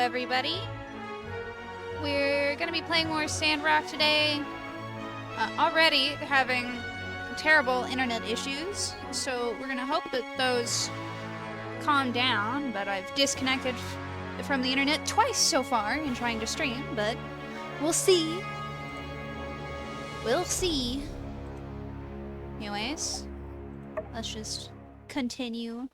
everybody. We're gonna be playing more Sandrock today. Already having terrible internet issues, so we're gonna hope that those calm down, but I've disconnected from the internet twice so far in trying to stream, but we'll see. We'll see. Anyways, let's just continue.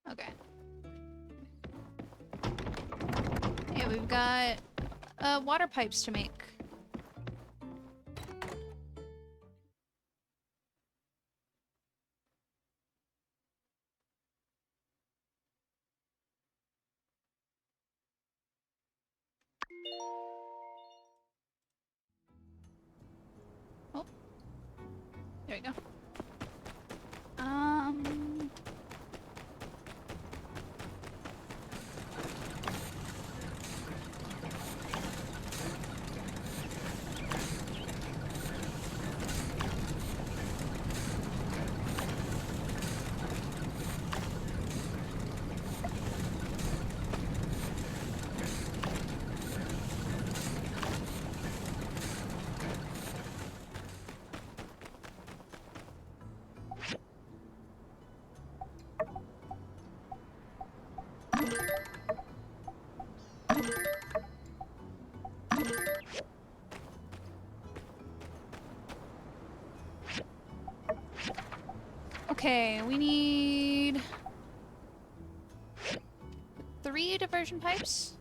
Okay. Yeah, we've got water pipes to make. Oh. There we go. Okay, we need 3 diversion pipes.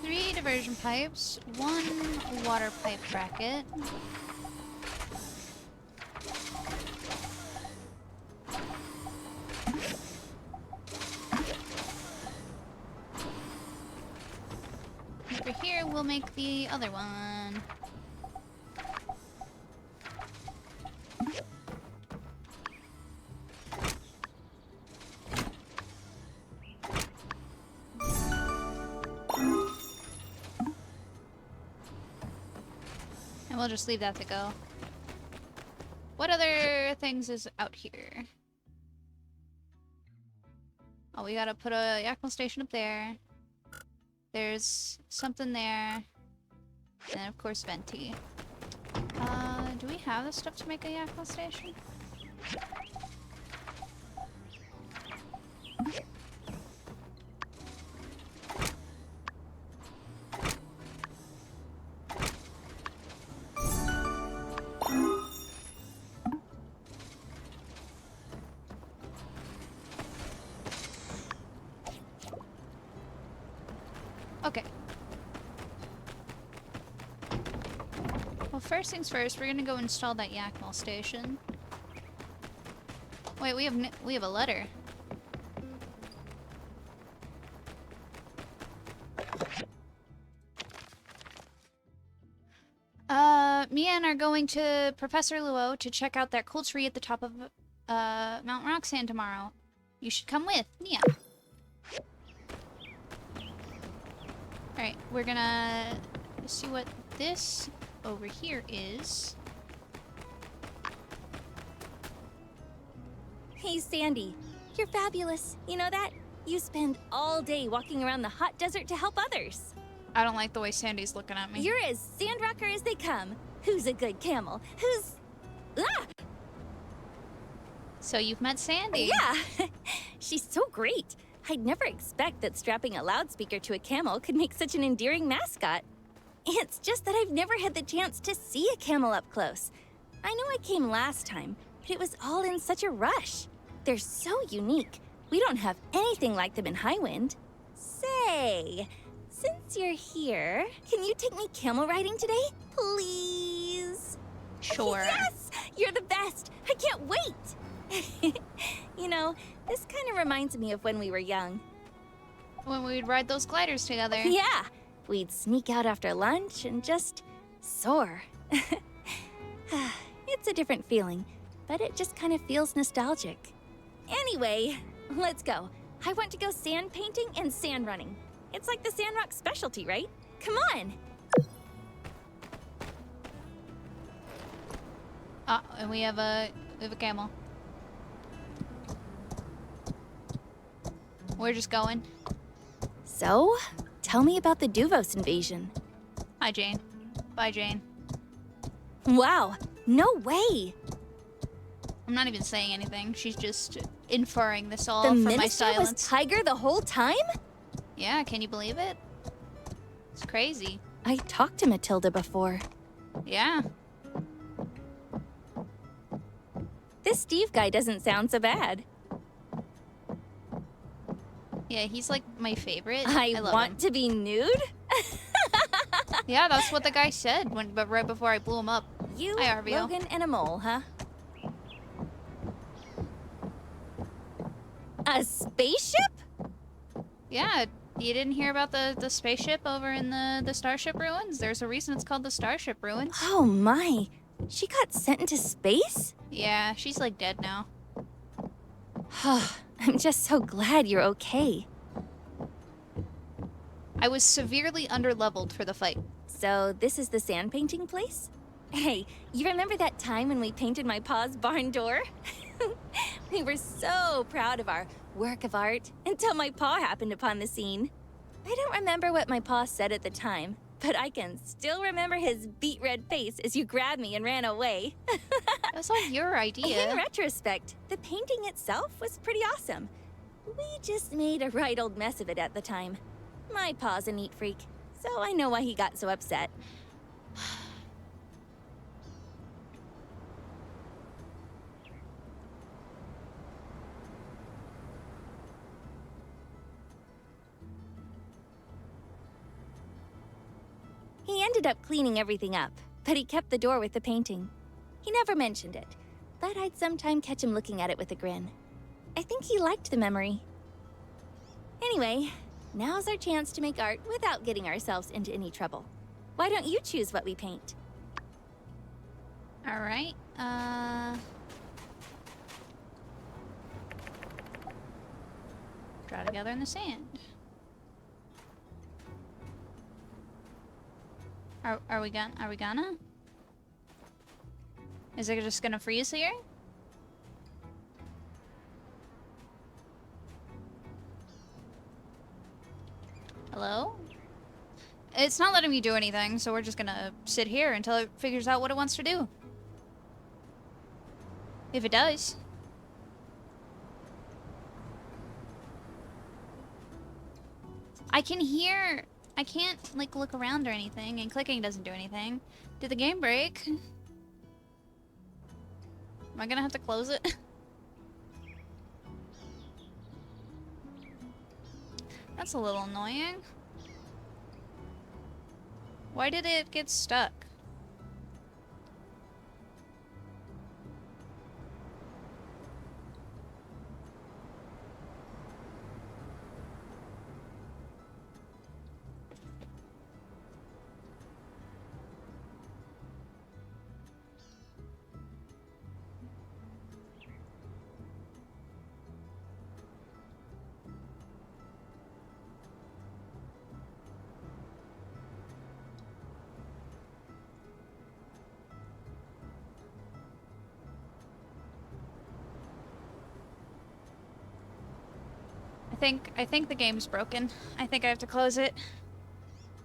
Three diversion pipes, 1 water pipe bracket. Over here, we'll make the other one. And we'll just leave that to go. What other things is out here? Oh, we gotta put a Yakima station up there. There's something there. And of course, Venti. Do we have the stuff to make a Yakima station? Okay. Well, first things first, we're gonna go install that Yakima station. Wait, we have a letter. Mian are going to Professor Luo to check out that cool tree at the top of Mount Roxanne tomorrow. You should come with, Nia. Alright, we're gonna see what this over here is. Hey, Sandy. You're fabulous. You know that? You spend all day walking around the hot desert to help others. I don't like the way Sandy's looking at me. You're as Sandrocker as they come. Who's a good camel? Who's... Ah! So you've met Sandy. Yeah! She's so great. I'd never expect that strapping a loudspeaker to a camel could make such an endearing mascot. It's just that I've never had the chance to see a camel up close. I know I came last time, but it was all in such a rush. They're so unique. We don't have anything like them in Highwind. Say, since you're here, can you take me camel riding today? Please? Sure. Yes! You're the best! I can't wait! You know, this kind of reminds me of when we were young. When we'd ride those gliders together. Yeah! We'd sneak out after lunch and just Sore. It's a different feeling, but it just kind of feels nostalgic. Anyway, let's go. I want to go sand painting and sand running. It's like the Sandrock specialty, right? Come on! And we have a camel. We're just going. So, tell me about the Duvos invasion. Hi, Jane. Bye, Jane. Wow, no way! I'm not even saying anything. She's just inferring this all The from my minister was silence. Tiger the whole time? Yeah, can you believe it? It's crazy. I talked to Matilda before. Yeah. This Steve guy doesn't sound so bad. Yeah, he's like my favorite. I love want him. to be nude? Yeah, that's what the guy said but right before I blew him up. You, Hi, RVO. Logan, and a mole, huh? A spaceship? Yeah, you didn't hear about the spaceship over in the Starship Ruins? There's a reason it's called the Starship Ruins. Oh my, she got sent into space? Yeah, she's like dead now. I'm just so glad you're okay. I was severely underleveled for the fight. So this is the sand painting place? Hey, you remember that time when we painted my pa's barn door? We were so proud of our work of art until my pa happened upon the scene. I don't remember what my pa said at the time, but I can still remember his beet red face as you grabbed me and ran away. That was all your idea. In retrospect, the painting itself was pretty awesome. We just made a right old mess of it at the time. My pa's a neat freak, so I know why he got so upset. He ended up cleaning everything up, but he kept the door with the painting. He never mentioned it, but I'd sometime catch him looking at it with a grin. I think he liked the memory. Anyway, now's our chance to make art without getting ourselves into any trouble. Why don't you choose what we paint? All right. Draw together in the sand. Are we gonna? Is it just gonna freeze here? Hello? It's not letting me do anything, so we're just gonna sit here until it figures out what it wants to do. If it does. I can hear... I can't, like, look around or anything, and clicking doesn't do anything. Did the game break? Am I gonna have to close it? That's a little annoying. Why did it get stuck? I think the game's broken. I think I have to close it.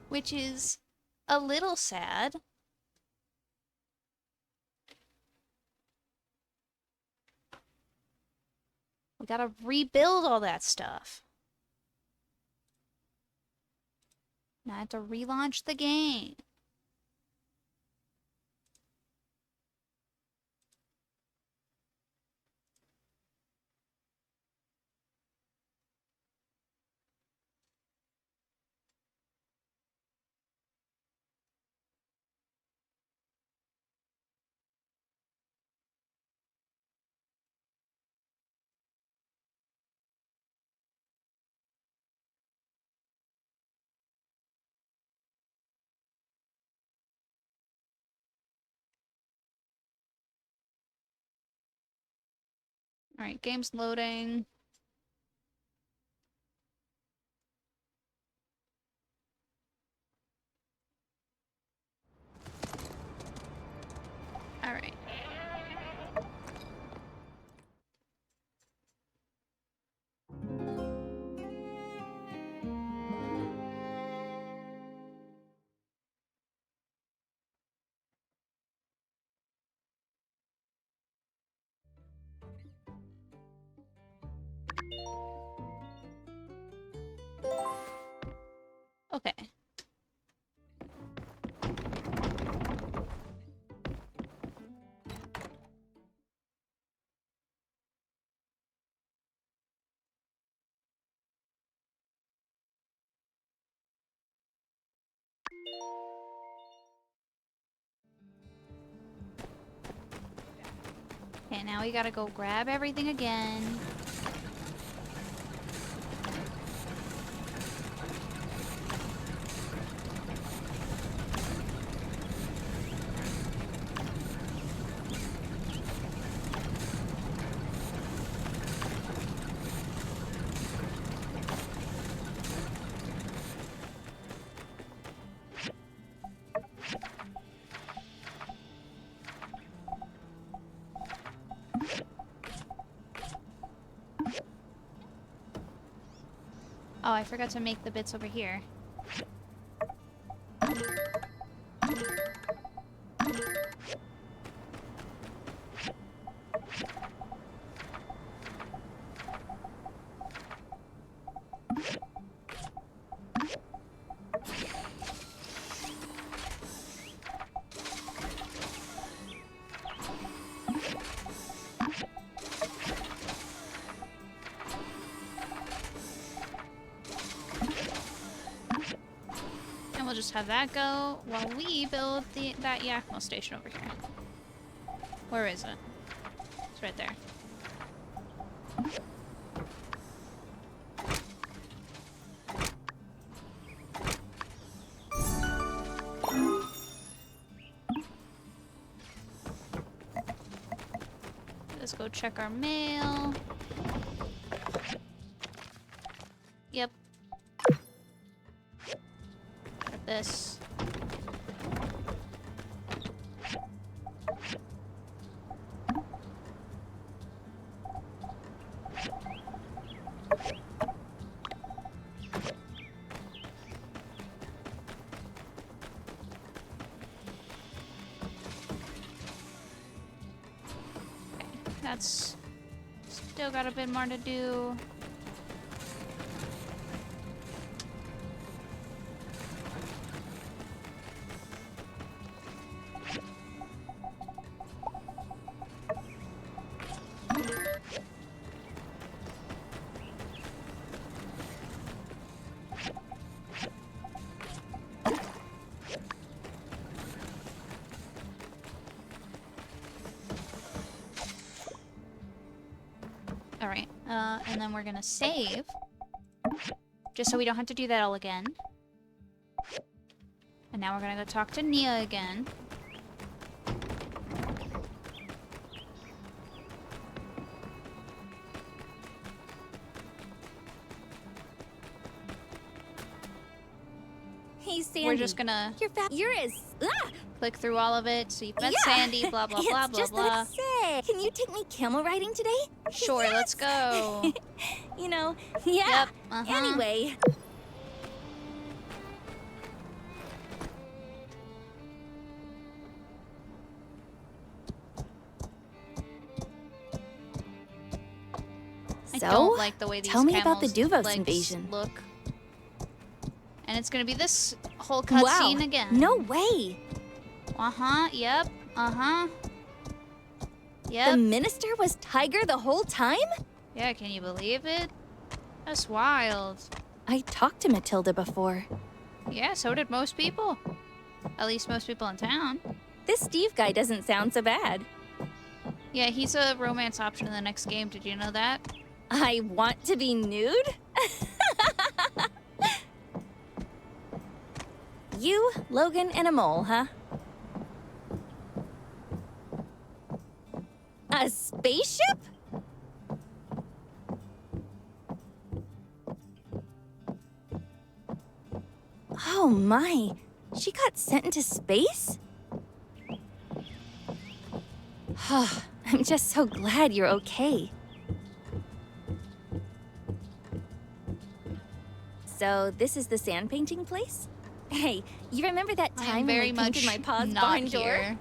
Which is a little sad. We gotta rebuild all that stuff. Now I have to relaunch the game. Alright, game's loading. Alright. Okay. Okay, now we gotta go grab everything again. Oh, I forgot to make the bits over here. We'll just have that go while we build that Yakmo station over here. Where is it? It's right there. Let's go check our mail. Yep. This. Okay, that's still got a bit more to do. Alright, and then we're gonna save. Just so we don't have to do that all again. And now we're gonna go talk to Nia again. Hey, Sandy. We're just gonna You're as... Ah! click through all of it. So you've met Yeah. Sandy, blah, blah, blah, It's blah, just blah. that it's sick. Can you take me camel riding today? Sure, let's go. You know, yeah. Yep, uh-huh. Anyway. I don't like the way these tell me about the camels' Duvos legs invasion. look. And it's gonna be this whole Wow, cutscene again. no way. Uh-huh, yep, uh-huh. The Yep. minister was Tiger the whole time? Yeah, can you believe it? That's wild. I talked to Matilda before. Yeah, so did most people. At least most people in town. This Steve guy doesn't sound so bad. Yeah, he's a romance option in the next game. Did you know that? I want to be nude? You, Logan, and a mole, huh? A spaceship? Oh my, she got sent into space? I'm just so glad you're okay. So, this is the sand painting place? Hey, you remember that I am time when very we painted much my pa's not barn door? here.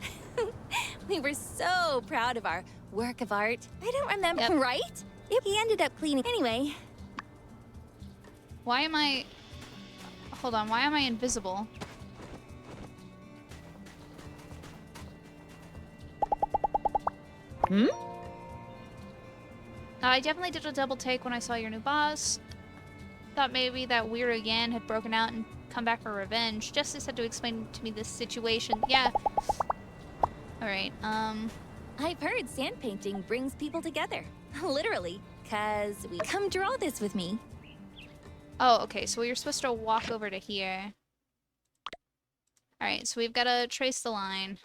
We were so proud of our work of art. I don't remember, Yep. right? He ended up cleaning. Anyway. Why am I... Hold on, why am I invisible? Hmm? I definitely did a double take when I saw your new boss. Thought maybe that weirdo again had broken out and come back for revenge. Justice had to explain to me this situation. Yeah. Alright, I've heard sand painting brings people together. Literally. 'Cause we come draw this with me. Oh, okay, so you're supposed to walk over to here. Alright, so we've got to trace the line.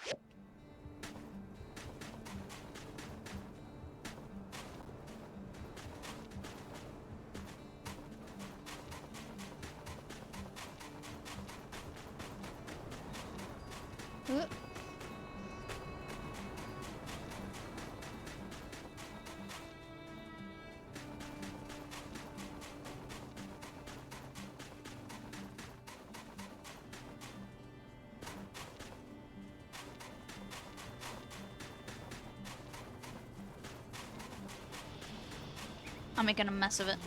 Ooh. I'm making a mess of it.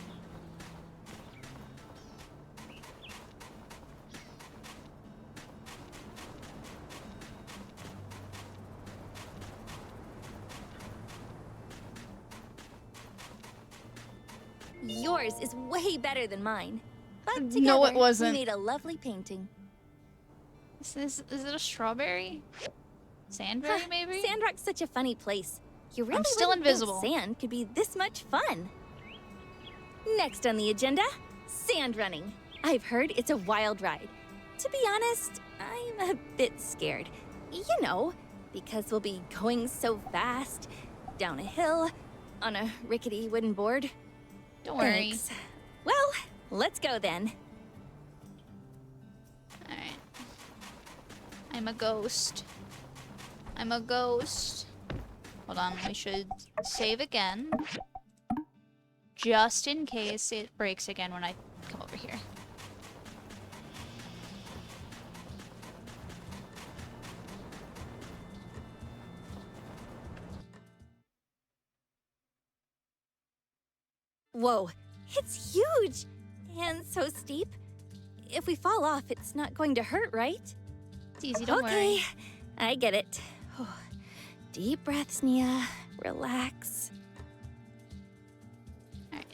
Yours is way better than mine. But together, No, it wasn't. we made a lovely painting. Is it a strawberry? Sandberry, maybe? Sandrock's such a funny place. You really I'm still wouldn't think invisible. sand could be this much fun. Next on the agenda, sand running. I've heard it's a wild ride. To be honest, I'm a bit scared. You know, because we'll be going so fast, down a hill, on a rickety wooden board. Don't worry. Thanks. Well, let's go then. Alright. I'm a ghost. I'm a ghost. Hold on, we should save again. Just in case it breaks again when I come over here. Whoa, it's huge! And so steep. If we fall off, it's not going to hurt, right? It's easy, don't Okay, worry. I get it. Oh, deep breaths, Nia. Relax. Alright.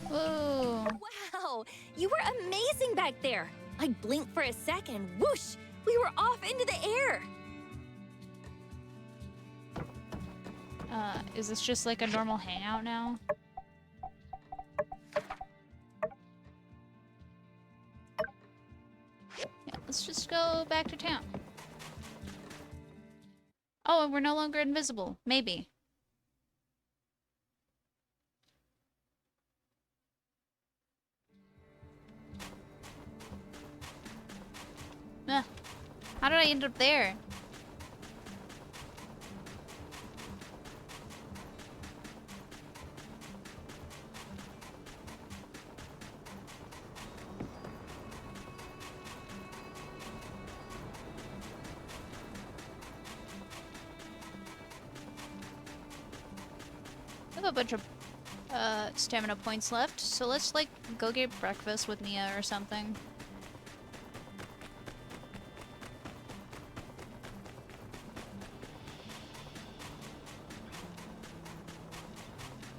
Whoa. Wow, you were amazing back there. I blinked for a second, whoosh, we were off into the air. Is this just like a normal hangout now? Yeah, let's just go back to town. Oh, and we're no longer invisible. Maybe. How did I end up there? I have a bunch of stamina points left, so let's like go get breakfast with Mia or something.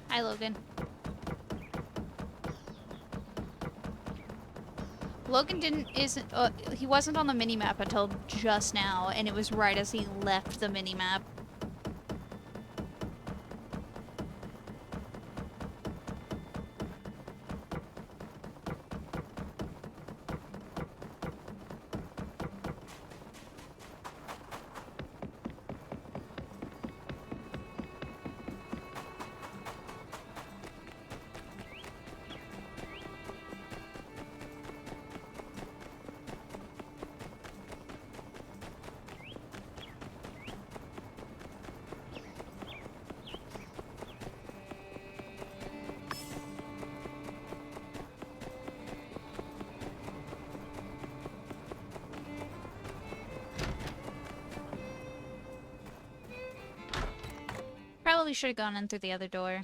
Hi, Logan. Logan he wasn't on the minimap until just now, and it was right as he left the minimap. Probably should have gone in through the other door.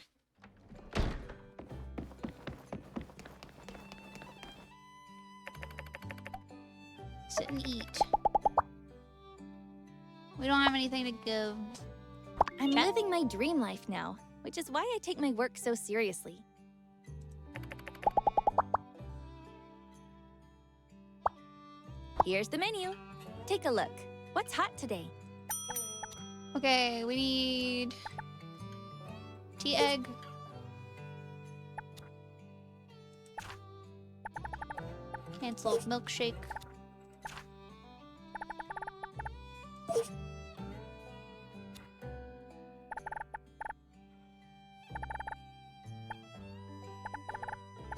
Sit and eat. We don't have anything to give. I'm Chat? living my dream life now, which is why I take my work so seriously. Here's the menu. Take a look. What's hot today? Okay, we need tea egg. Cancel milkshake.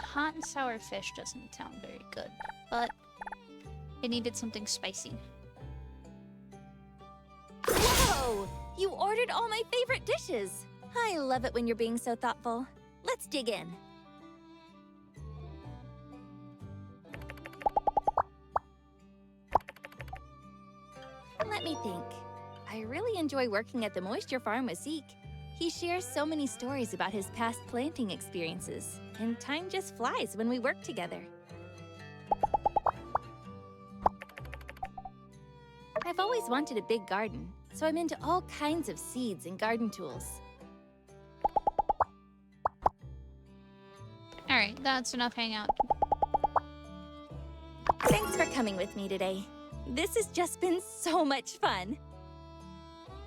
Hot and sour fish doesn't sound very good, but it needed something spicy. Whoa! You ordered all my favorite dishes! I love it when you're being so thoughtful. Let's dig in. Let me think. I really enjoy working at the moisture farm with Zeke. He shares so many stories about his past planting experiences, and time just flies when we work together. I've always wanted a big garden, so I'm into all kinds of seeds and garden tools. Alright, that's enough hangout. Thanks for coming with me today. This has just been so much fun.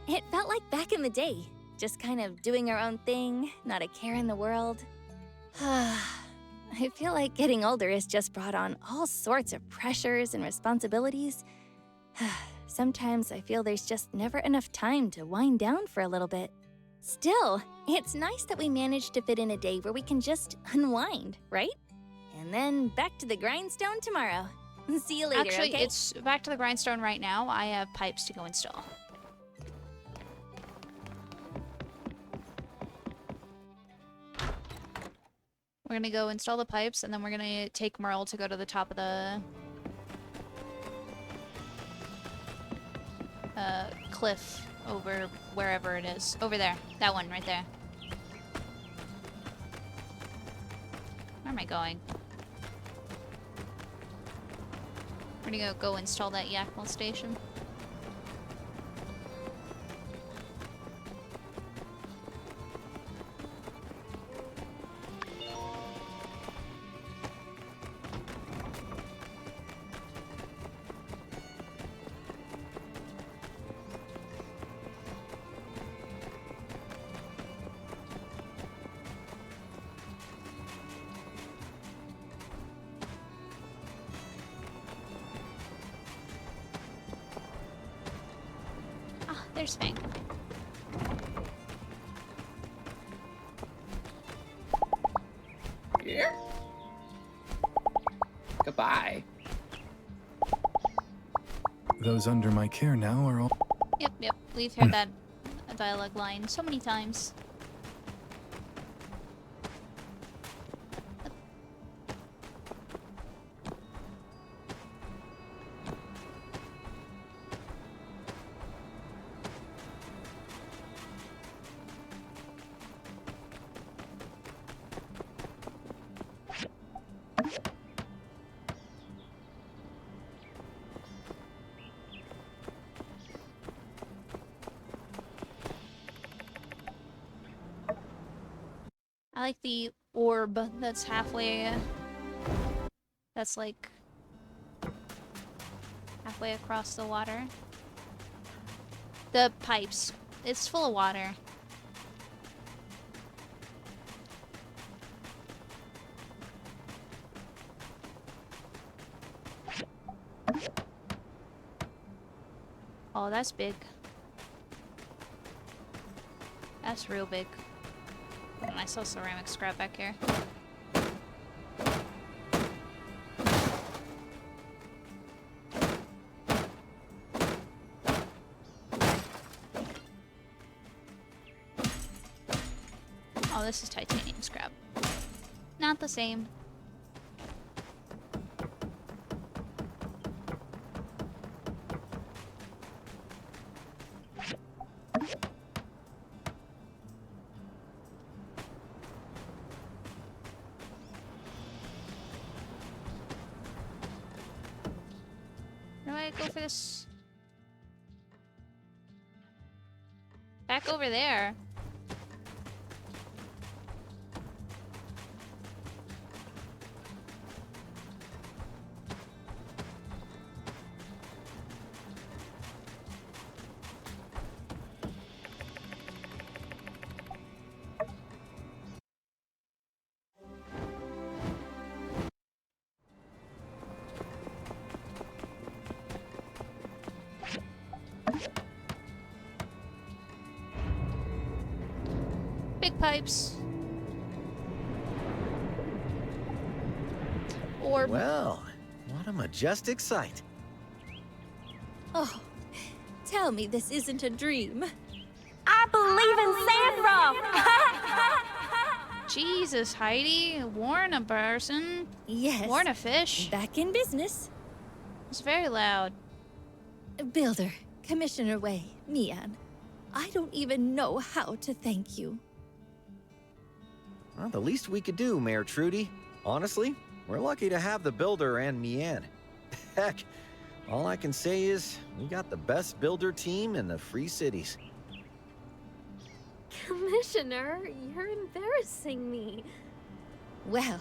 It felt like back in the day, just kind of doing our own thing, not a care in the world. I feel like getting older has just brought on all sorts of pressures and responsibilities. Sometimes I feel there's just never enough time to wind down for a little bit. Still, it's nice that we managed to fit in a day where we can just unwind, right? And then back to the grindstone tomorrow. See you later, Actually, okay? it's back to the grindstone right now. I have pipes to go install. We're gonna go install the pipes, and then we're gonna take Merle to go to the top of the cliff over wherever it is. Over there. That one right there. Where am I going? We're gonna go install that Yakmal station. Ah, there's Fang. Here? Goodbye. Those under my care now are all... Yep. We've heard that dialogue line so many times. I like the orb that's halfway... That's like... halfway across the water. The pipes. It's full of water. Oh, that's big. That's real big. And I saw ceramic scrap back here. Oh, this is titanium scrap. Not the same. Where do I go for this? Back over there. Big pipes. Orb. Well, what a majestic sight. Oh, tell me this isn't a dream. I believe in Sandrock! Jesus, Heidi. Warn a person. Yes. Warn a fish. Back in business. It's very loud. Builder, Commissioner Wei, Mian, I don't even know how to thank you. Well, the least we could do, Mayor Trudy. Honestly, we're lucky to have the builder and Mian. Heck, all I can say is we got the best builder team in the Free Cities. Commissioner, you're embarrassing me. Well,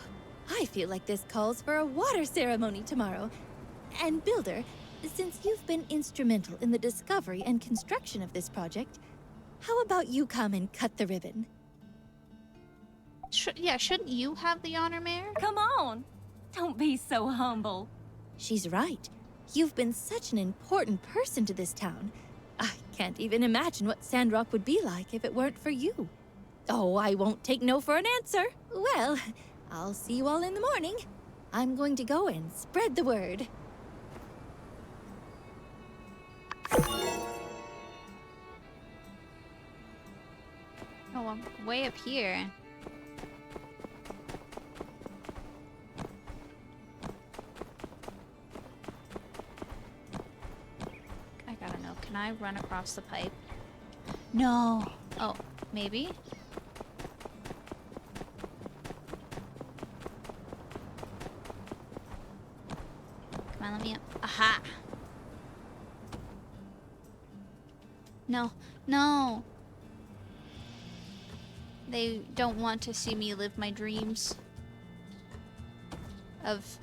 I feel like this calls for a water ceremony tomorrow. And Builder, since you've been instrumental in the discovery and construction of this project, how about you come and cut the ribbon? Yeah, shouldn't you have the honor, Mayor? Come on. Don't be so humble. She's right. You've been such an important person to this town. I can't even imagine what Sandrock would be like if it weren't for you. Oh, I won't take no for an answer. Well, I'll see you all in the morning. I'm going to go and spread the word. Oh, I'm way up here. I gotta know, can I run across the pipe? No. Oh, maybe? Come on, let me up. Aha! No, no! They don't want to see me live my dreams of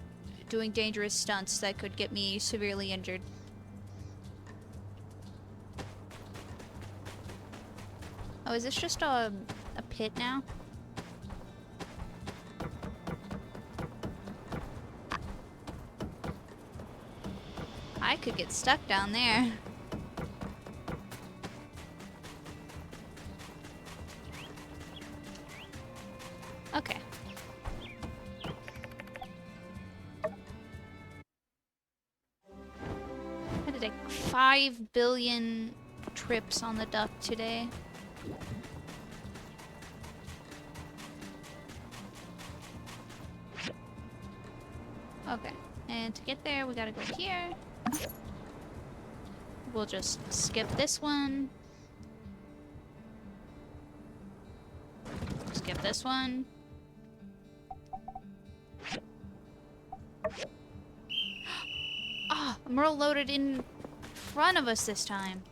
doing dangerous stunts that could get me severely injured. Oh, is this just a pit now? I could get stuck down there. Okay. did like 5 billion trips on the duck today. Okay, and to get there, we gotta go here. We'll just skip this one. Skip this one. Ah, oh, Merle loaded in front of us this time.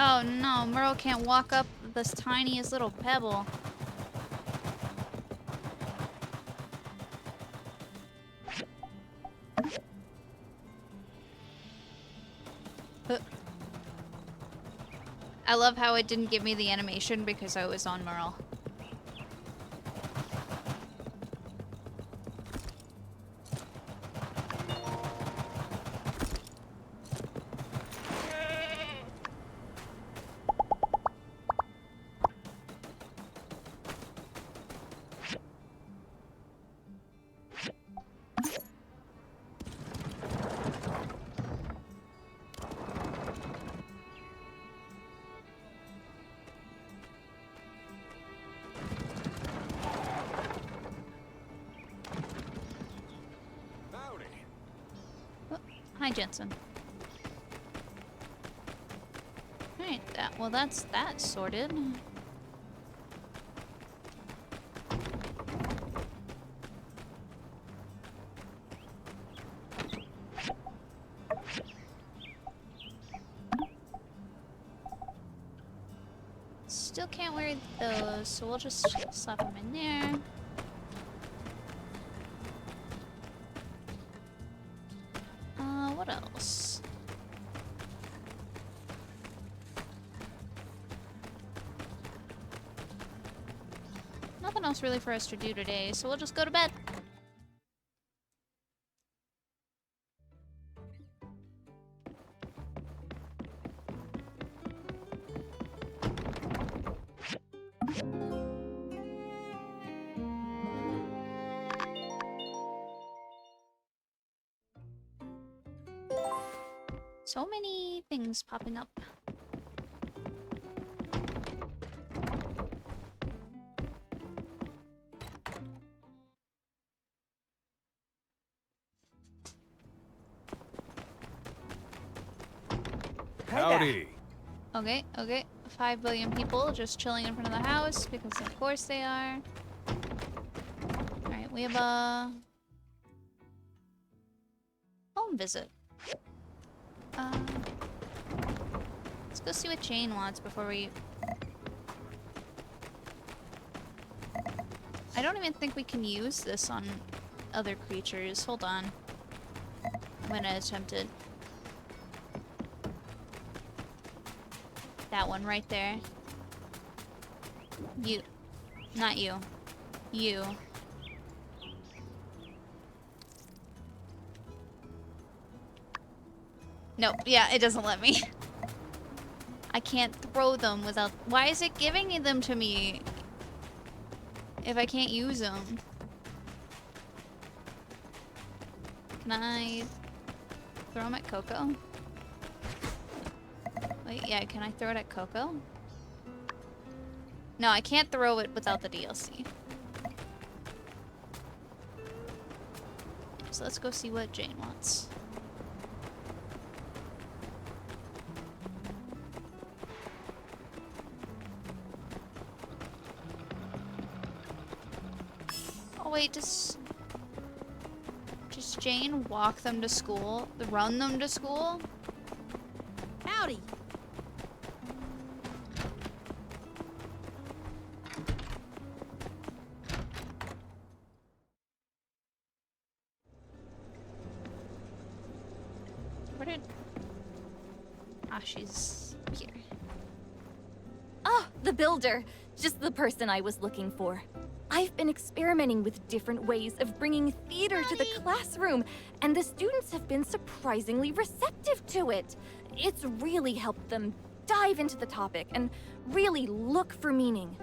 Oh no, Merle can't walk up this tiniest little pebble. I love how it didn't give me the animation because I was on Merle. Hi, Jensen. Alright, well that's that sorted. Still can't wear those, so we'll just slap them in there. What else? Nothing else really for us to do today, so we'll just go to bed. So many things popping up. Howdy. Okay, okay. 5 billion people just chilling in front of the house because of course they are. Alright, we have a home visit. Let's go see what Jane wants before we... I don't even think we can use this on other creatures. Hold on. I'm gonna attempt it. That one right there. You. Not you. You. Nope. Yeah, it doesn't let me. I can't throw them without... Why is it giving them to me if I can't use them? Can I throw them at Coco? Wait, yeah, can I throw it at Coco? No, I can't throw it without the DLC. So let's go see what Jane wants. Oh wait, does Jane walk them to school? Run them to school? Howdy. Where did... Ah, she's here. Oh, the builder. Just the person I was looking for. I've been experimenting with different ways of bringing theater to the classroom, and the students have been surprisingly receptive to it. It's really helped them dive into the topic and really look for meaning.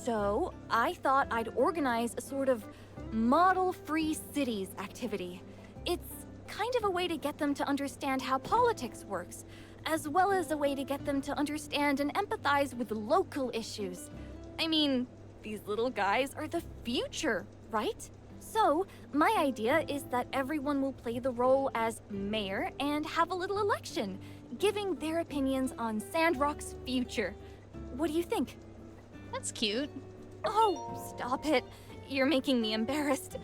So, I thought I'd organize a sort of model-free cities activity. It's kind of a way to get them to understand how politics works, as well as a way to get them to understand and empathize with local issues. I mean, these little guys are the future, right? So, my idea is that everyone will play the role as mayor and have a little election, giving their opinions on Sandrock's future. What do you think? That's cute. Oh, stop it. You're making me embarrassed.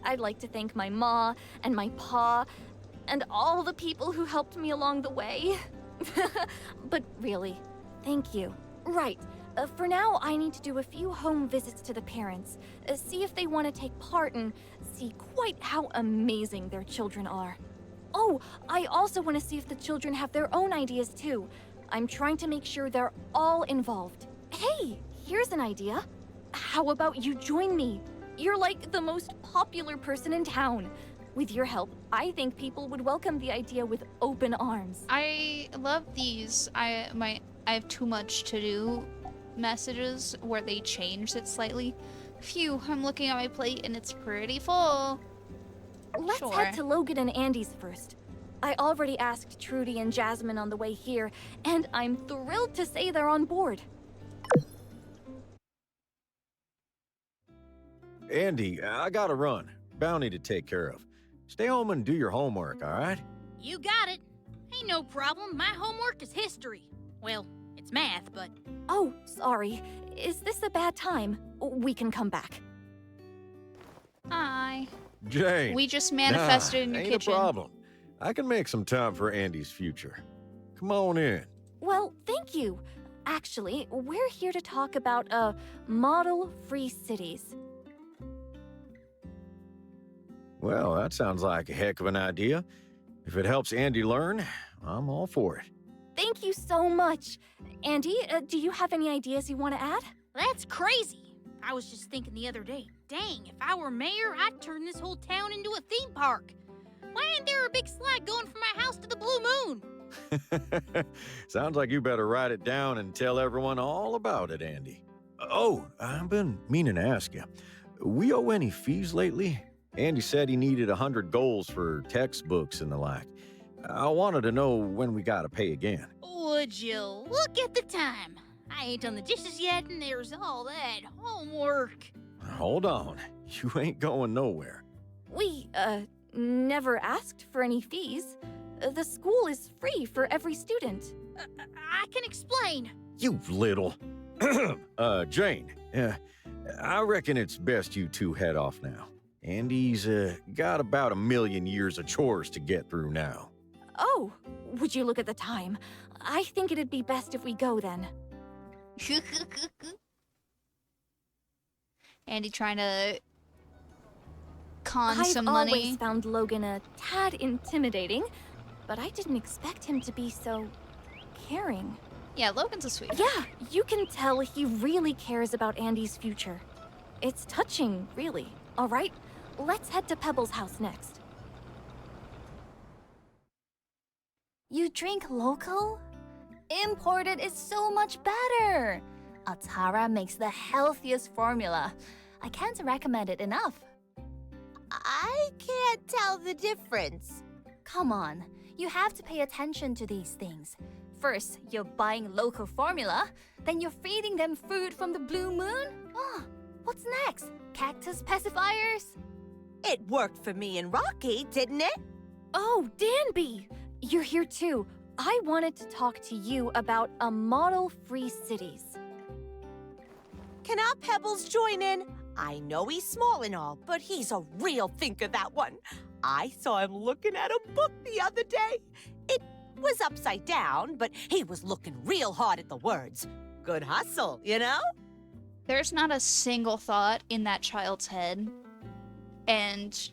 I'd like to thank my ma and my pa and all the people who helped me along the way. But really, thank you. Right. For now, I need to do a few home visits to the parents, see if they want to take part and see quite how amazing their children are. Oh, I also want to see if the children have their own ideas too. I'm trying to make sure they're all involved. Hey, here's an idea. How about you join me? You're like the most popular person in town. With your help, I think people would welcome the idea with open arms. I love these. I have too much to do messages where they change it slightly. Phew, I'm looking at my plate and it's pretty full. Let's Sure. head to Logan and Andy's first. I already asked Trudy and Jasmine on the way here, and I'm thrilled to say they're on board. Andy, I gotta run. Bounty to take care of. Stay home and do your homework, all right? You got it. Ain't no problem. My homework is history. Well, it's math, but... Oh, sorry. Is this a bad time? We can come back. Hi. Jane. We just manifested in your ain't kitchen. a problem. I can make some time for Andy's future. Come on in. Well, thank you. Actually, we're here to talk about, model-free cities. Well, that sounds like a heck of an idea. If it helps Andy learn, I'm all for it. Thank you so much. Andy, do you have any ideas you want to add? That's crazy. I was just thinking the other day, dang, if I were mayor, I'd turn this whole town into a theme park. Why ain't there a big slide going from my house to the Blue Moon? Sounds like you better write it down and tell everyone all about it, Andy. Oh, I've been meaning to ask you. We owe any fees lately? Andy said he needed 100 goals for textbooks and the like. I wanted to know when we gotta pay again. Would you look at the time? I ain't done the dishes yet, and there's all that homework. Hold on. You ain't going nowhere. We, never asked for any fees. The school is free for every student. I can explain. You little... Jane, I reckon it's best you two head off now. Andy's, got about 1 million years of chores to get through now. Oh, would you look at the time? I think it'd be best if we go then. Andy trying to con I've some always money. found Logan a tad intimidating, but I didn't expect him to be so caring. Yeah, Logan's a sweet. Yeah, you can tell he really cares about Andy's future. It's touching, really. All right, let's head to Pebble's house next. You drink local? Imported is so much better. Altara makes the healthiest formula. I can't recommend it enough. I can't tell the difference. Come on, you have to pay attention to these things. First, you're buying local formula, then you're feeding them food from the Blue Moon? Oh, what's next? Cactus pacifiers? It worked for me and Rocky, didn't it? Oh, Danby! You're here too. I wanted to talk to you about a model-free cities. Can our Pebbles join in? I know he's small and all, but he's a real thinker, that one. I saw him looking at a book the other day. It Was upside down, but he was looking real hard at the words. Good hustle, you know? There's not a single thought in that child's head. And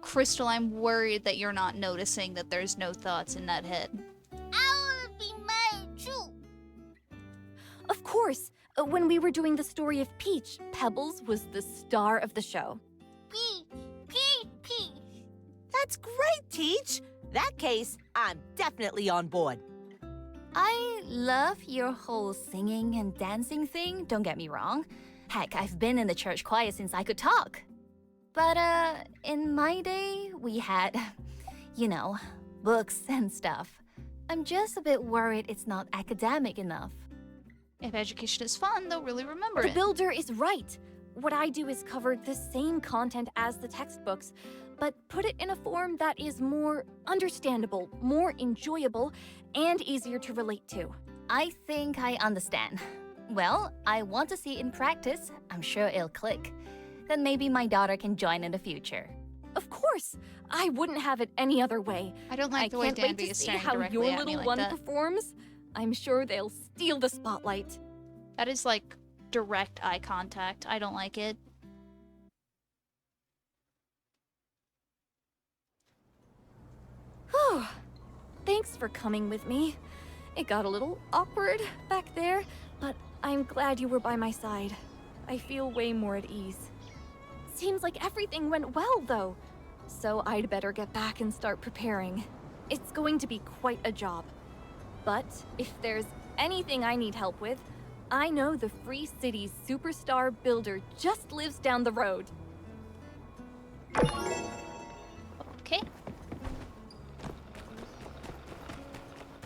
Crystal, I'm worried that you're not noticing that there's no thoughts in that head. I wanna be mad too. Of course, when we were doing the story of Peach, Pebbles was the star of the show. Peach, Peach, Peach. That's great, Teach. That case, I'm definitely on board. I love your whole singing and dancing thing, don't get me wrong. Heck, I've been in the church choir since I could talk. But, in my day, we had, you know, books and stuff. I'm just a bit worried it's not academic enough. If education is fun, they'll really remember The it. builder is right. What I do is cover the same content as the textbooks, but put it in a form that is more understandable, more enjoyable, and easier to relate to. I think I understand. Well, I want to see it in practice. I'm sure it'll click. Then maybe my daughter can join in the future. Of course, I wouldn't have it any other way. I don't like I the way can't wait Danby to is see staring how directly your at me little like one that. performs. I'm sure they'll steal the spotlight. That is like direct eye contact. I don't like it. Whew. Thanks for coming with me. It got a little awkward back there, but I'm glad you were by my side. I feel way more at ease. Seems like everything went well, though. So I'd better get back and start preparing. It's going to be quite a job. But if there's anything I need help with, I know the Free City's superstar builder just lives down the road. Okay.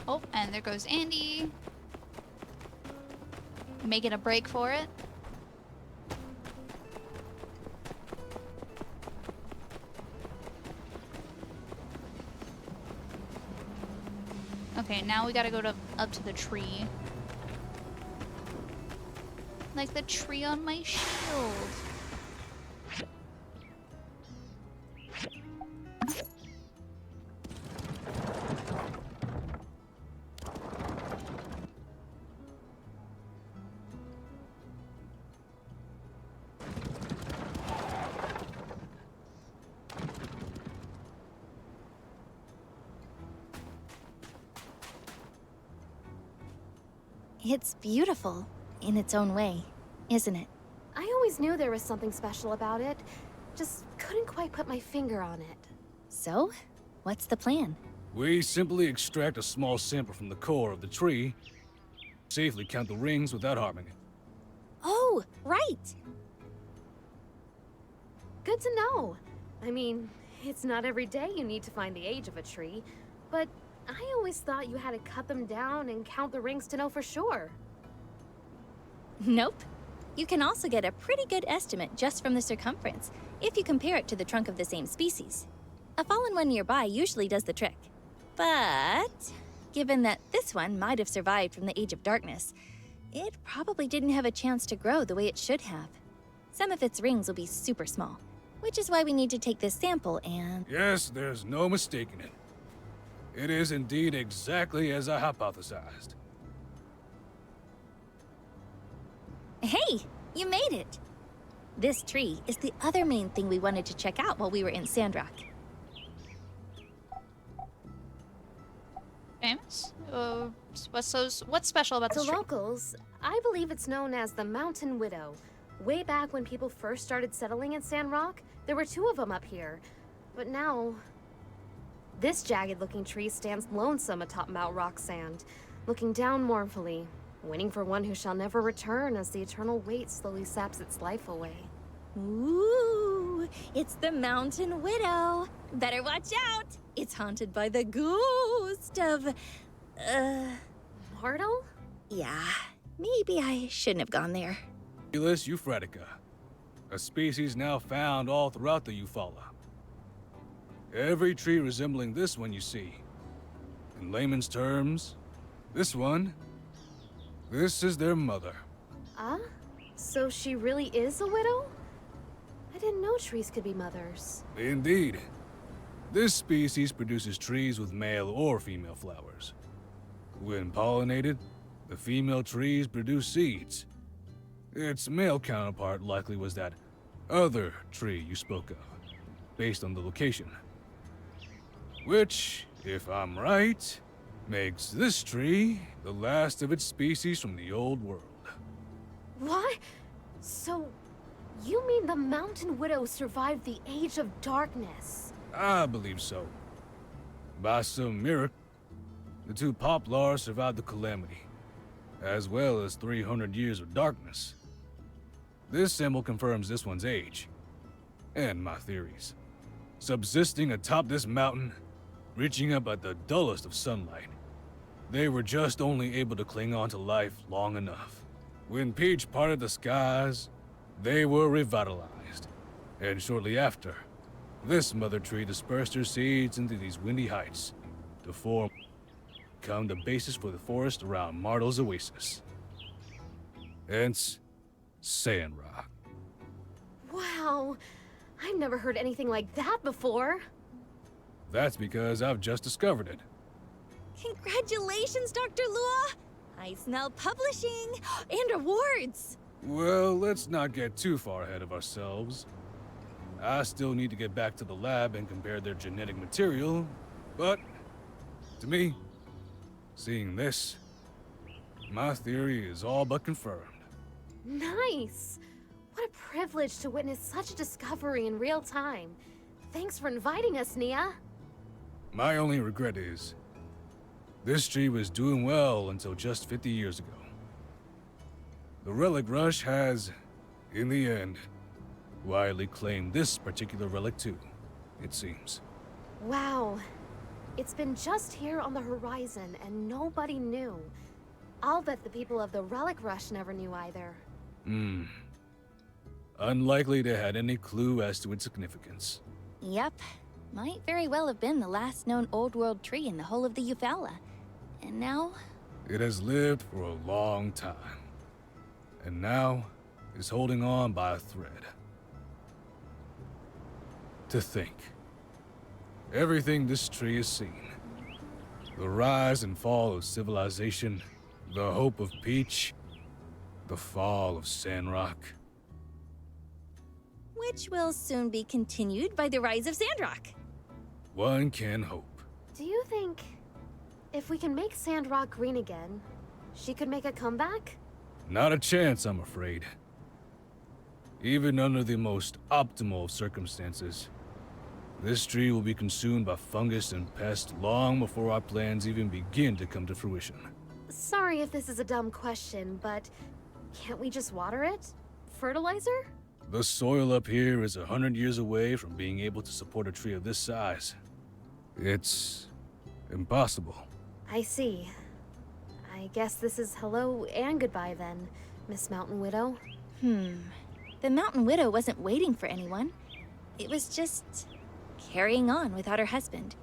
Oh, and there goes Andy. Making a break for it. Okay, now we gotta go up to the tree. Like the tree on my shield. It's beautiful in its own way, isn't it? I always knew there was something special about it. Just couldn't quite put my finger on it. So, what's the plan? We simply extract a small sample from the core of the tree, safely count the rings without harming it. Oh, right! Good to know. I mean, it's not every day you need to find the age of a tree, but I always thought you had to cut them down and count the rings to know for sure. Nope. You can also get a pretty good estimate just from the circumference, if you compare it to the trunk of the same species. A fallen one nearby usually does the trick. But, given that this one might have survived from the Age of Darkness, it probably didn't have a chance to grow the way it should have. Some of its rings will be super small, which is why we need to take this sample and... Yes, there's no mistaking it. It is indeed exactly as I hypothesized. Hey, you made it! This tree is the other main thing we wanted to check out while we were in Sandrock. Famous? What's special about To this tree? locals, I believe it's known as the Mountain Widow. Way back when people first started settling in Sandrock, there were 2 of them up here. But now, this jagged-looking tree stands lonesome atop Mount Rock Sand, looking down mournfully, waiting for one who shall never return as the eternal weight slowly saps its life away. Ooh, it's the Mountain Widow. Better watch out. It's haunted by the ghost of, Myrtle? yeah, maybe I shouldn't have gone there. Felis euphratica, a species now found all throughout the Eufaula. Every tree resembling this one you see. In layman's terms, this is their mother. Ah? So she really is a widow? I didn't know trees could be mothers. Indeed. This species produces trees with male or female flowers. When pollinated, the female trees produce seeds. Its male counterpart likely was that other tree you spoke of, based on the location. Which, if I'm right, makes this tree the last of its species from the old world. What? So, you mean the Mountain Widow survived the Age of Darkness? I believe so. By some miracle, the two poplars survived the calamity, as well as 300 years of darkness. This symbol confirms this one's age, and my theories. Subsisting atop this mountain, reaching up at the dullest of sunlight, they were just only able to cling on to life long enough. When Peach parted the skies, they were revitalized, and shortly after, this mother tree dispersed her seeds into these windy heights to become the basis for the forest around Martel's oasis. Hence, Sandrock. Wow, I've never heard anything like that before. That's because I've just discovered it. Congratulations, Dr. Lua! I smell publishing and awards! Well, let's not get too far ahead of ourselves. I still need to get back to the lab and compare their genetic material, but to me, seeing this, my theory is all but confirmed. Nice! What a privilege to witness such a discovery in real time. Thanks for inviting us, Nia. My only regret is, this tree was doing well until just 50 years ago. The relic rush has, in the end, widely claimed this particular relic too, it seems. Wow. It's been just here on the horizon and nobody knew. I'll bet the people of the relic rush never knew either. Unlikely they had any clue as to its significance. Yep. Might very well have been the last known Old World tree in the whole of the Eufaula. And now? It has lived for a long time. And now is holding on by a thread. To think. Everything this tree has seen. The rise and fall of civilization, the hope of Peach, the fall of Sandrock. Which will soon be continued by the rise of Sandrock. One can hope. Do you think if we can make Sandrock green again, she could make a comeback? Not a chance, I'm afraid. Even under the most optimal of circumstances, this tree will be consumed by fungus and pests long before our plans even begin to come to fruition. Sorry if this is a dumb question, but can't we just water it? Fertilizer? The soil up here is 100 years away from being able to support a tree of this size. It's impossible. I see. I guess this is hello and goodbye then, Miss Mountain Widow. The Mountain Widow wasn't waiting for anyone. It was just carrying on without her husband,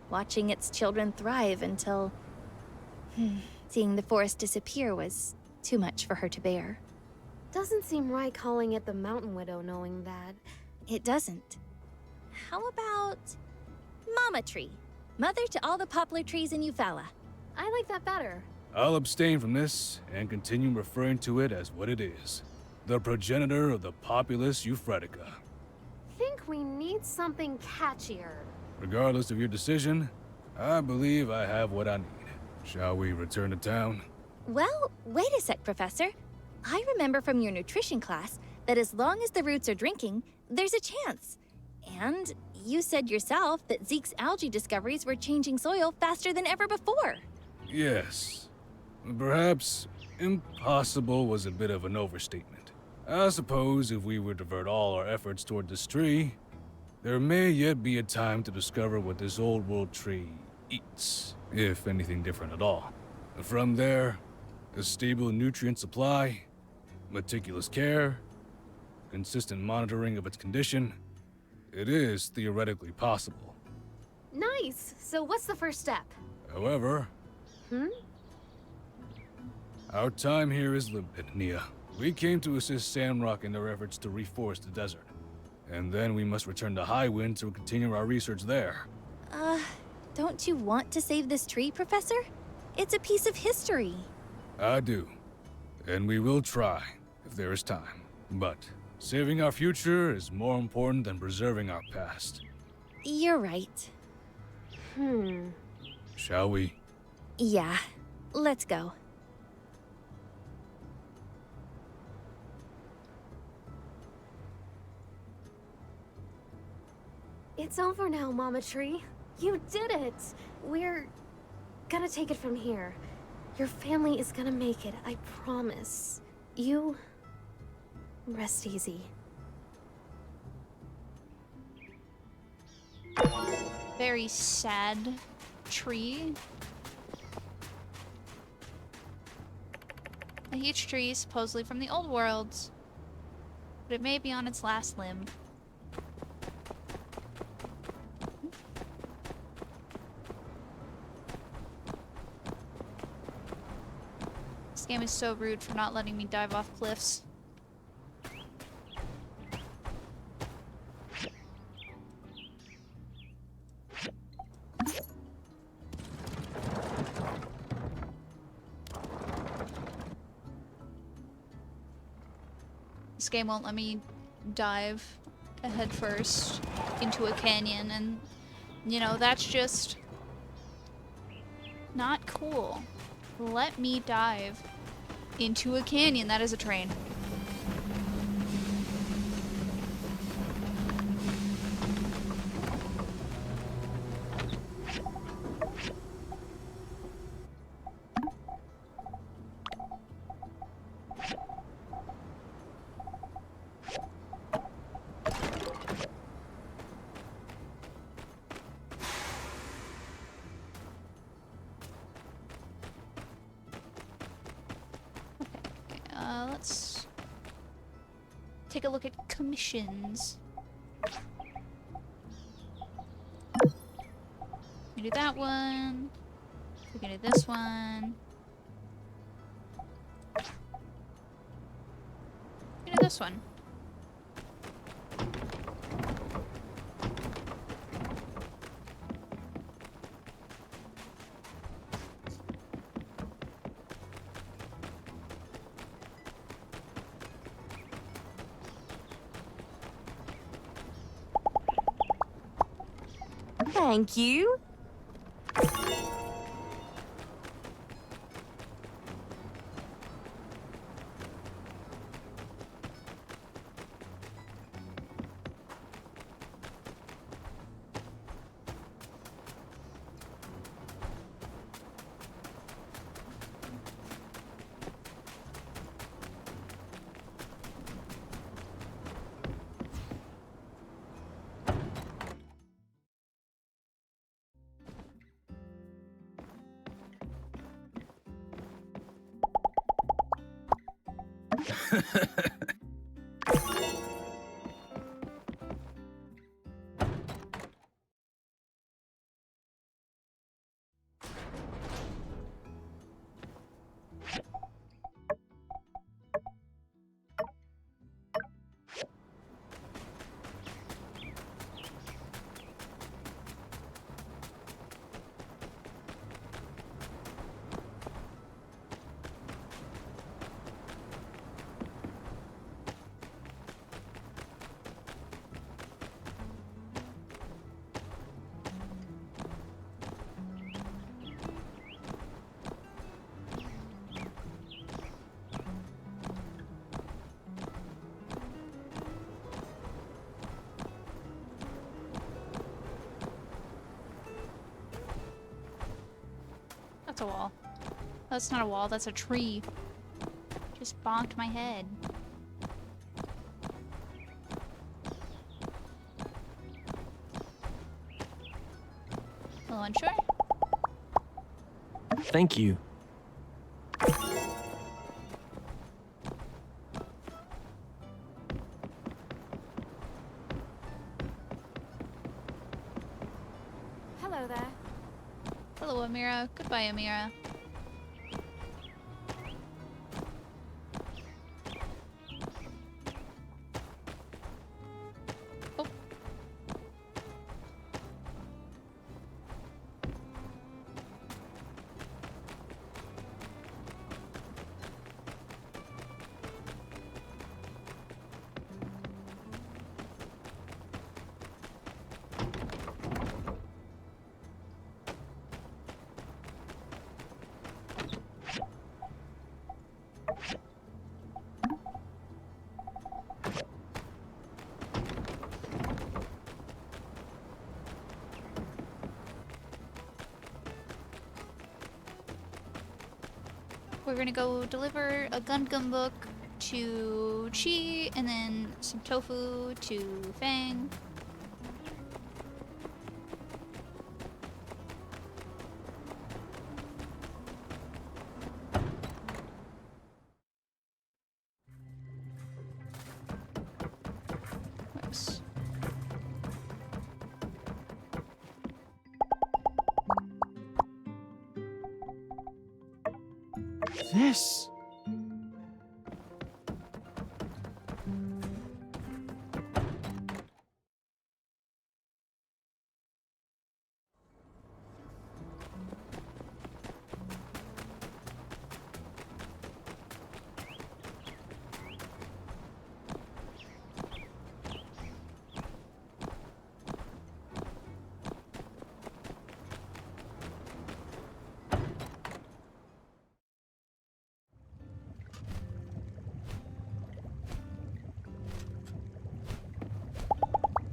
watching its children thrive until seeing the forest disappear was too much for her to bear. Doesn't seem right calling it the Mountain Widow knowing that. It doesn't. How about Mama Tree, mother to all the poplar trees in Eufaula? I like that better. I'll abstain from this and continue referring to it as what it is. The progenitor of the populous Euphretica. Think we need something catchier. Regardless of your decision, I believe I have what I need. Shall we return to town? Well, wait a sec, Professor. I remember from your nutrition class that as long as the roots are drinking, there's a chance. And you said yourself that Zeke's algae discoveries were changing soil faster than ever before. Yes. Perhaps impossible was a bit of an overstatement. I suppose if we were to divert all our efforts toward this tree, there may yet be a time to discover what this old world tree eats, if anything different at all. From there, a stable nutrient supply, meticulous care, consistent monitoring of its condition, it is theoretically possible. Nice! So what's the first step? However, our time here is limited, Nia. We came to assist Sandrock in their efforts to reforest the desert. And then we must return to Highwind to continue our research there. Don't you want to save this tree, Professor? It's a piece of history. I do. And we will try, if there is time. But saving our future is more important than preserving our past. You're right. Shall we? Yeah, let's go. It's over now, Mama Tree. You did it! We're gonna take it from here. Your family is gonna make it, I promise. You rest easy. Very sad tree. A huge tree, supposedly from the old worlds. But it may be on its last limb. This game is so rude for not letting me dive off cliffs. This game won't let me dive head first into a canyon, and you know, that's just not cool. Let me dive into a canyon. That is a train. Let's take a look at commissions. We do that one. We can do this one. We can do this one. Thank you. That's a wall. That's not a wall, that's a tree. Just bonked my head. Hello, unsure? Thank you. Hello there. Hello, Amira. Goodbye, Amira. we're gonna go deliver a Gundam book to Chi, and then some tofu to Fang. Nice. This.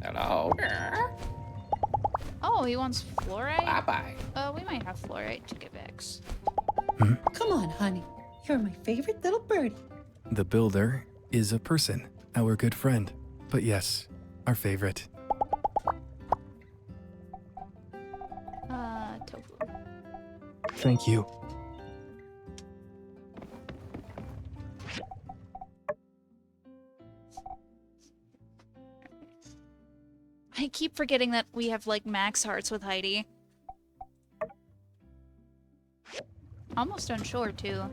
Hello. Oh, he wants fluorite? Bye-bye. We might have fluorite to give X. Come on, honey. You're my favorite little birdie. The builder is a person, our good friend. But yes, our favorite. Tofu. Thank you. I keep forgetting that we have, like, max hearts with Heidi. Almost unsure, too.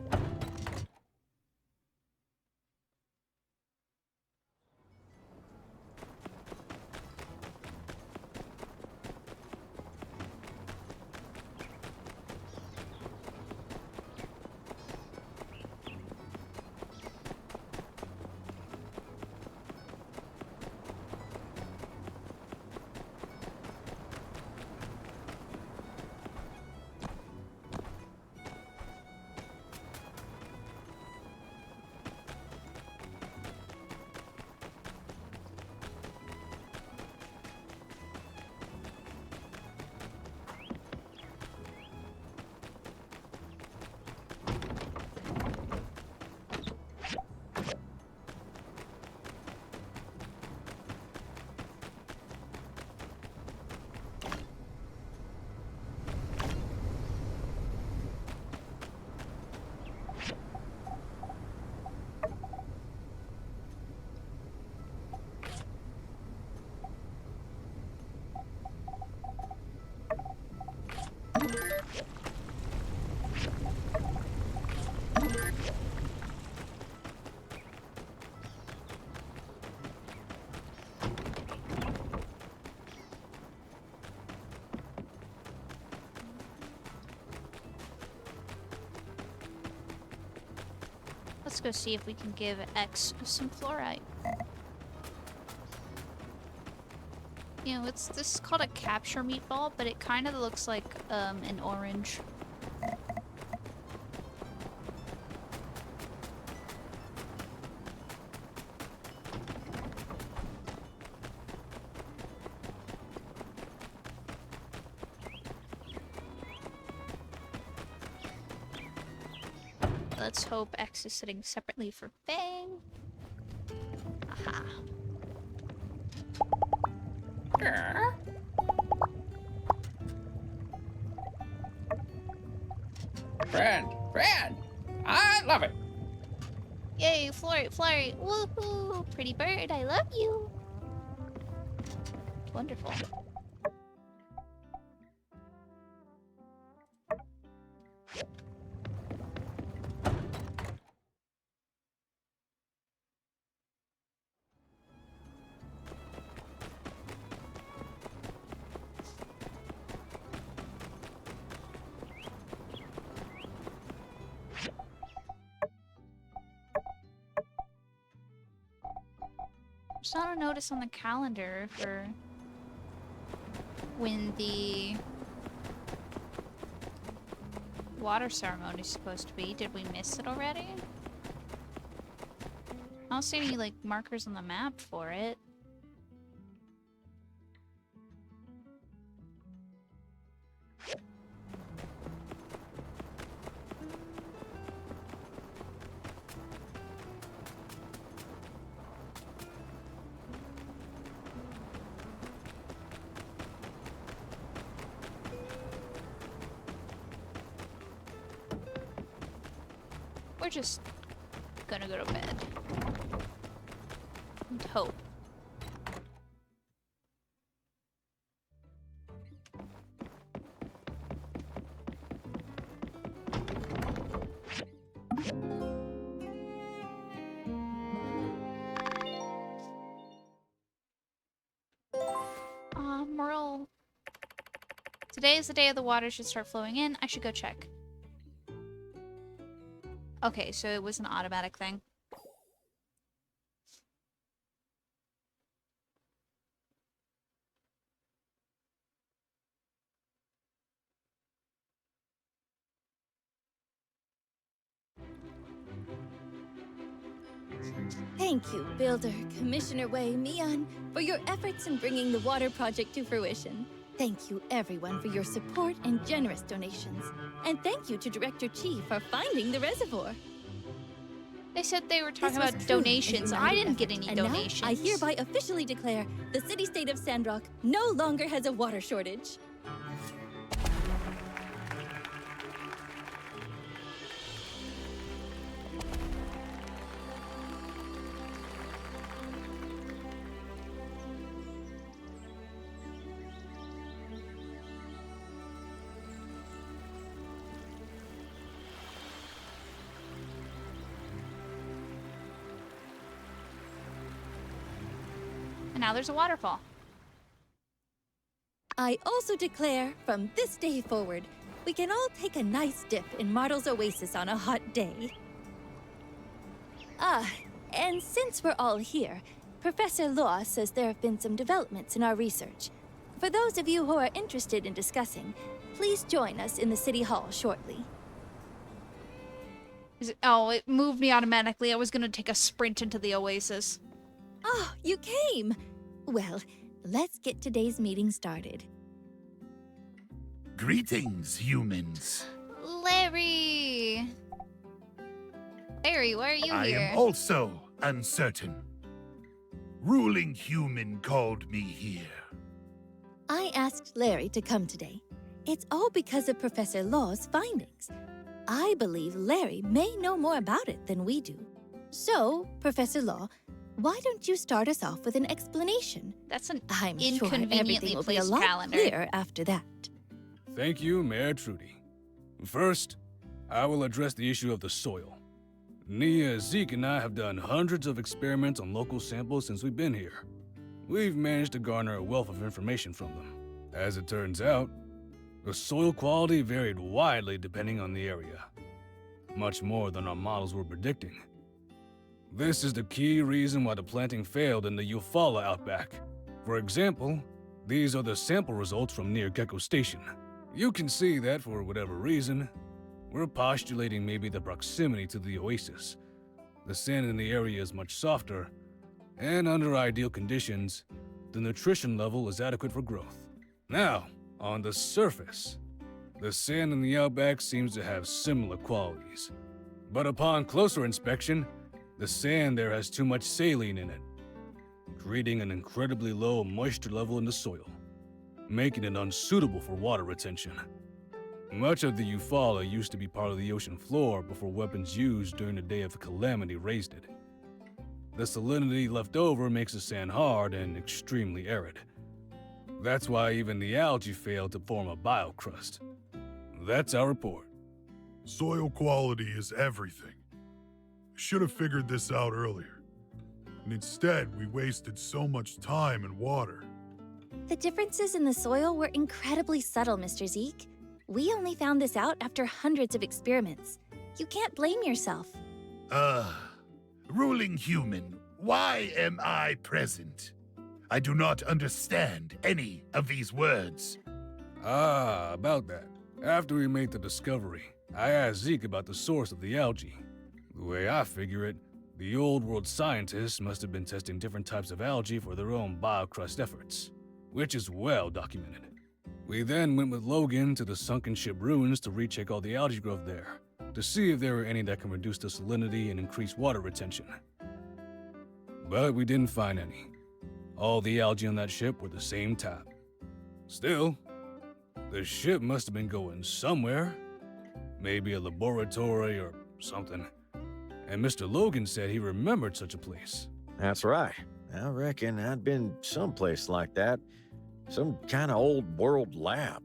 Let's go see if we can give X some fluorite. You know, this is called a capture meatball, but it kind of looks like an orange. Let's hope X is sitting separately for Fang. Aha. Friend, I love it. Yay, fluorite, fluorite. Woohoo! Pretty bird, I love you. Wonderful. There's not a notice on the calendar for when the water ceremony is supposed to be. Did we miss it already? I don't see any, like, markers on the map for it. We're just gonna go to bed. And hope. Merle. Today is the day the water should start flowing in. I should go check. Okay, so it was an automatic thing. Thank you, Builder Commissioner Wei Mian, for your efforts in bringing the water project to fruition. Thank you, everyone, for your support and generous donations. And thank you to Director Chi for finding the reservoir. They said they were talking This about was truly a donations. I united didn't get effort, any and now donations. I hereby officially declare the city-state of Sandrock no longer has a water shortage. And now there's a waterfall. I also declare, from this day forward, we can all take a nice dip in Martel's Oasis on a hot day. Ah, and since we're all here, Professor Law says there have been some developments in our research. For those of you who are interested in discussing, please join us in the City Hall shortly. Oh, it moved me automatically. I was gonna take a sprint into the oasis. Oh, you came! Well, let's get today's meeting started. Greetings, humans. Larry! Larry, why are you I here? am also uncertain. Ruling human called me here. I asked Larry to come today. It's all because of Professor Law's findings. I believe Larry may know more about it than we do. So, Professor Law, why don't you start us off with an explanation? That's an I'm sure inconveniently everything will be a placed lot calendar. clearer after that. Thank you, Mayor Trudy. First, I will address the issue of the soil. Nia, Zeke, and I have done hundreds of experiments on local samples since we've been here. We've managed to garner a wealth of information from them. As it turns out, the soil quality varied widely depending on the area, much more than our models were predicting. This is the key reason why the planting failed in the Eufaula outback. For example, these are the sample results from near Gecko Station. You can see that for whatever reason, we're postulating maybe the proximity to the oasis. The sand in the area is much softer, and under ideal conditions, the nutrition level is adequate for growth. Now, on the surface, the sand in the outback seems to have similar qualities. But upon closer inspection, the sand there has too much saline in it, creating an incredibly low moisture level in the soil, making it unsuitable for water retention. Much of the Eufaula used to be part of the ocean floor before weapons used during the Day of Calamity raised it. The salinity left over makes the sand hard and extremely arid. That's why even the algae failed to form a biocrust. That's our report. Soil quality is everything. Should have figured this out earlier. And instead, we wasted so much time and water. The differences in the soil were incredibly subtle, Mr. Zeke. We only found this out after hundreds of experiments. You can't blame yourself. Ruling human, why am I present? I do not understand any of these words. Ah, about that. After we made the discovery, I asked Zeke about the source of the algae. The way I figure it, the old world scientists must have been testing different types of algae for their own biocrust efforts, which is well documented. We then went with Logan to the sunken ship ruins to recheck all the algae growth there, to see if there were any that can reduce the salinity and increase water retention. But we didn't find any. All the algae on that ship were the same type. Still, the ship must have been going somewhere. Maybe a laboratory or something. And Mr. Logan said he remembered such a place. That's right. I reckon I'd been someplace like that. Some kind of old world lab.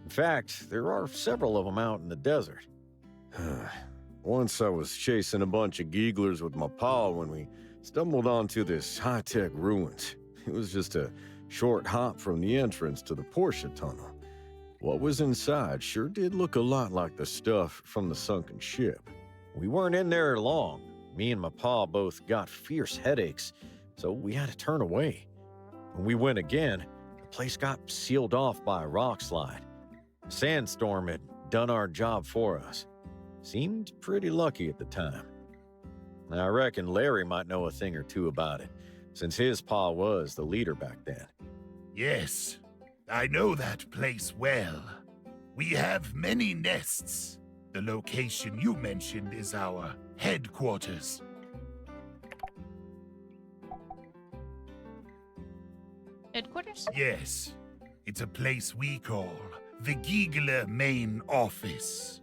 In fact, there are several of them out in the desert. Once I was chasing a bunch of geeglers with my pa when we stumbled onto this high-tech ruins. It was just a short hop from the entrance to the Porsche tunnel. What was inside sure did look a lot like the stuff from the sunken ship. We weren't in there long. Me and my pa both got fierce headaches, so we had to turn away. When we went again, the place got sealed off by a rock slide. A sandstorm had done our job for us. Seemed pretty lucky at the time. I reckon Larry might know a thing or two about it, since his pa was the leader back then. Yes, I know that place well. We have many nests. The location you mentioned is our headquarters. Headquarters? Yes, it's a place we call the Giegler Main Office.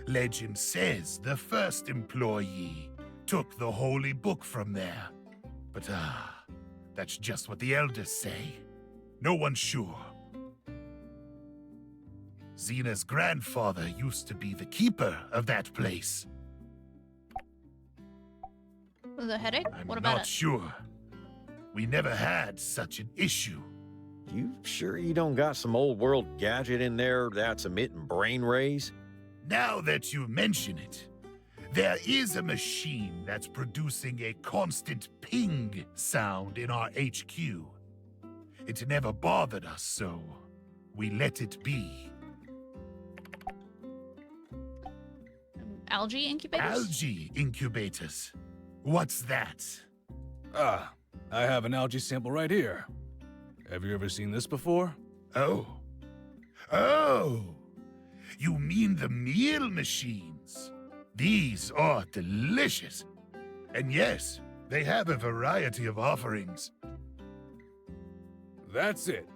Legend says the first employee took the holy book from there. But that's just what the elders say. No one's sure. Zena's grandfather used to be the keeper of that place. The headache? I'm What about not it? sure. We never had such an issue. You sure you don't got some old world gadget in there that's emitting brain rays? Now that you mention it, there is a machine that's producing a constant ping sound in our HQ. It never bothered us, so we let it be. Algae incubators? Algae incubators. What's that? I have an algae sample right here. Have you ever seen this before? Oh. Oh! You mean the meal machines? These are delicious. And yes, they have a variety of offerings. That's it.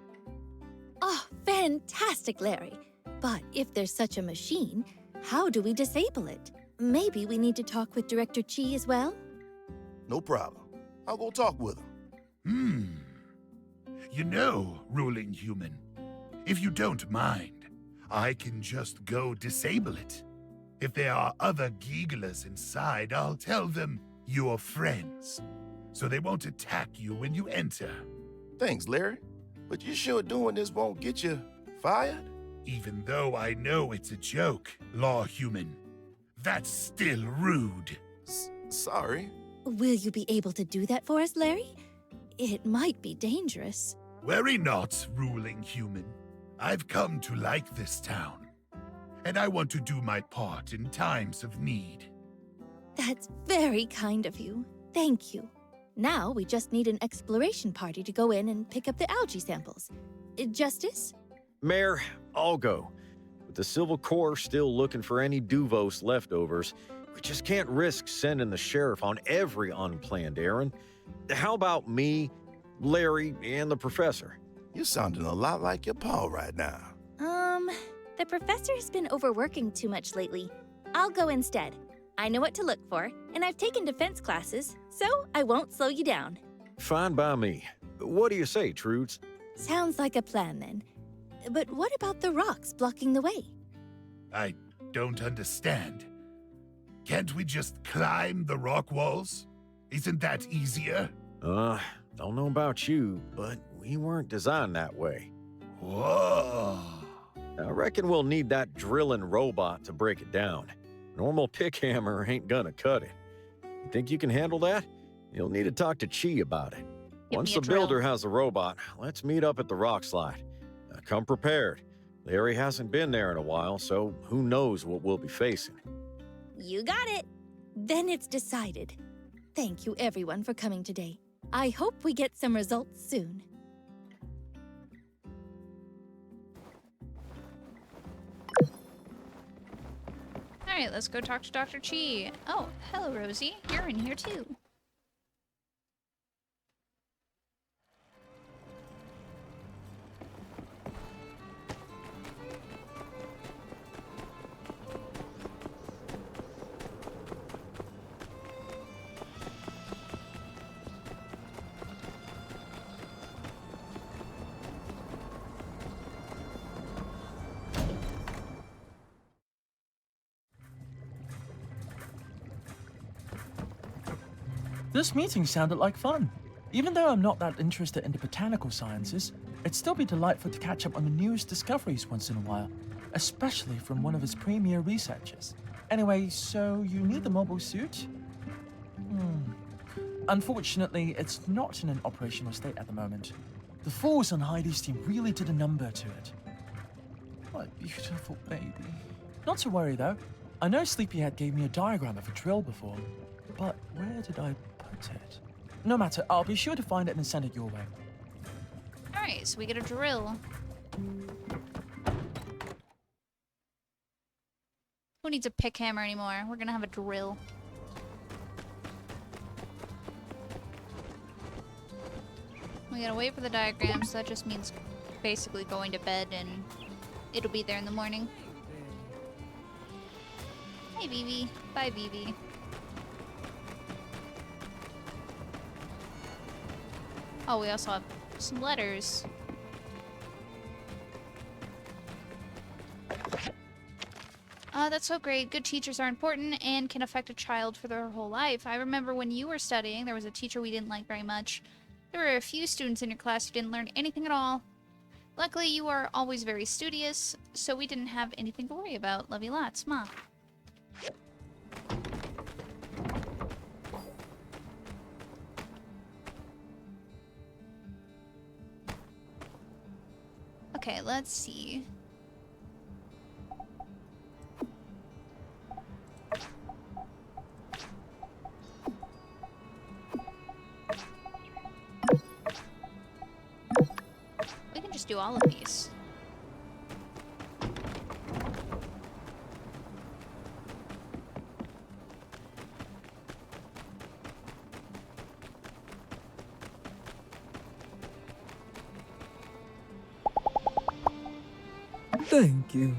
Oh, fantastic, Larry. But if there's such a machine, how do we disable it? Maybe we need to talk with Director Chi as well? No problem. I'll go talk with him. You know, ruling human, if you don't mind, I can just go disable it. If there are other Geeglers inside, I'll tell them you're friends, so they won't attack you when you enter. Thanks, Larry. But you sure doing this won't get you fired? Even though I know it's a joke, law human, that's still rude. Sorry. Will you be able to do that for us, Larry? It might be dangerous. Worry not, ruling human. I've come to like this town, and I want to do my part in times of need. That's very kind of you. Thank you. Now we just need an exploration party to go in and pick up the algae samples. Justice? Mayor, I'll go. With the Civil Corps still looking for any Duvos leftovers, we just can't risk sending the sheriff on every unplanned errand. How about me, Larry, and the professor? You're sounding a lot like your pa right now. The professor has been overworking too much lately. I'll go instead. I know what to look for, and I've taken defense classes, so I won't slow you down. Fine by me. What do you say, Trudes? Sounds like a plan, then. But what about the rocks blocking the way? I don't understand. Can't we just climb the rock walls? Isn't that easier? Don't know about you, but we weren't designed that way. Whoa. I reckon we'll need that drilling robot to break it down. Normal pick hammer ain't gonna cut it. You think you can handle that? You'll need to talk to Chi about it. Once the builder has the robot, let's meet up at the rock slide. Come prepared. Larry hasn't been there in a while, so who knows what we'll be facing. You got it. Then it's decided. Thank you, everyone, for coming today. I hope we get some results soon. All right, let's go talk to Dr. Chi. Oh, hello, Rosie. You're in here, too. This meeting sounded like fun. Even though I'm not that interested in the botanical sciences, it'd still be delightful to catch up on the newest discoveries once in a while, especially from one of his premier researchers. Anyway, so you need the mobile suit? Unfortunately, it's not in an operational state at the moment. The Falls on Heidi's team really did a number to it. What a beautiful baby. Not to worry though. I know Sleepyhead gave me a diagram of a drill before, but where did I put it? No matter, I'll be sure to find it and send it your way. Alright, so we get a drill. Who needs a pick hammer anymore? We're gonna have a drill. We gotta wait for the diagram, so that just means basically going to bed and it'll be there in the morning. Hey, Vivi. Bye, Vivi. Oh, we also have some letters. That's so great. Good teachers are important and can affect a child for their whole life. I remember when you were studying, there was a teacher we didn't like very much. There were a few students in your class who didn't learn anything at all. Luckily, you are always very studious, so we didn't have anything to worry about. Love you lots, Ma. Okay, let's see. We can just do all of these. Thank you.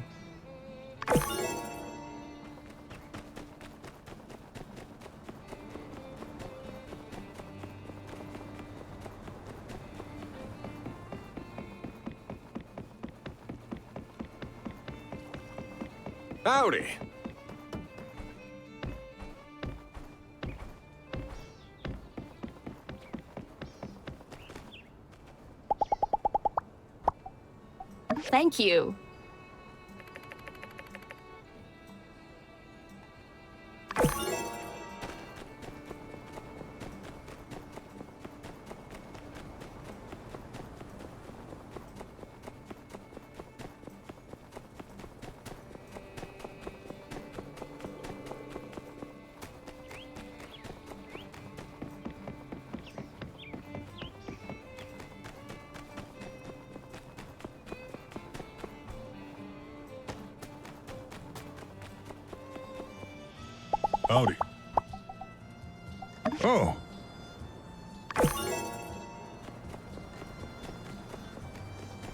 Howdy. Thank you. Howdy. Oh. How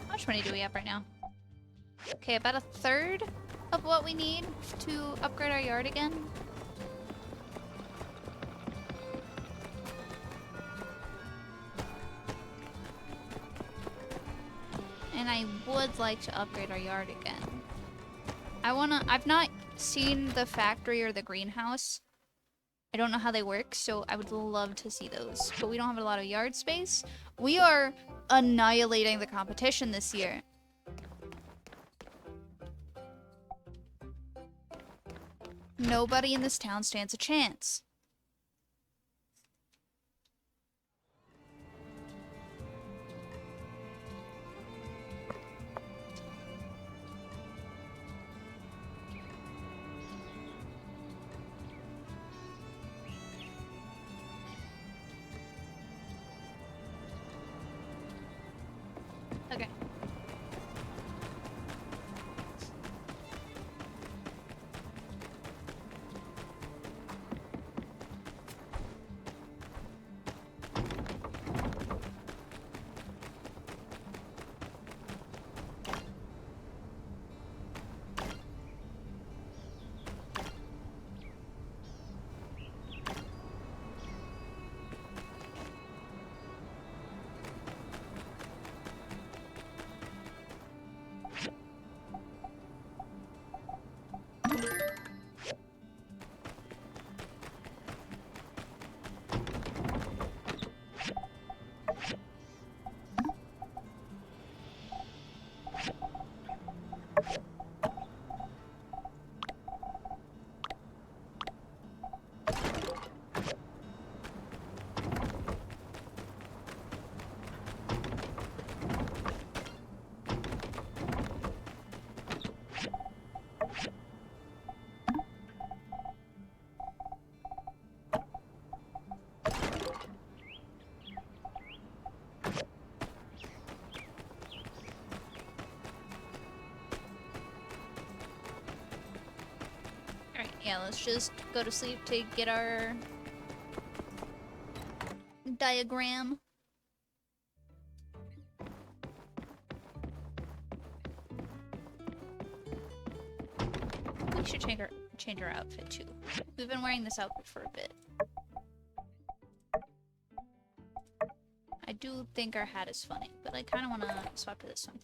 much money do we have right now? Okay, about a third of what we need to upgrade our yard again. And I would like to upgrade our yard again. I've not seen the factory or the greenhouse. I don't know how they work, so I would love to see those. But we don't have a lot of yard space. We are annihilating the competition this year. Nobody in this town stands a chance. Okay. Yeah, let's just go to sleep to get our diagram. We should change our outfit too. We've been wearing this outfit for a bit. I do think our hat is funny, but I kind of want to swap to this one.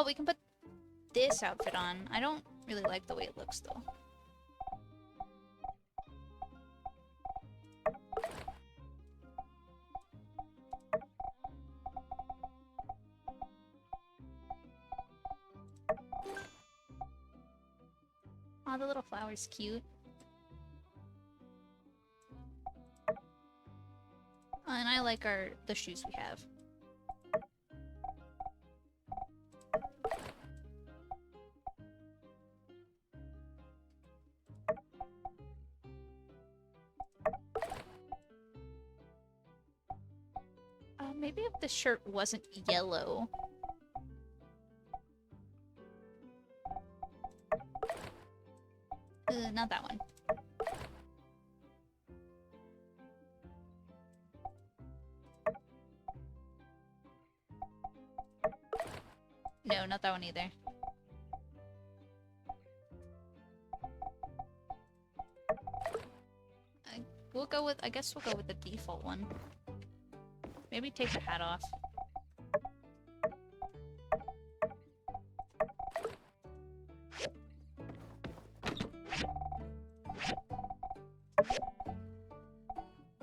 Oh, we can put this outfit on. I don't really like the way it looks, though. Aw, the little flower's cute. And I like the shoes we have. Maybe if the shirt wasn't yellow. Not that one. No, not that one either. I guess we'll go with the default one. Maybe take the hat off.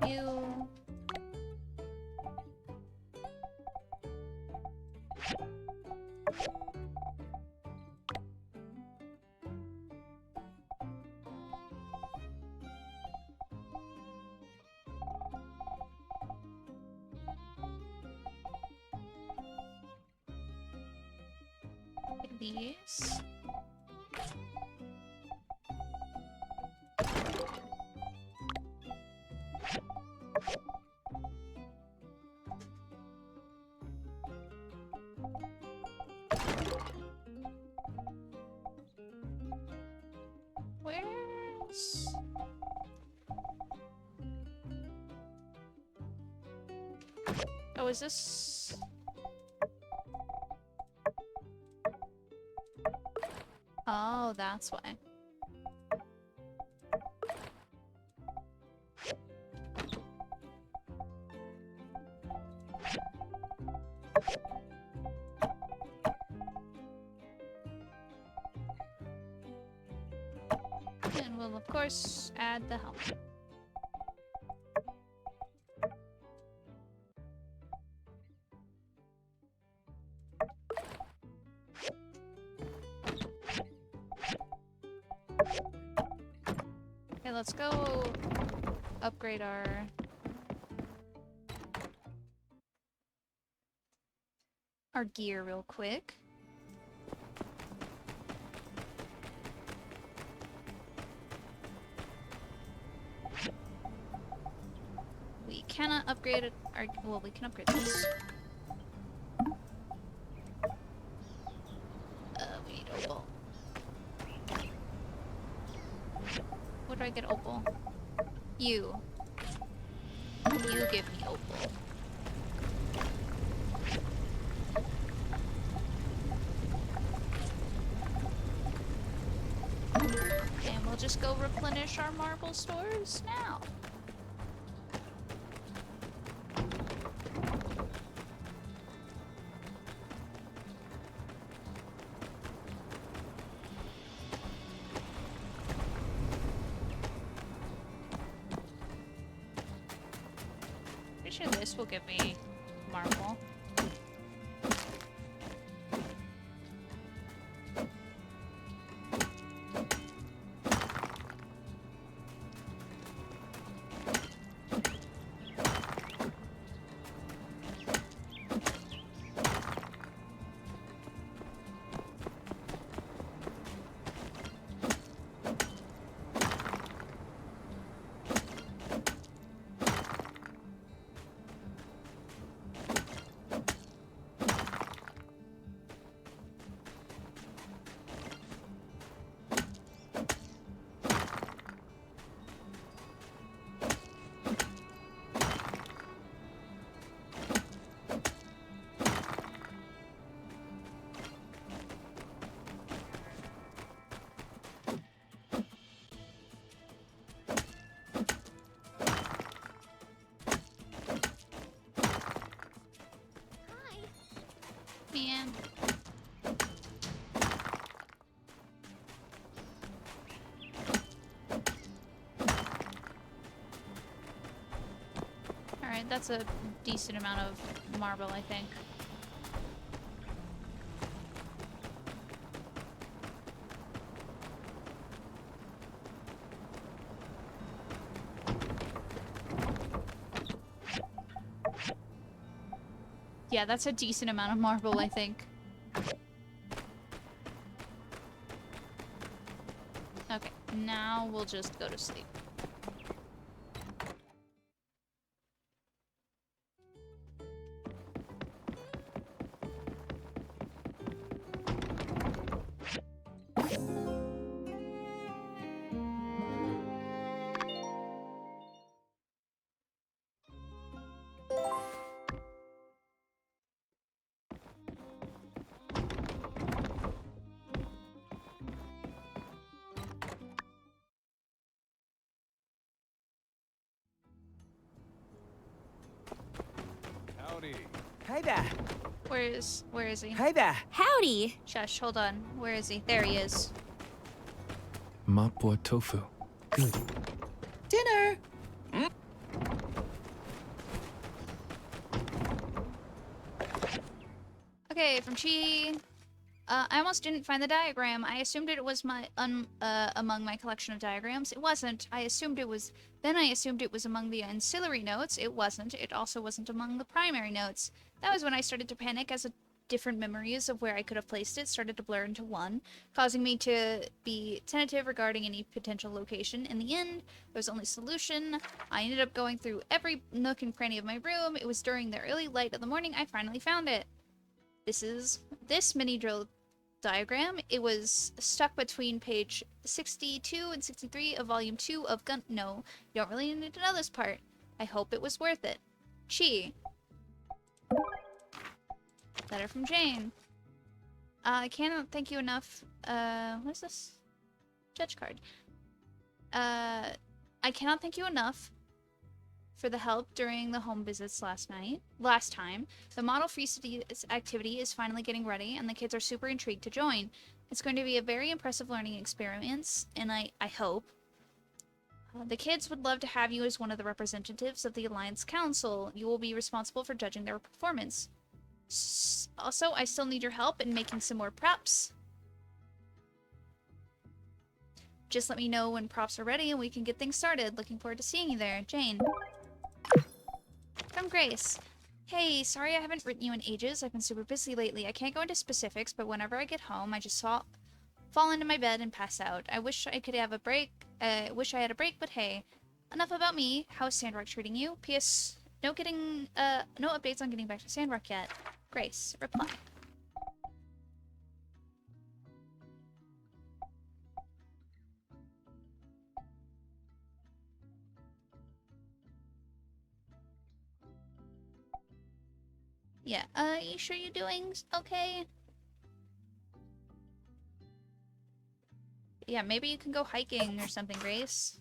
Ew. These. Where's... Oh, is this... Oh, that's why. And we'll, of course, add the helmet. Okay, let's go upgrade our gear real quick. We cannot upgrade our... Well, we can upgrade this. We need opal. What do I get opal? You. You give me opal. And we'll just go replenish our marble stores now. Pretty sure this will give me marble. Man. Alright, that's a decent amount of marble, I think. Yeah, that's a decent amount of marble, I think. Okay, now we'll just go to sleep. Howdy. Hey there. Where is he? Hey there. Howdy! Shush, hold on. Where is he? There he is. Mapua tofu. Good. Dinner! Okay, from Chi. I almost didn't find the diagram. I assumed it was my among my collection of diagrams. It wasn't. I assumed it was among the ancillary notes. It wasn't. It also wasn't among the primary notes. That was when I started to panic as different memories of where I could have placed it started to blur into one, causing me to be tentative regarding any potential location. In the end, there was only solution. I ended up going through every nook and cranny of my room. It was during the early light of the morning I finally found it. This mini drill diagram. It was stuck between page 62 and 63 of volume 2 of No, you don't really need to know this part. I hope it was worth it. Chi. Letter from Jane. I cannot thank you enough. What is this? Judge card. I cannot thank you enough for the help during the home visits last time. The Model Free City activity is finally getting ready, and the kids are super intrigued to join. It's going to be a very impressive learning experience, and I hope. The kids would love to have you as one of the representatives of the Alliance Council. You will be responsible for judging their performance. Also, I still need your help in making some more props. Just let me know when props are ready and we can get things started. Looking forward to seeing you there. Jane. From Grace. Hey, sorry I haven't written you in ages. I've been super busy lately. I can't go into specifics, but whenever I get home, I just fall into my bed and pass out. I wish I could have a break. Wish I had a break, but hey. Enough about me. How's Sandrock treating you? P.S. No updates on getting back to Sandrock yet. Grace. Reply. Yeah, you sure you're doing okay? Yeah, maybe you can go hiking or something, Grace.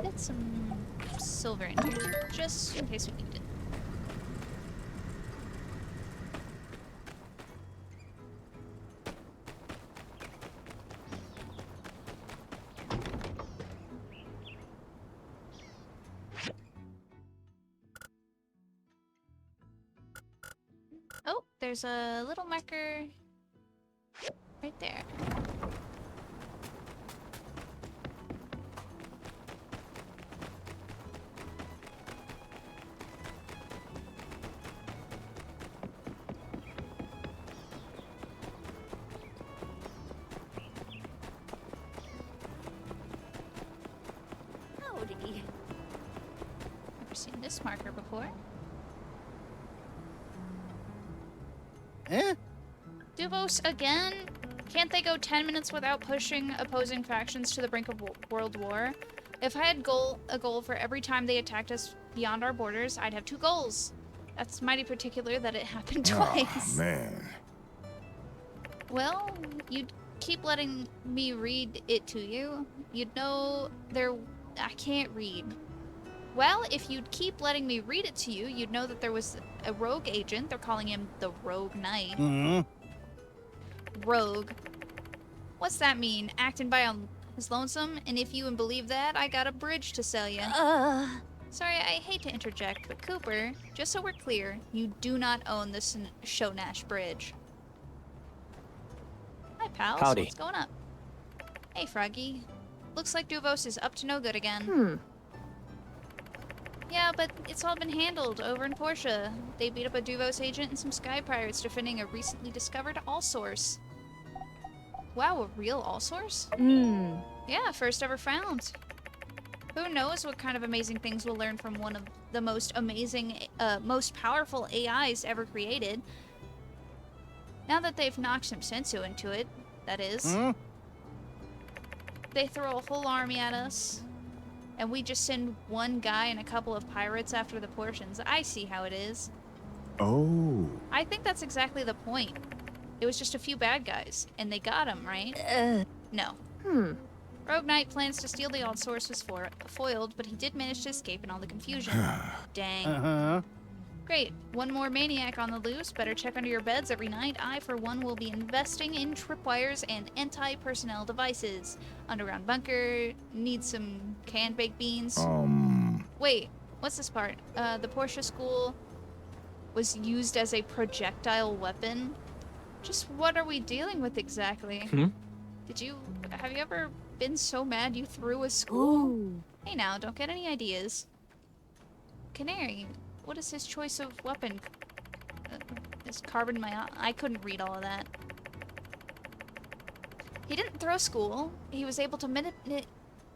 Get some silver in here too, just in case we need it. Oh, there's a little marker right there. Howdy. Never seen this marker before. Eh? Duvos again? Can't they go 10 minutes without pushing opposing factions to the brink of world war? If I had a goal for every time they attacked us beyond our borders, I'd have 2 goals. That's mighty particular that it happened twice. Oh, man. Well, you'd keep letting me read it to you. You'd know I can't read. Well, if you'd keep letting me read it to you, you'd know that there was a rogue agent. They're calling him the Rogue Knight. Rogue. What's that mean? Acting by on his lonesome? And if you believe that, I got a bridge to sell you. Sorry, I hate to interject, but Cooper, just so we're clear, you do not own this Shonash Bridge. Hi, pals. Howdy. What's going up? Hey, Froggy. Looks like Duvos is up to no good again. Yeah, but it's all been handled over in Portia. They beat up a Duvos agent and some sky pirates defending a recently discovered all-source. Wow, a real all-source? Yeah, first ever found. Who knows what kind of amazing things we'll learn from one of the most amazing, most powerful AIs ever created. Now that they've knocked some sensu into it, that is. They throw a whole army at us, and we just send one guy and a couple of pirates after the portions. I see how it is. Oh. I think that's exactly the point. It was just a few bad guys, and they got him, right? No. Rogue Knight plans to steal the old source was foiled, but he did manage to escape in all the confusion. Dang. Great. One more maniac on the loose. Better check under your beds every night. I, for one, will be investing in tripwires and anti-personnel devices. Underground bunker. Need some canned baked beans. Wait, what's this part? The Portia school was used as a projectile weapon. Just what are we dealing with exactly? Have you ever been so mad you threw a school? Hey now, don't get any ideas. Canary, what is his choice of weapon? Is carbon I couldn't read all of that. He didn't throw school. He was able to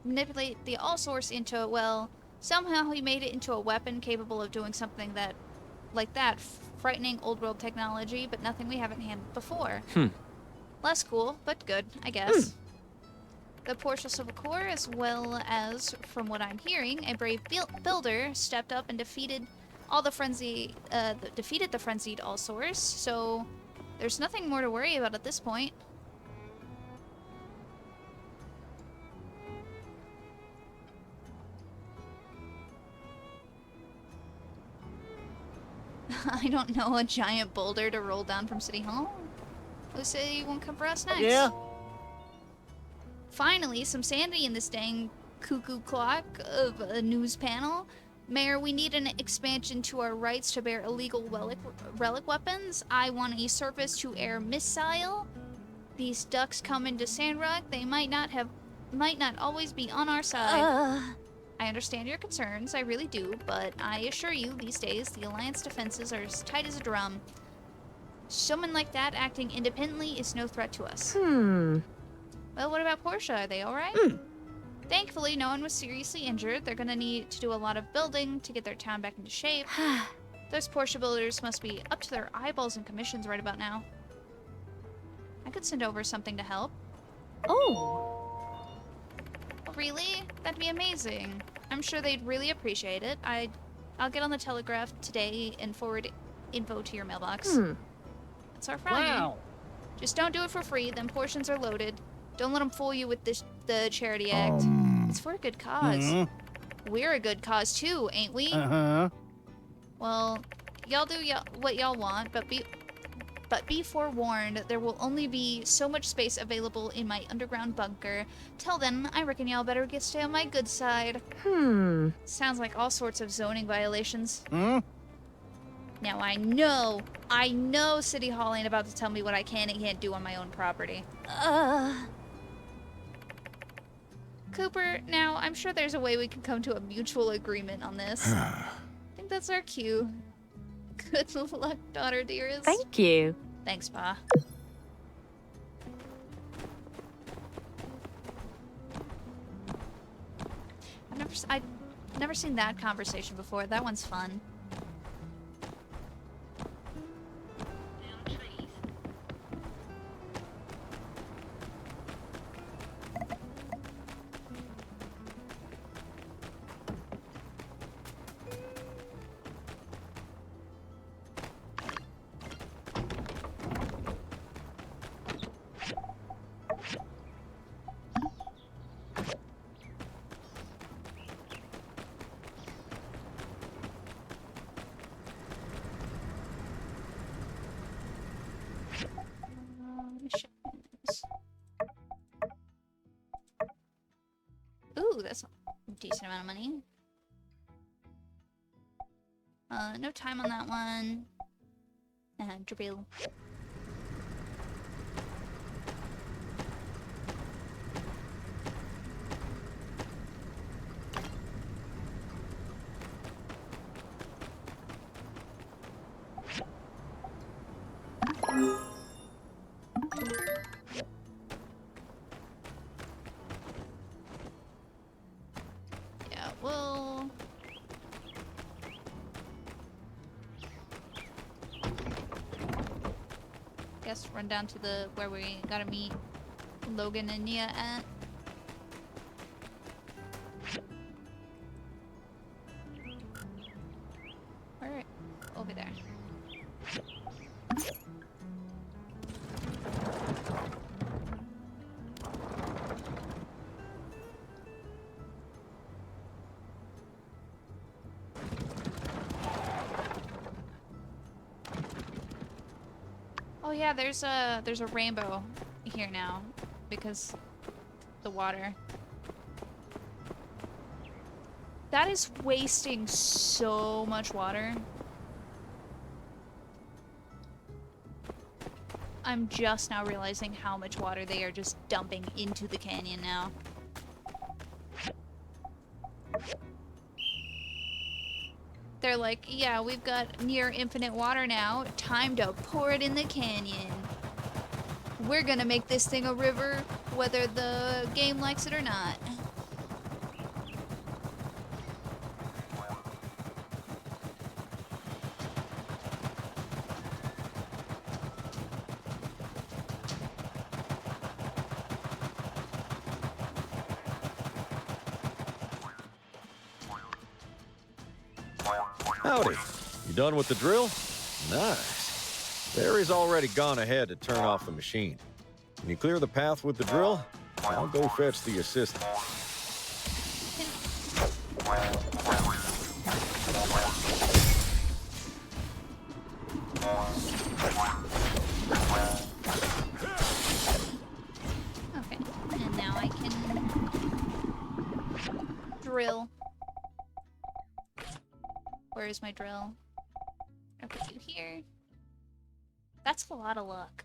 manipulate the all-source into, well, somehow he made it into a weapon capable of doing something like that. Frightening old-world technology, but nothing we haven't handled before. Less cool, but good, I guess. The Portia Civil Corps, as well as, from what I'm hearing, a brave builder stepped up and defeated the frenzied all-source, so there's nothing more to worry about at this point. I don't know, a giant boulder to roll down from City Hall? Who say you won't come for us next? Yeah. Finally, some sanity in this dang cuckoo clock of a news panel. Mayor, we need an expansion to our rights to bear illegal relic weapons. I want a surface-to-air missile. These ducks come into Sandrock. They might not always be on our side. I understand your concerns, I really do, but I assure you, these days, the Alliance defenses are as tight as a drum. Someone like that acting independently is no threat to us. Well, what about Portia? Are they alright? Thankfully, no one was seriously injured. They're gonna need to do a lot of building to get their town back into shape. Those Portia builders must be up to their eyeballs in commissions right about now. I could send over something to help. Oh. Really? That'd be amazing. I'm sure they'd really appreciate it. I'll get on the telegraph today and forward info to your mailbox. That's our Friday. Wow. Just don't do it for free, then portions are loaded. Don't let them fool you with the charity act. It's for a good cause. We're a good cause too, ain't we? Well, y'all do what y'all want, but be forewarned, there will only be so much space available in my underground bunker. Till then, I reckon y'all better stay on my good side. Sounds like all sorts of zoning violations. Now I know City Hall ain't about to tell me what I can and can't do on my own property. Cooper, now I'm sure there's a way we can come to a mutual agreement on this. I think that's our cue. Good luck, daughter dearest. Thank you. Thanks, Pa. I've never seen that conversation before. That one's fun. Ooh, that's a decent amount of money. No time on that one. Drill. Yeah, well... guess run down to the where we gotta meet Logan and Nia at. Alright, over there. Oh yeah, there's a rainbow here now because the water. That is wasting so much water. I'm just now realizing how much water they are just dumping into the canyon now. They're like, yeah, we've got near infinite water now. Time to pour it in the canyon. We're gonna make this thing a river, whether the game likes it or not. Howdy. You done with the drill? Nice. Barry's already gone ahead to turn off the machine. Can you clear the path with the drill? I'll go fetch the assistant. Okay, and now I can drill. Where is my drill? I'll put you here. That's a lot of luck.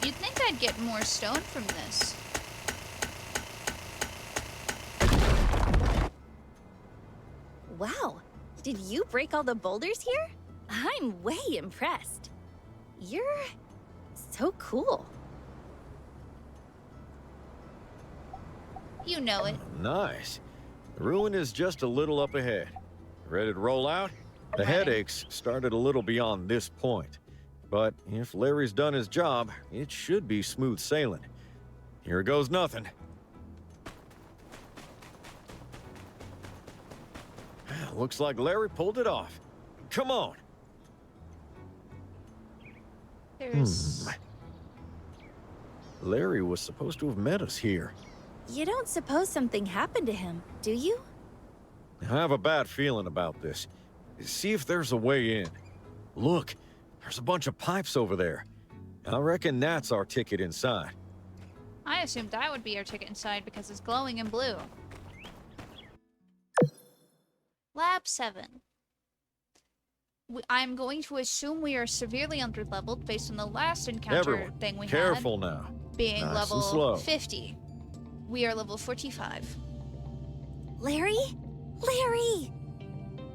You'd think I'd get more stone from this. Wow, did you break all the boulders here? I'm way impressed. You're so cool. You know it. Nice. The ruin is just a little up ahead. Ready to roll out? The headaches started a little beyond this point. But if Larry's done his job, it should be smooth sailing. Here goes nothing. Looks like Larry pulled it off. Come on. There's... Larry was supposed to have met us here. You don't suppose something happened to him, do you? I have a bad feeling about this. See if there's a way in. Look, there's a bunch of pipes over there. I reckon that's our ticket inside. I assumed that would be our ticket inside because it's glowing in blue. Lab 7. I'm going to assume we are severely underleveled based on the last encounter Everyone, thing we careful had now. being Nice level and slow. 50. We are level 45. Larry? Larry!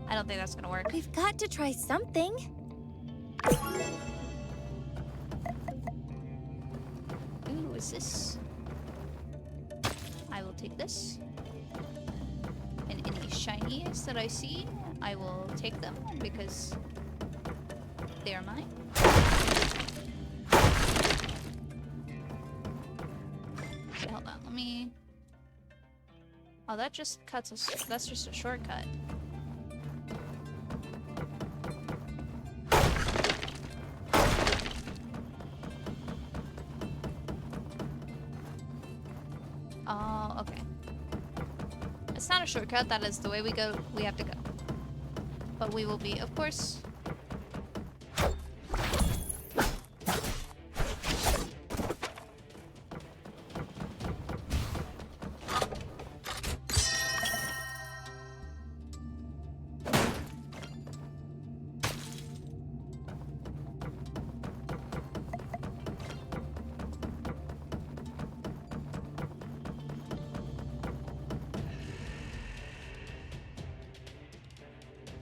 I don't think that's gonna work. We've got to try something. Ooh, is this? I will take this. And any shinies that I see, I will take them because they are mine. Okay, hold on, let me... Oh, that just cuts us. That's just a shortcut. Oh, okay. It's not a shortcut, that is the way we go. We have to go. But we will be, of course.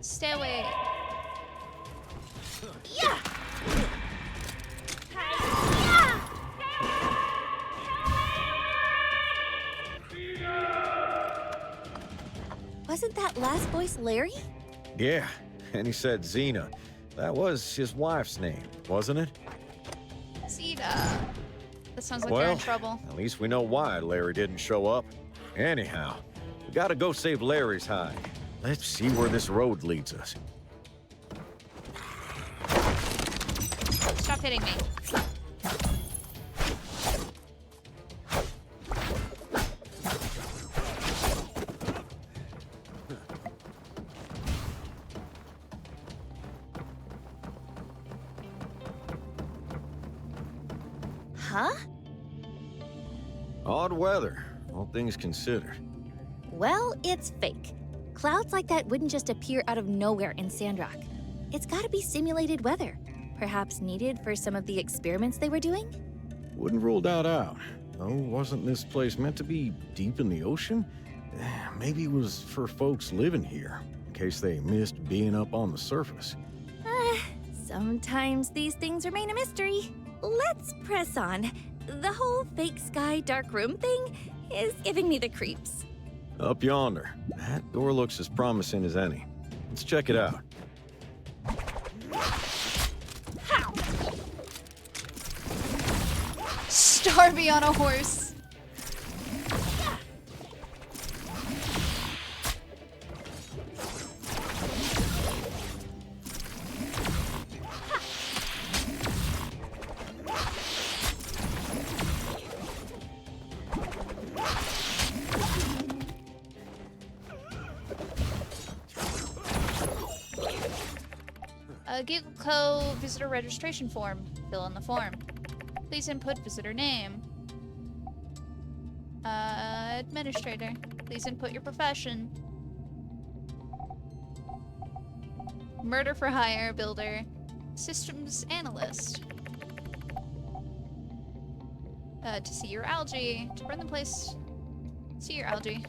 Stay away. Yeah! Wasn't that last voice Larry? Yeah, and he said Xena. That was his wife's name, wasn't it? Zeta. That sounds like you're in trouble. At least we know why Larry didn't show up. Anyhow, we gotta go save Larry's hide. Let's see where this road leads us. Stop hitting me. Huh? Odd weather, all things considered. Well, it's fake. Clouds like that wouldn't just appear out of nowhere in Sandrock. It's gotta be simulated weather. Perhaps needed for some of the experiments they were doing? Wouldn't rule that out. Oh, wasn't this place meant to be deep in the ocean? Maybe it was for folks living here, in case they missed being up on the surface. Sometimes these things remain a mystery. Let's press on. The whole fake sky dark room thing is giving me the creeps. Up yonder. That door looks as promising as any. Let's check it out. Starby on a horse. Giggle Co. visitor registration form. Fill in the form. Please input visitor name. Administrator. Please input your profession. Murder for hire builder. Systems analyst. To see your algae. To burn the place. See your algae.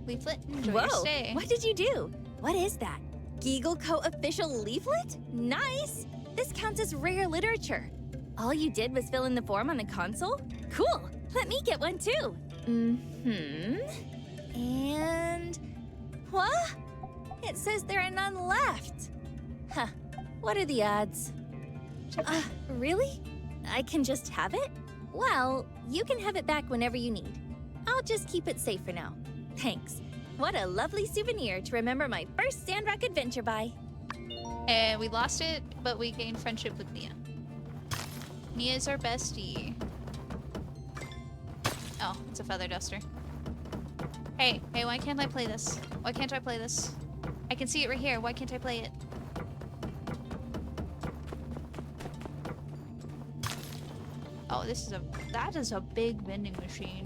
Leaflet. Enjoy your Whoa, stay. what did you do? What is that? Giggle Co. official leaflet? Nice! This counts as rare literature. All you did was fill in the form on the console? Cool! Let me get one too! And... what? It says there are none left! Huh. What are the odds? Really? I can just have it? Well, you can have it back whenever you need. I'll just keep it safe for now. Thanks. What a lovely souvenir to remember my first Sandrock adventure by. And we lost it, but we gained friendship with Nia. Nia's our bestie. Oh, it's a feather duster. Hey, why can't I play this? Why can't I play this? I can see it right here. Why can't I play it? Oh, that is a big vending machine.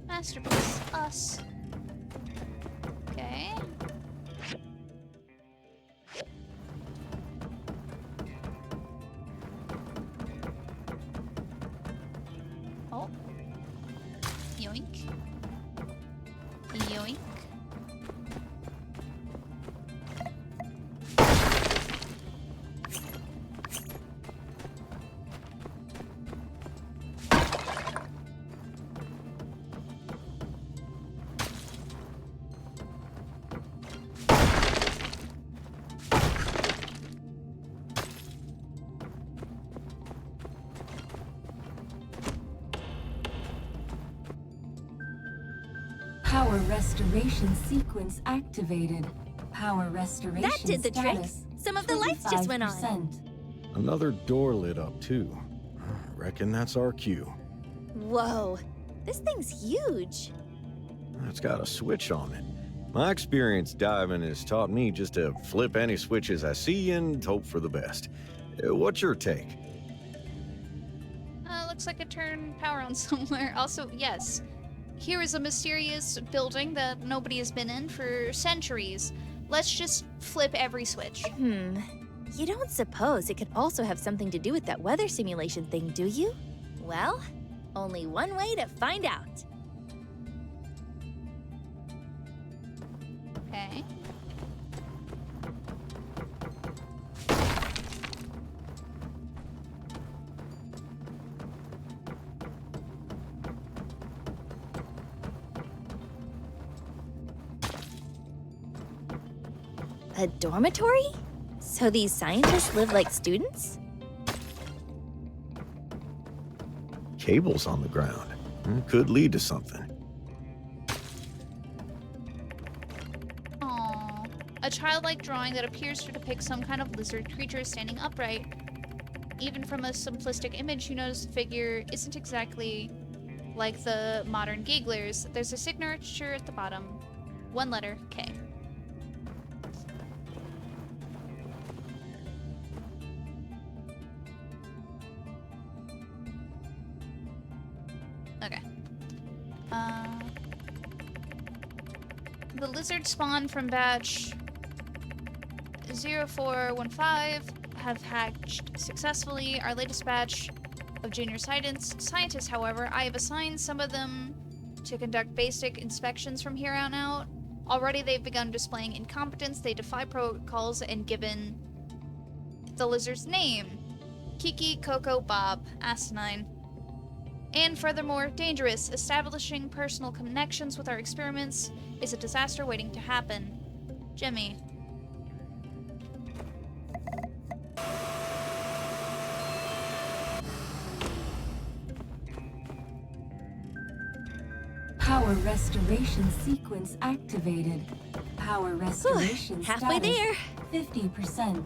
Masterpiece, us. Okay. Oh. Yoink. Yoink. Power restoration sequence activated. Power restoration That did the trick. status, Some of the lights just went on. 25%. Another door lit up, too. Reckon that's our cue. Whoa, this thing's huge. It's got a switch on it. My experience diving has taught me just to flip any switches I see and hope for the best. What's your take? Looks like it turned power on somewhere. Also, yes. Here is a mysterious building that nobody has been in for centuries. Let's just flip every switch. You don't suppose it could also have something to do with that weather simulation thing, do you? Well, only one way to find out. Okay. A dormitory? So these scientists live like students? Cables on the ground. Could lead to something. Aww. A childlike drawing that appears to depict some kind of lizard creature standing upright. Even from a simplistic image, you notice the figure isn't exactly like the modern gigglers. There's a signature at the bottom. One letter, K. Okay. The lizard spawned from batch 0415 have hatched successfully. Our latest batch of junior scientists, however, I have assigned some of them to conduct basic inspections from here on out. Already they've begun displaying incompetence. They defy protocols and given the lizard's name. Kiki, Coco, Bob, Asinine. And furthermore, dangerous. Establishing personal connections with our experiments is a disaster waiting to happen. Jimmy. Power restoration sequence activated. Power restoration halfway status, there. 50%.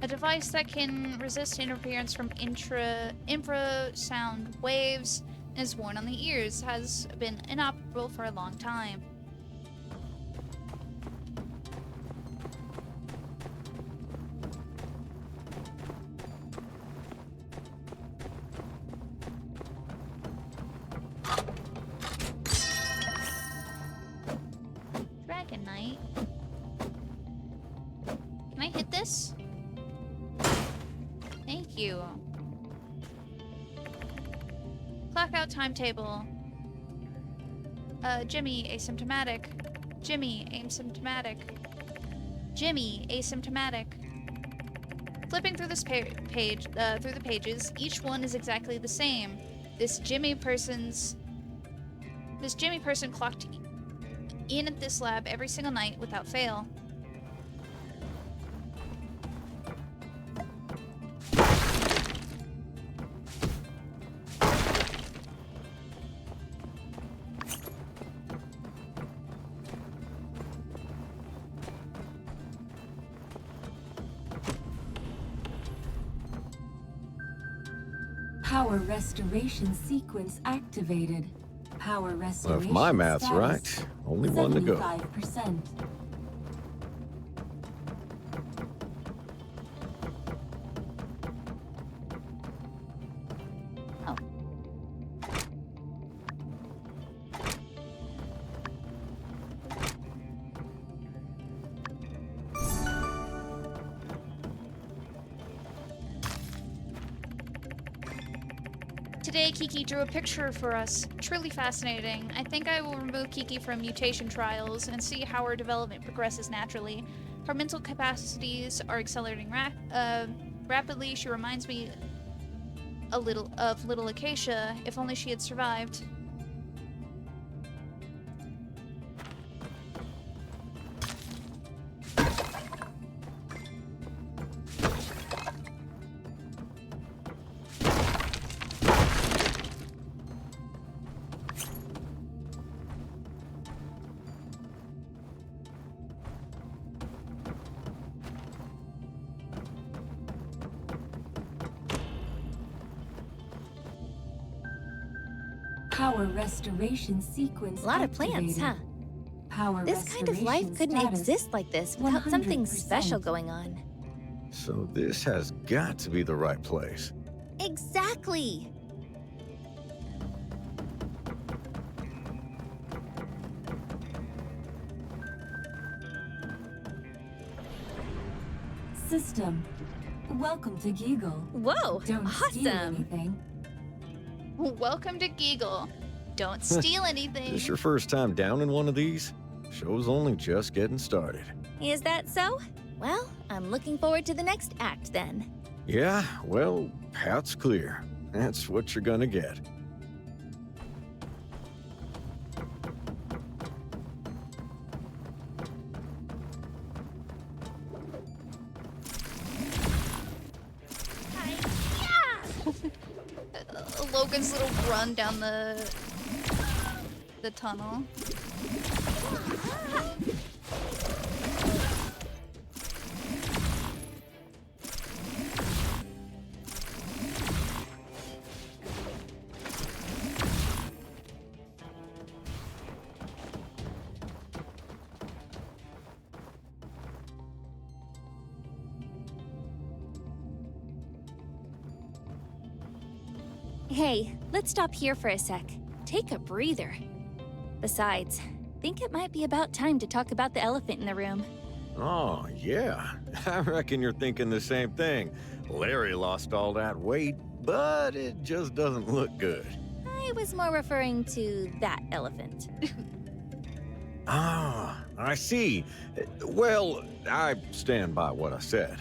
A device that can resist interference from infrasound waves and is worn on the ears has been inoperable for a long time. Good night. Can I hit this? Thank you. Clock out timetable. Jimmy, asymptomatic. Jimmy, asymptomatic. Jimmy, asymptomatic. Flipping through this page, through the pages, each one is exactly the same. This Jimmy person clocked in at this lab every single night without fail. Power restoration sequence activated. Power Well, restoration if my math's status, right, only one to go. 75%. Today, Kiki drew a picture for us. Truly fascinating. I think I will remove Kiki from mutation trials and see how her development progresses naturally. Her mental capacities are accelerating rapidly. She reminds me a little of little Acacia, if only she had survived. Power restoration sequence. A lot of plants, huh? Power This kind of life couldn't exist like this without something special going on. So this has got to be the right place. Exactly! System. Welcome to Giggle. Whoa! Don't steal Awesome! anything. Welcome to Giggle. Don't steal anything. This your first time down in one of these? Show's only just getting started. Is that so? Well, I'm looking forward to the next act then. Yeah, well, path's clear. That's what you're gonna get. Logan's little run down the tunnel. Hey, let's stop here for a sec. Take a breather. Besides, think it might be about time to talk about the elephant in the room. Oh, yeah. I reckon you're thinking the same thing. Larry lost all that weight, but it just doesn't look good. I was more referring to that elephant. Ah, I see. Well, I stand by what I said.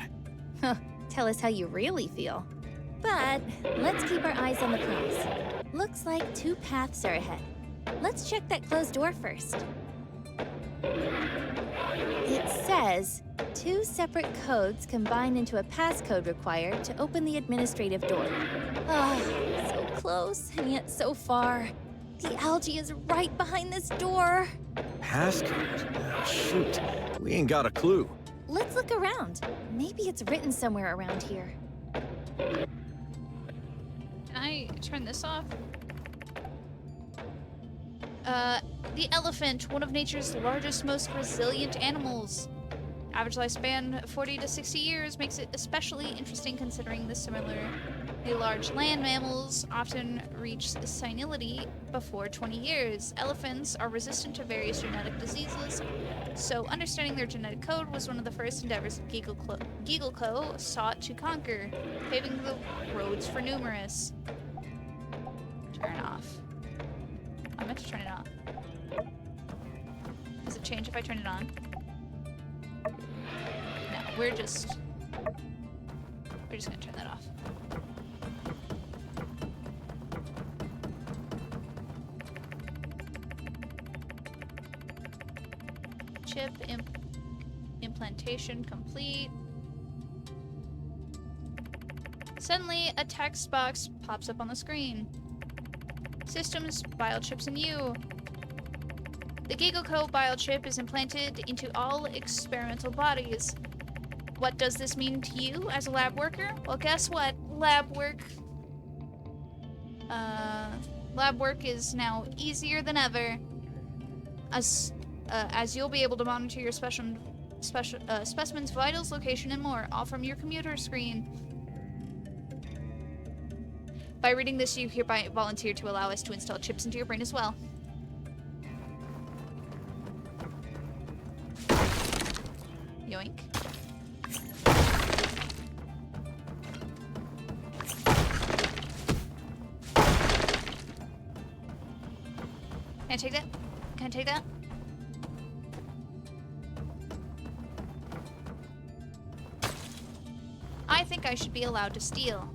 Huh, tell us how you really feel. But let's keep our eyes on the prize. Looks like 2 paths are ahead. Let's check that closed door first. It says 2 separate codes combine into a passcode required to open the administrative door. Ah, so close and yet so far. The algae is right behind this door. Passcode? Ah, shoot, we ain't got a clue. Let's look around. Maybe it's written somewhere around here. Can I turn this off? The elephant, one of nature's largest, most resilient animals. Average lifespan of 40 to 60 years makes it especially interesting considering the similarly large land mammals often reach senility before 20 years. Elephants are resistant to various genetic diseases, so understanding their genetic code was one of the first endeavors Geagle Co. sought to conquer, paving the roads for numerous. Turn off. I meant to turn it off. Does it change if I turn it on? No, we're just gonna turn that off. Chip implantation complete. Suddenly, a text box pops up on the screen. Systems, biochips in you. The Gigaco biochip is implanted into all experimental bodies. What does this mean to you as a lab worker? Well, guess what? Lab work is now easier than ever, as you'll be able to monitor your specimen's vitals, location, and more, all from your computer screen. By reading this, you hereby volunteer to allow us to install chips into your brain as well. Yoink. Can I take that? Can I take that? I think I should be allowed to steal.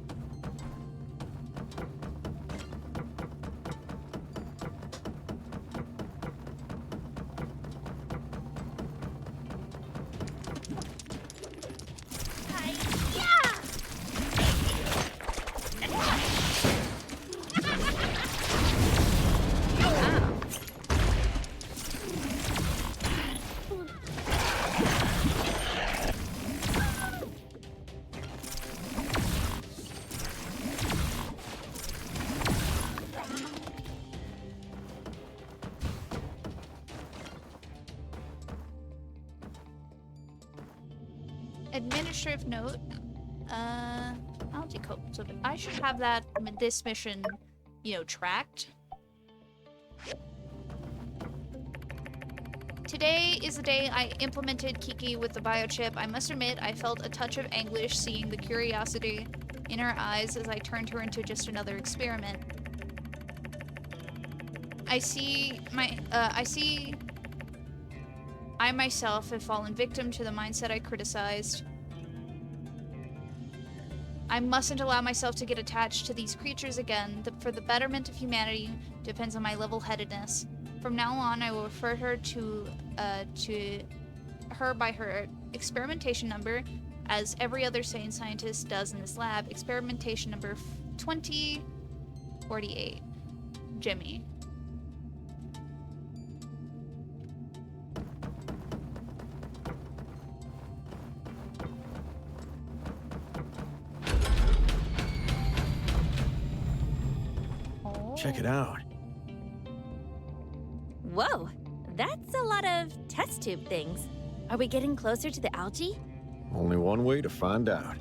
Administrative note. Algae coat. So I should have that this mission, you know, tracked. Today is the day I implemented Kiki with the biochip. I must admit, I felt a touch of anguish seeing the curiosity in her eyes as I turned her into just another experiment. I myself have fallen victim to the mindset I criticized. I mustn't allow myself to get attached to these creatures again. For the betterment of humanity depends on my level-headedness. From now on, I will refer her to her by her experimentation number, as every other sane scientist does in this lab. Experimentation number 2048. Jimmy. Check it out. Whoa, that's a lot of test tube things. Are we getting closer to the algae? Only one way to find out.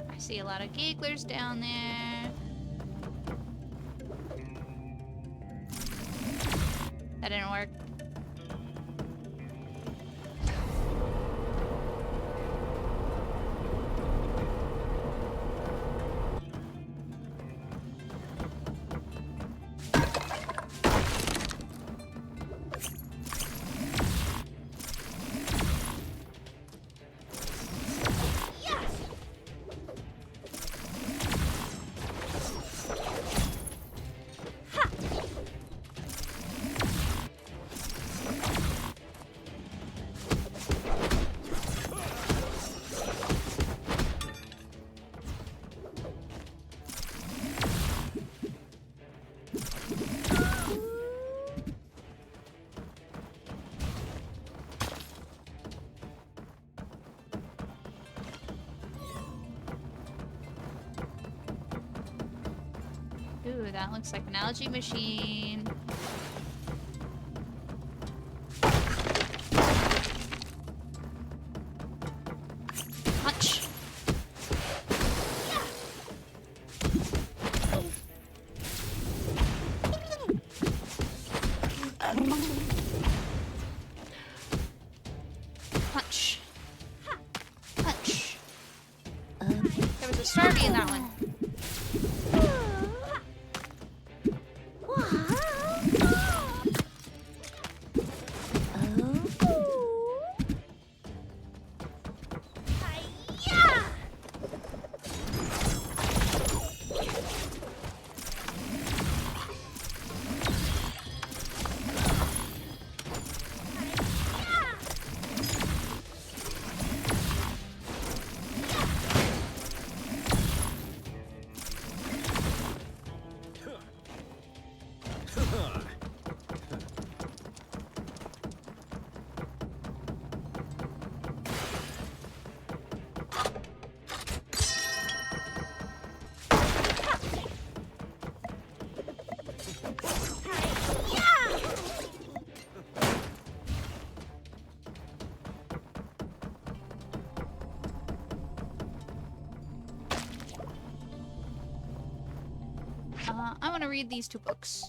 I see a lot of gigglers down there. That didn't work. Ooh, that looks like an algae machine. Punch. Punch. There was a Starmie in that one. I want to read these two books.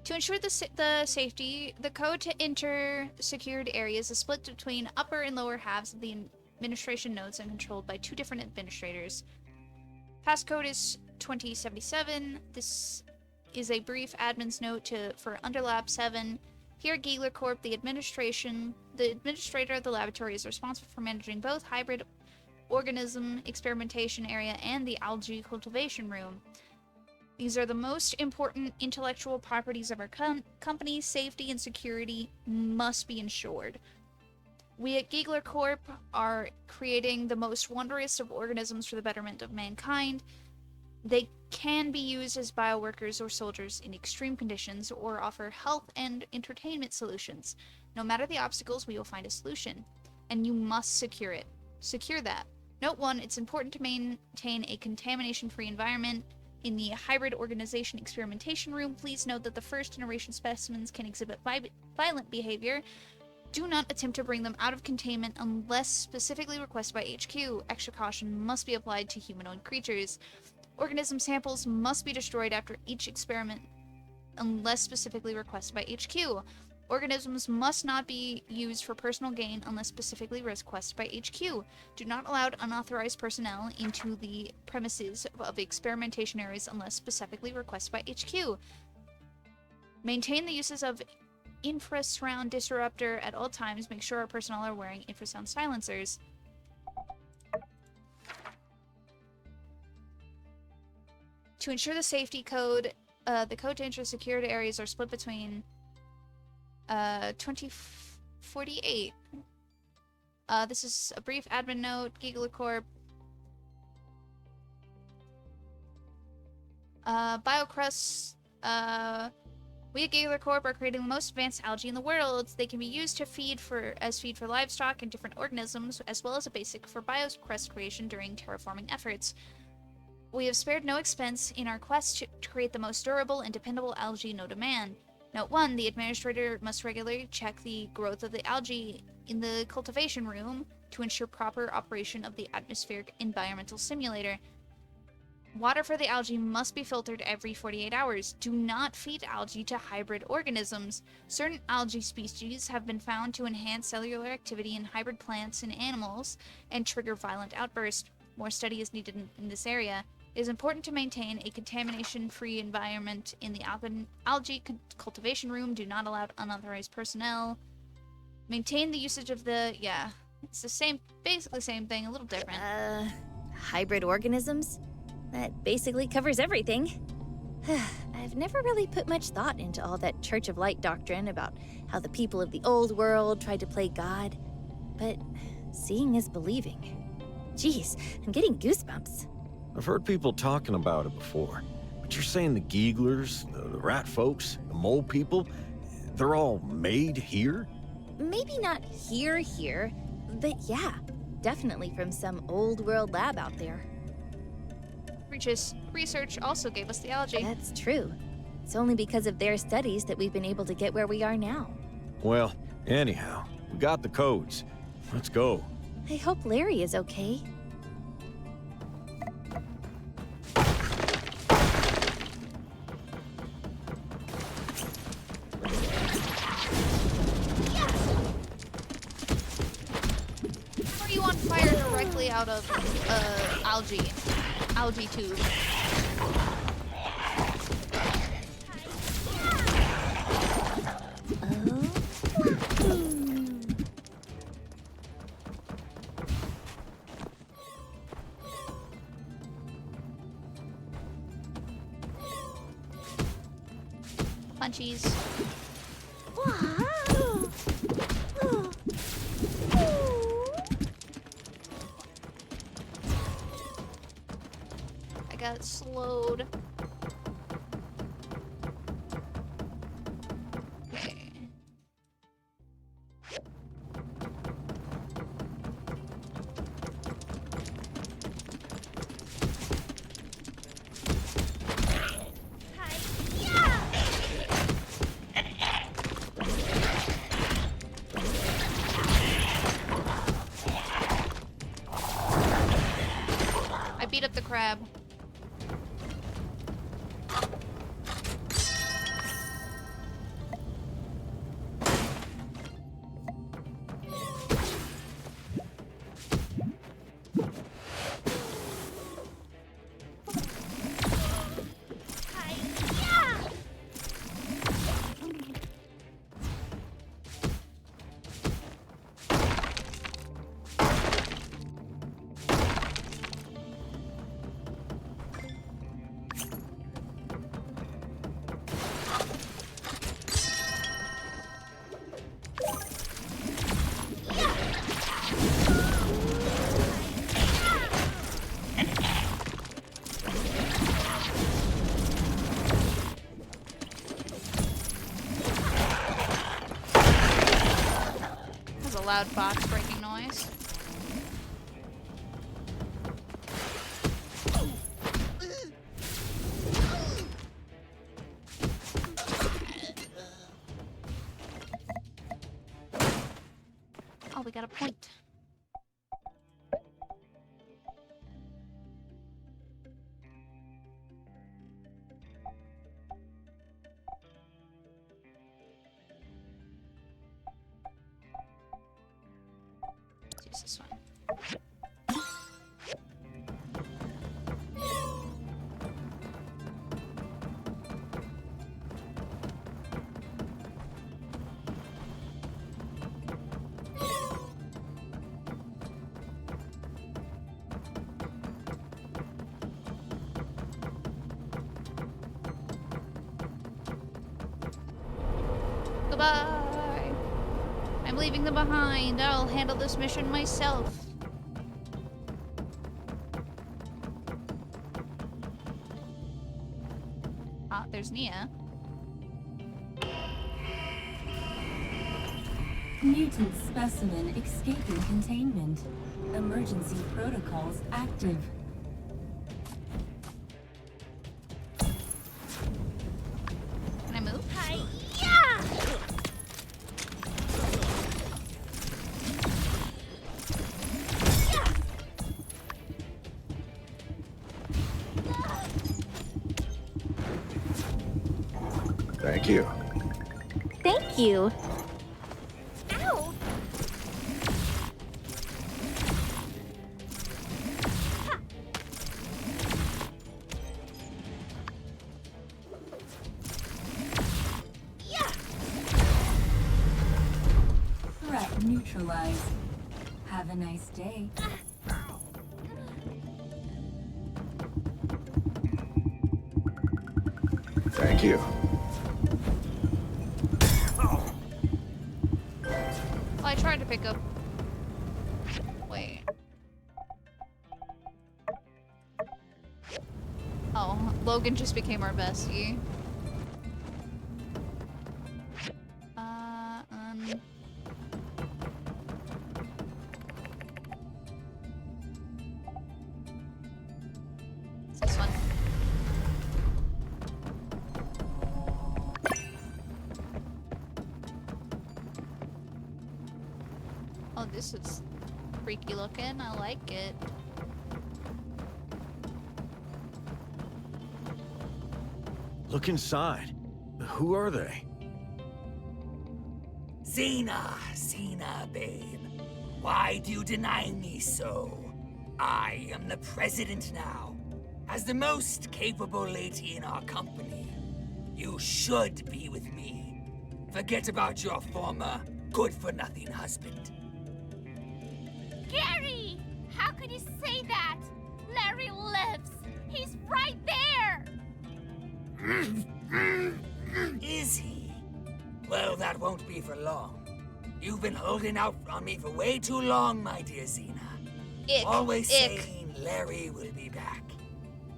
To ensure the safety, the code to enter secured areas is split between upper and lower halves of the administration nodes and controlled by two different administrators. Passcode is 2077. This is a brief admin's note for Underlab 7. Here at Giegler Corp, the administrator of the laboratory is responsible for managing both hybrid organism experimentation area and the algae cultivation room. These are the most important intellectual properties of our company. Safety and security must be ensured. We at Giegler Corp are creating the most wondrous of organisms for the betterment of mankind. They can be used as bioworkers or soldiers in extreme conditions, or offer health and entertainment solutions. No matter the obstacles, we will find a solution. And you must secure it. Secure that. Note 1, it's important to maintain a contamination-free environment. In the hybrid organization experimentation room, please note that the first-generation specimens can exhibit violent behavior. Do not attempt to bring them out of containment unless specifically requested by HQ. Extra caution must be applied to humanoid creatures. Organism samples must be destroyed after each experiment unless specifically requested by HQ. Organisms must not be used for personal gain unless specifically requested by HQ. Do not allow unauthorized personnel into the premises of experimentation areas unless specifically requested by HQ. Maintain the uses of infrasound disruptor at all times. Make sure our personnel are wearing infrasound silencers. To ensure the safety code, the code to enter secured areas are split between 2048. This is a brief admin note. Giegler Corp. Biocrust. We at Giegler Corp are creating the most advanced algae in the world. They can be used to feed for livestock and different organisms, as well as a basic for biocrust creation during terraforming efforts. We have spared no expense in our quest to create the most durable and dependable algae no demand. Note 1, the administrator must regularly check the growth of the algae in the cultivation room to ensure proper operation of the atmospheric environmental simulator. Water for the algae must be filtered every 48 hours. Do not feed algae to hybrid organisms. Certain algae species have been found to enhance cellular activity in hybrid plants and animals and trigger violent outbursts. More study is needed in this area. It is important to maintain a contamination-free environment in the algae cultivation room. Do not allow unauthorized personnel. Maintain the usage of the... yeah, it's the same, basically same thing, a little different. Hybrid organisms? That basically covers everything. I've never really put much thought into all that Church of Light doctrine about how the people of the old world tried to play God. But seeing is believing. Jeez, I'm getting goosebumps. I've heard people talking about it before, but you're saying the Gieglers, the rat folks, the mole people, they're all made here? Maybe not here, but yeah, definitely from some old world lab out there. Research also gave us the algae. That's true. It's only because of their studies that we've been able to get where we are now. Well, anyhow, we got the codes. Let's go. I hope Larry is okay. algae. Algae tube. Punchies. I got slowed. Okay. I beat up the crab. That's a loud box breaking noise. Oh, we got a point. Let's use this one. Goodbye. I'm leaving them behind. I'll handle this mission myself. Ah, there's Nia. Mutant specimen escaping containment. Emergency protocols active. Can I move? Thank you. Thank you. Ow! Threat neutralized. Have a nice day. Thank you. Well, I tried to pick up. Wait. Oh, Logan just became our bestie. It's this one. Oh, this is freaky looking. I like it. Look inside. Who are they? Xena, babe. Why do you deny me so? I am the president now. As the most capable lady in our company, you should be with me. Forget about your former good-for-nothing husband. Gary! How could you say that? Larry lives. He's right there! Is he? Well, that won't be for long. You've been holding out on me for way too long, my dear Xena. Always saying Larry will be back.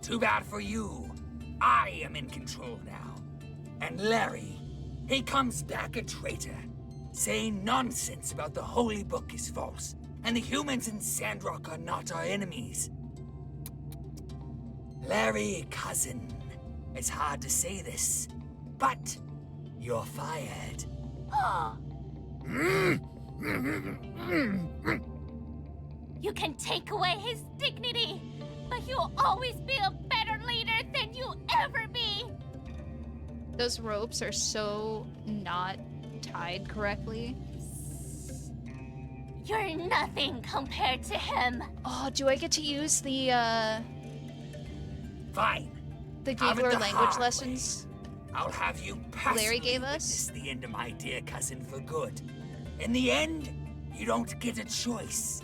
Too bad for you. I am in control now. And Larry, he comes back a traitor, saying nonsense about the Holy Book is false, and the humans in Sandrock are not our enemies. Larry, cousin, it's hard to say this, but you're fired. You can take away his dignity, but you'll always be a better leader than you'll ever be. Those ropes are so not tied correctly. You're nothing compared to him. Oh, do I get to use the Fine. the Have it Giggler the language hard way. lessons? I'll have you pass Larry gave us? the end of my dear cousin for good. In the end, you don't get a choice.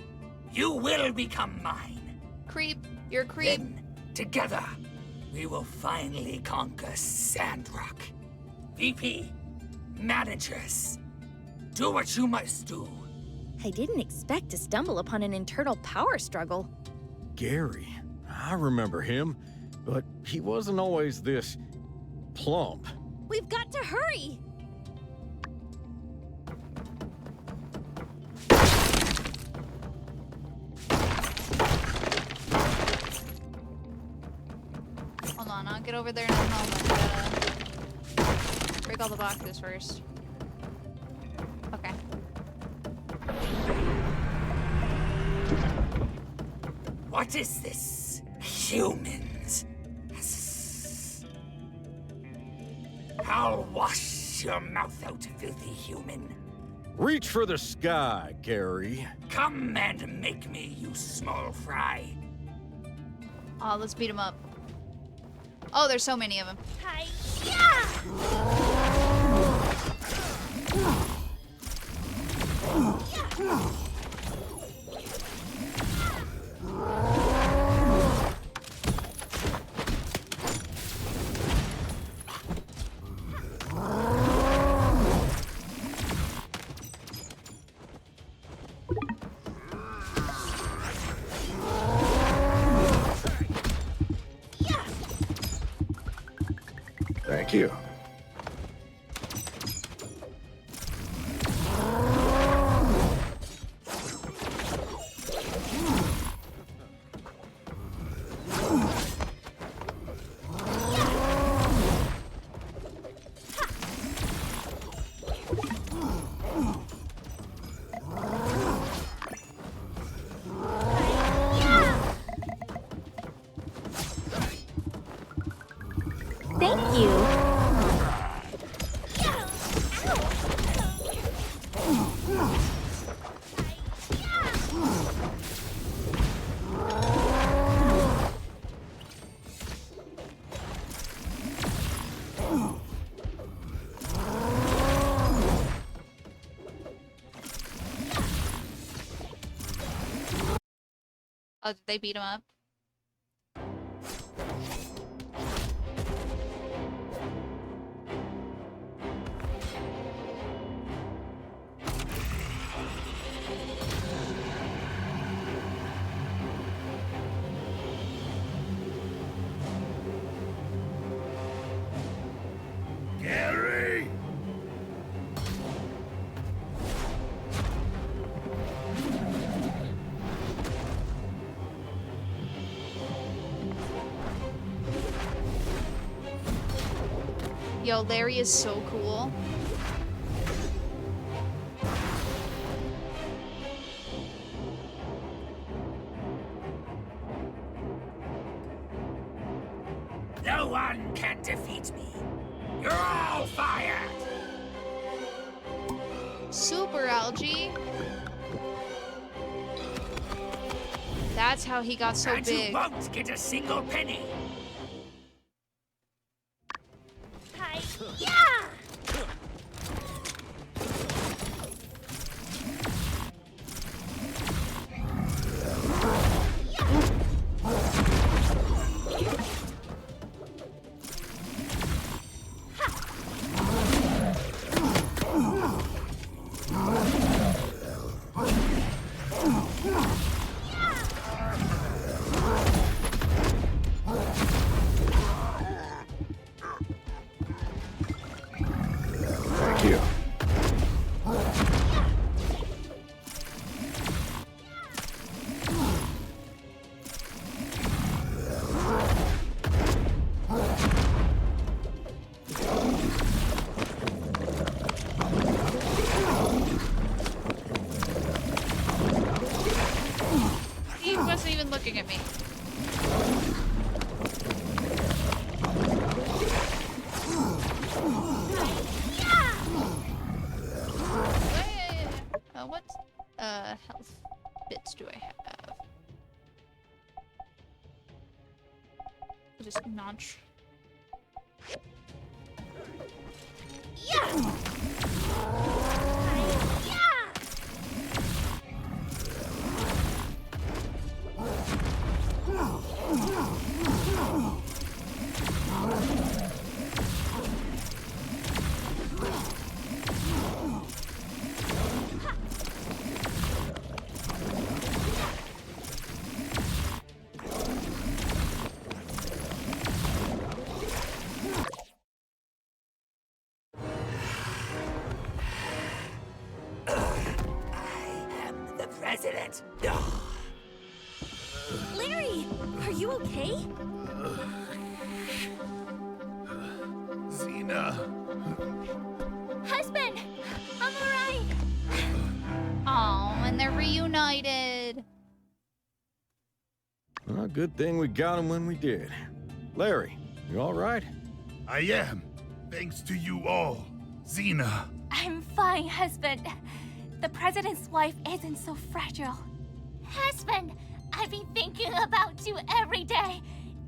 You will become mine. Creep, you're a creep. Then, together, we will finally conquer Sandrock. VP, managers, do what you must do. I didn't expect to stumble upon an internal power struggle. Gary, I remember him, but he wasn't always this plump. We've got to hurry! Hold on, I'll get over there in a moment. Gotta break all the boxes first. Okay. What is this? Humans. I'll wash your mouth out, filthy human. Reach for the sky, Gary. Come and make me, you small fry. Oh, let's beat him up. Oh, there's so many of them. Thank you. Thank you. Oh, did they beat him up? Gary! Yo, Larry is so cool. No one can defeat me. You're all fired. Super algae. That's how he got so And big. you won't get a single penny. Yeah! Thank you. He wasn't even looking at me. What health bits do I have? Just notch. Yeah! The president. Larry, are you okay? Xena. Husband, I'm alright. Oh, and they're reunited. Well, good thing we got him when we did. Larry, you all right? I am. Thanks to you all. Xena. I'm fine, husband. The president's wife isn't so fragile. Husband, I've been thinking about you every day.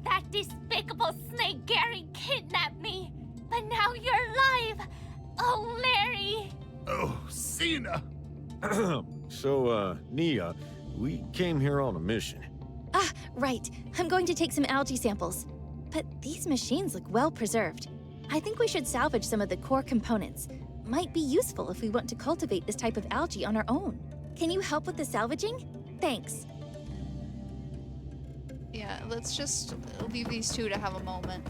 That despicable snake Gary kidnapped me. But now you're alive. Oh, Larry. Oh, Xena. So, Nia, we came here on a mission. Ah, right. I'm going to take some algae samples. But these machines look well preserved. I think we should salvage some of the core components. Might be useful if we want to cultivate this type of algae on our own. Can you help with the salvaging? Thanks. Yeah, let's just leave these two to have a moment.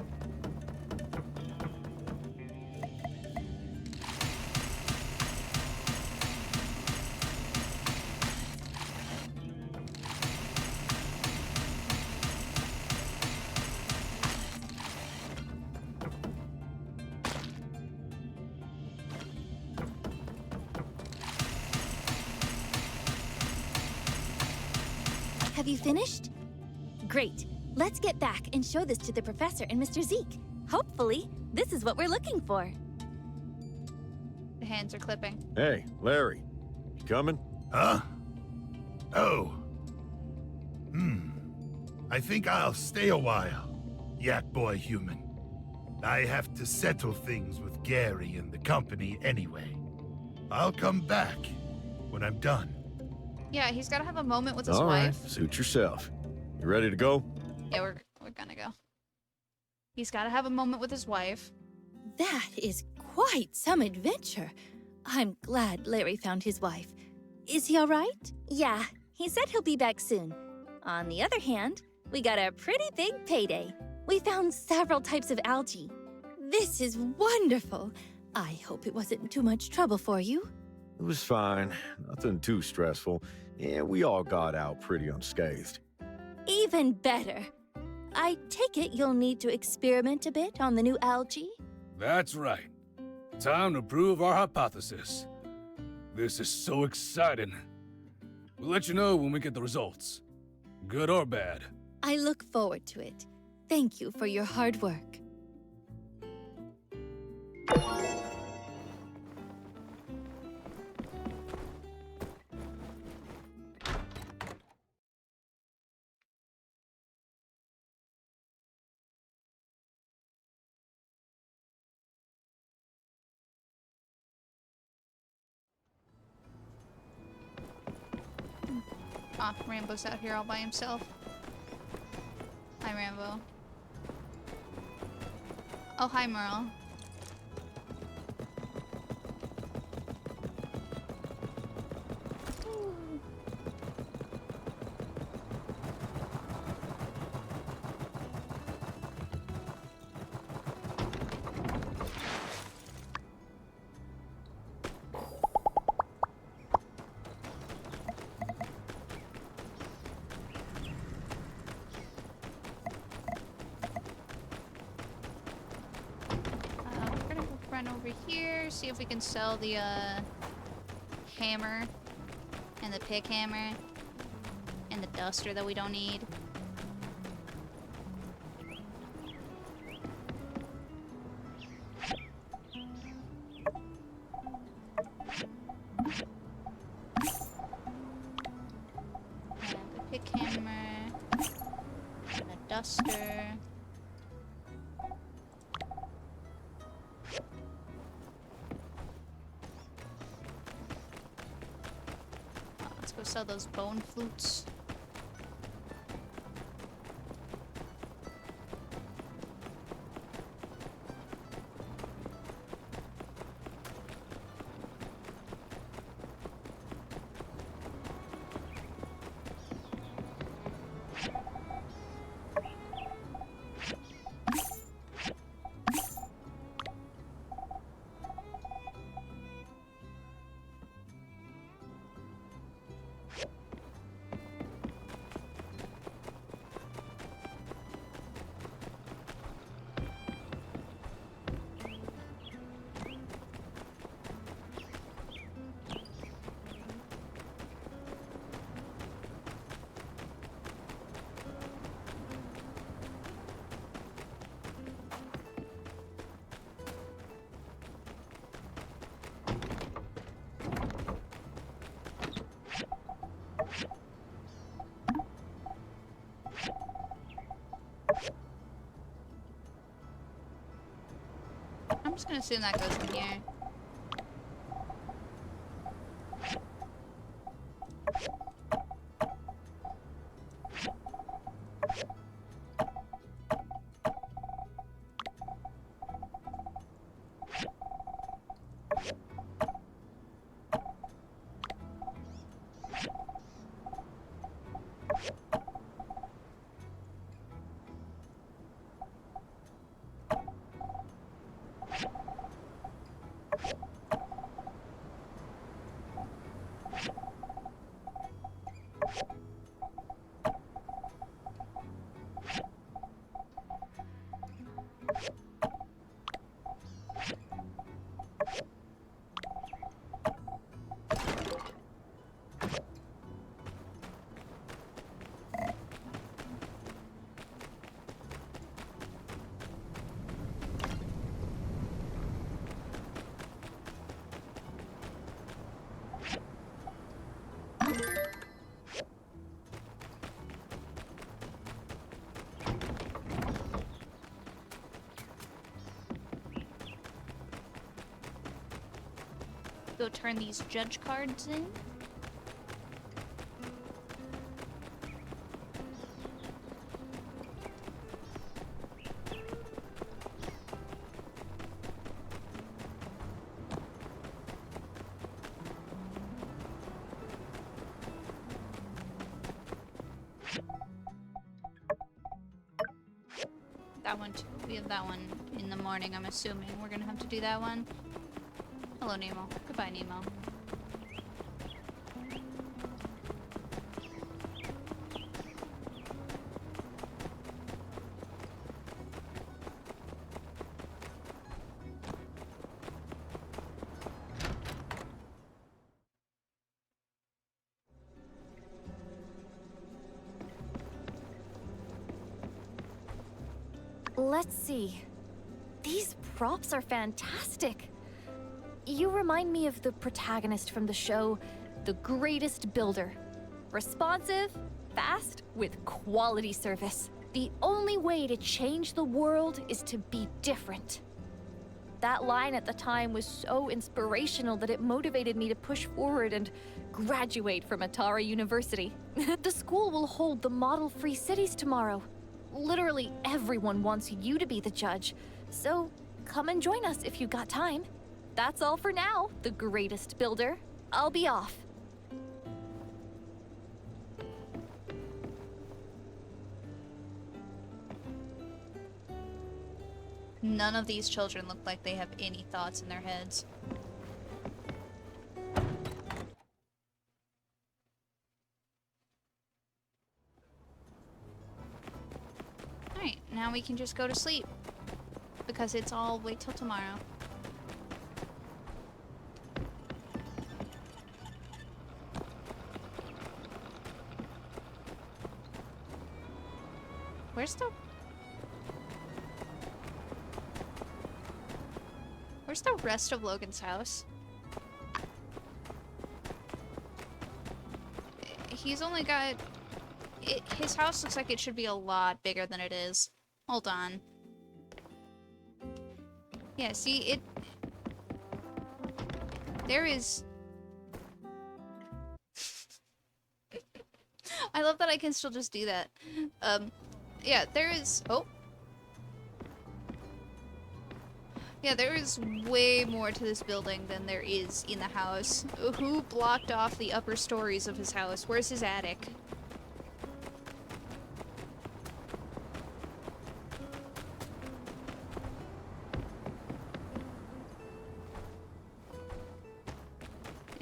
Have you finished? Great. Let's get back and show this to the professor and Mr. Zeke. Hopefully, this is what we're looking for. The hands are clipping. Hey, Larry, you coming? Huh? Oh. I think I'll stay a while, Yak Boy Human. I have to settle things with Gary and the company anyway. I'll come back when I'm done. Yeah, he's got to have a moment with his All right, wife. suit yourself. You ready to go? Yeah, we're gonna go. He's got to have a moment with his wife. That is quite some adventure. I'm glad Larry found his wife. Is he all right? Yeah, he said he'll be back soon. On the other hand, we got a pretty big payday. We found several types of algae. This is wonderful. I hope it wasn't too much trouble for you. It was fine. Nothing too stressful. Yeah, we all got out pretty unscathed. Even better. I take it you'll need to experiment a bit on the new algae? That's right. Time to prove our hypothesis. This is so exciting. We'll let you know when we get the results. Good or bad. I look forward to it. Thank you for your hard work. Ah, Rambo's out here all by himself. Hi, Rambo. Oh, hi, Merle. Over here, see if we can sell the hammer and the pick hammer and the duster that we don't need. And the pick hammer and the duster. Go sell those bone flutes. I'm just gonna assume that goes in here. Go turn these judge cards in. That one too. We have that one in the morning, I'm assuming. We're gonna have to do that one. Hello, Nemo. Goodbye, Nemo. Let's see. These props are fantastic. You remind me of the protagonist from the show, The Greatest Builder. Responsive, fast, with quality service. The only way to change the world is to be different. That line at the time was so inspirational that it motivated me to push forward and graduate from Atara University. The school will hold the Model Free Cities tomorrow. Literally everyone wants you to be the judge, so come and join us if you got time. That's all for now, the greatest builder. I'll be off. None of these children look like they have any thoughts in their heads. Alright, now we can just go to sleep. Because it's all wait till tomorrow. Where's the rest of Logan's house? He's only got... his house looks like it should be a lot bigger than it is. Hold on. Yeah, see, it... there is... I love that I can still just do that. Yeah, there is... oh. Yeah, there is way more to this building than there is in the house. Who blocked off the upper stories of his house? Where's his attic?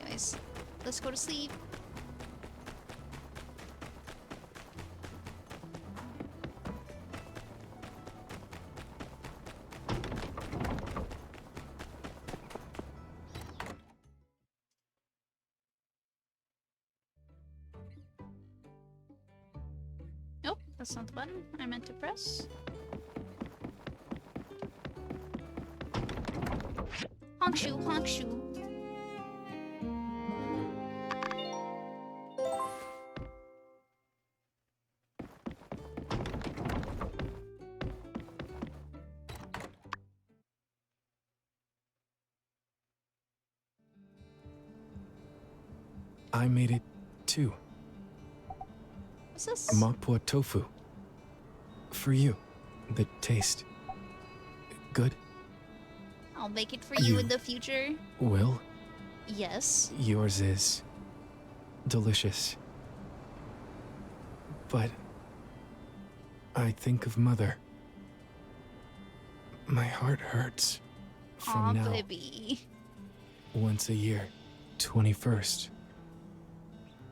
Anyways, let's go to sleep. Nope, that's not the button I meant to press. Honk shoe, honk shoe. I made it too. What's this? Mapua tofu. For you. The taste. Good? I'll make it for you in the future. Will? Yes. Yours is delicious. But I think of Mother. My heart hurts. From Aw, now, baby. once a year, 21st.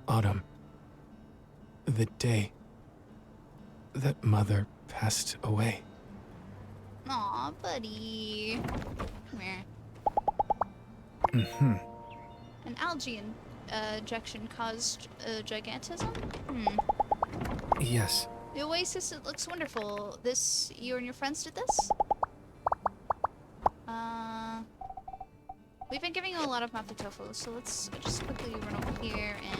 Autumn. The day that Mother passed away. Aw, buddy. Come here. Mm-hmm. An algae injection caused gigantism? Yes. The oasis, it looks wonderful. This, you and your friends did this? We've been giving you a lot of mapo tofu, so let's just quickly run over here and...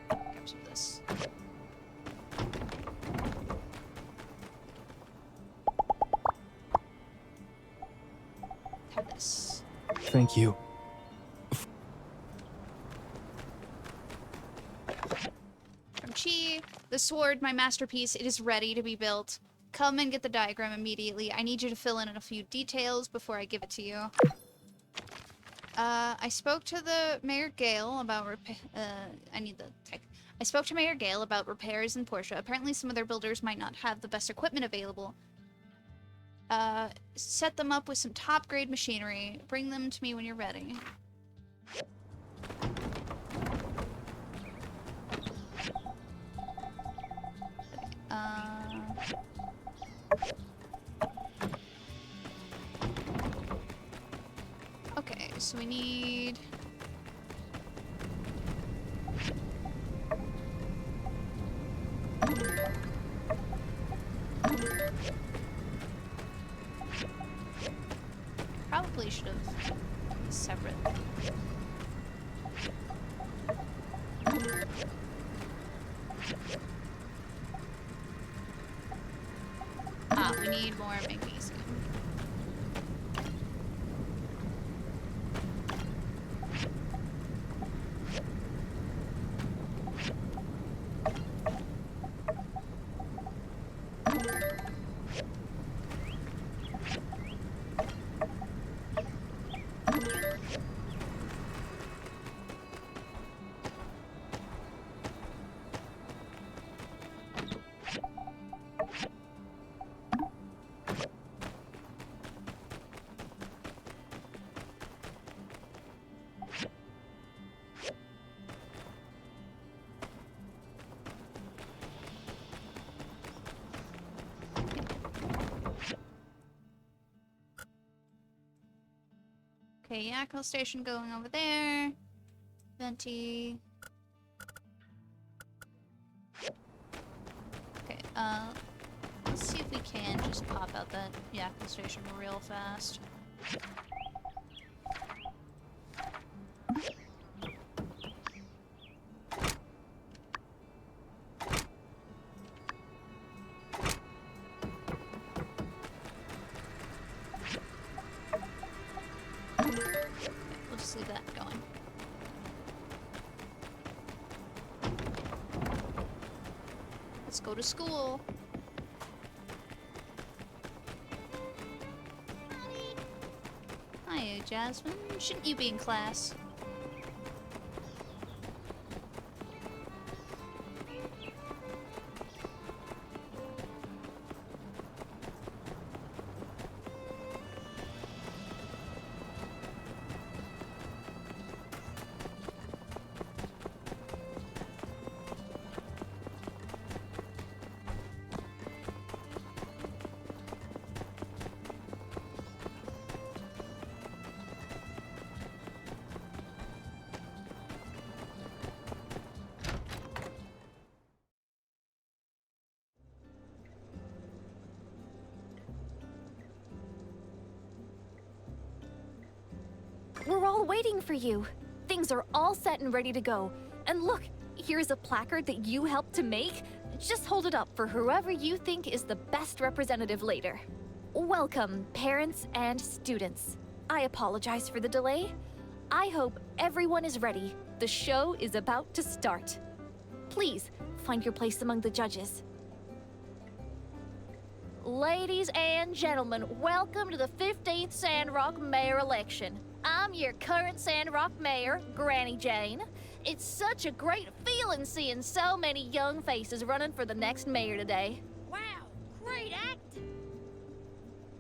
grab some of this. Have this. Thank you. From Chi, the sword, my masterpiece, it is ready to be built. Come and get the diagram immediately. I need you to fill in a few details before I give it to you. I spoke to the Mayor Gale about I need the tech. I spoke to Mayor Gale about repairs in Portia. Apparently some of their builders might not have the best equipment available. Set them up with some top-grade machinery. Bring them to me when you're ready. Okay, so we need... Probably should have separate. we need more magnesium. Okay, Yakko station going over there. Venti. Okay, let's see if we can just pop out that Yakko station real fast. We'll just leave that going. Let's go to school. Hi, Jasmine. Shouldn't you be in class? We're all waiting for you. Things are all set and ready to go. And look, here's a placard that you helped to make. Just hold it up for whoever you think is the best representative later. Welcome, parents and students. I apologize for the delay. I hope everyone is ready. The show is about to start. Please, find your place among the judges. Ladies and gentlemen, welcome to the 15th Sandrock Mayor election. I'm your current Sandrock Mayor, Granny Jane. It's such a great feeling seeing so many young faces running for the next mayor today. Wow, great act.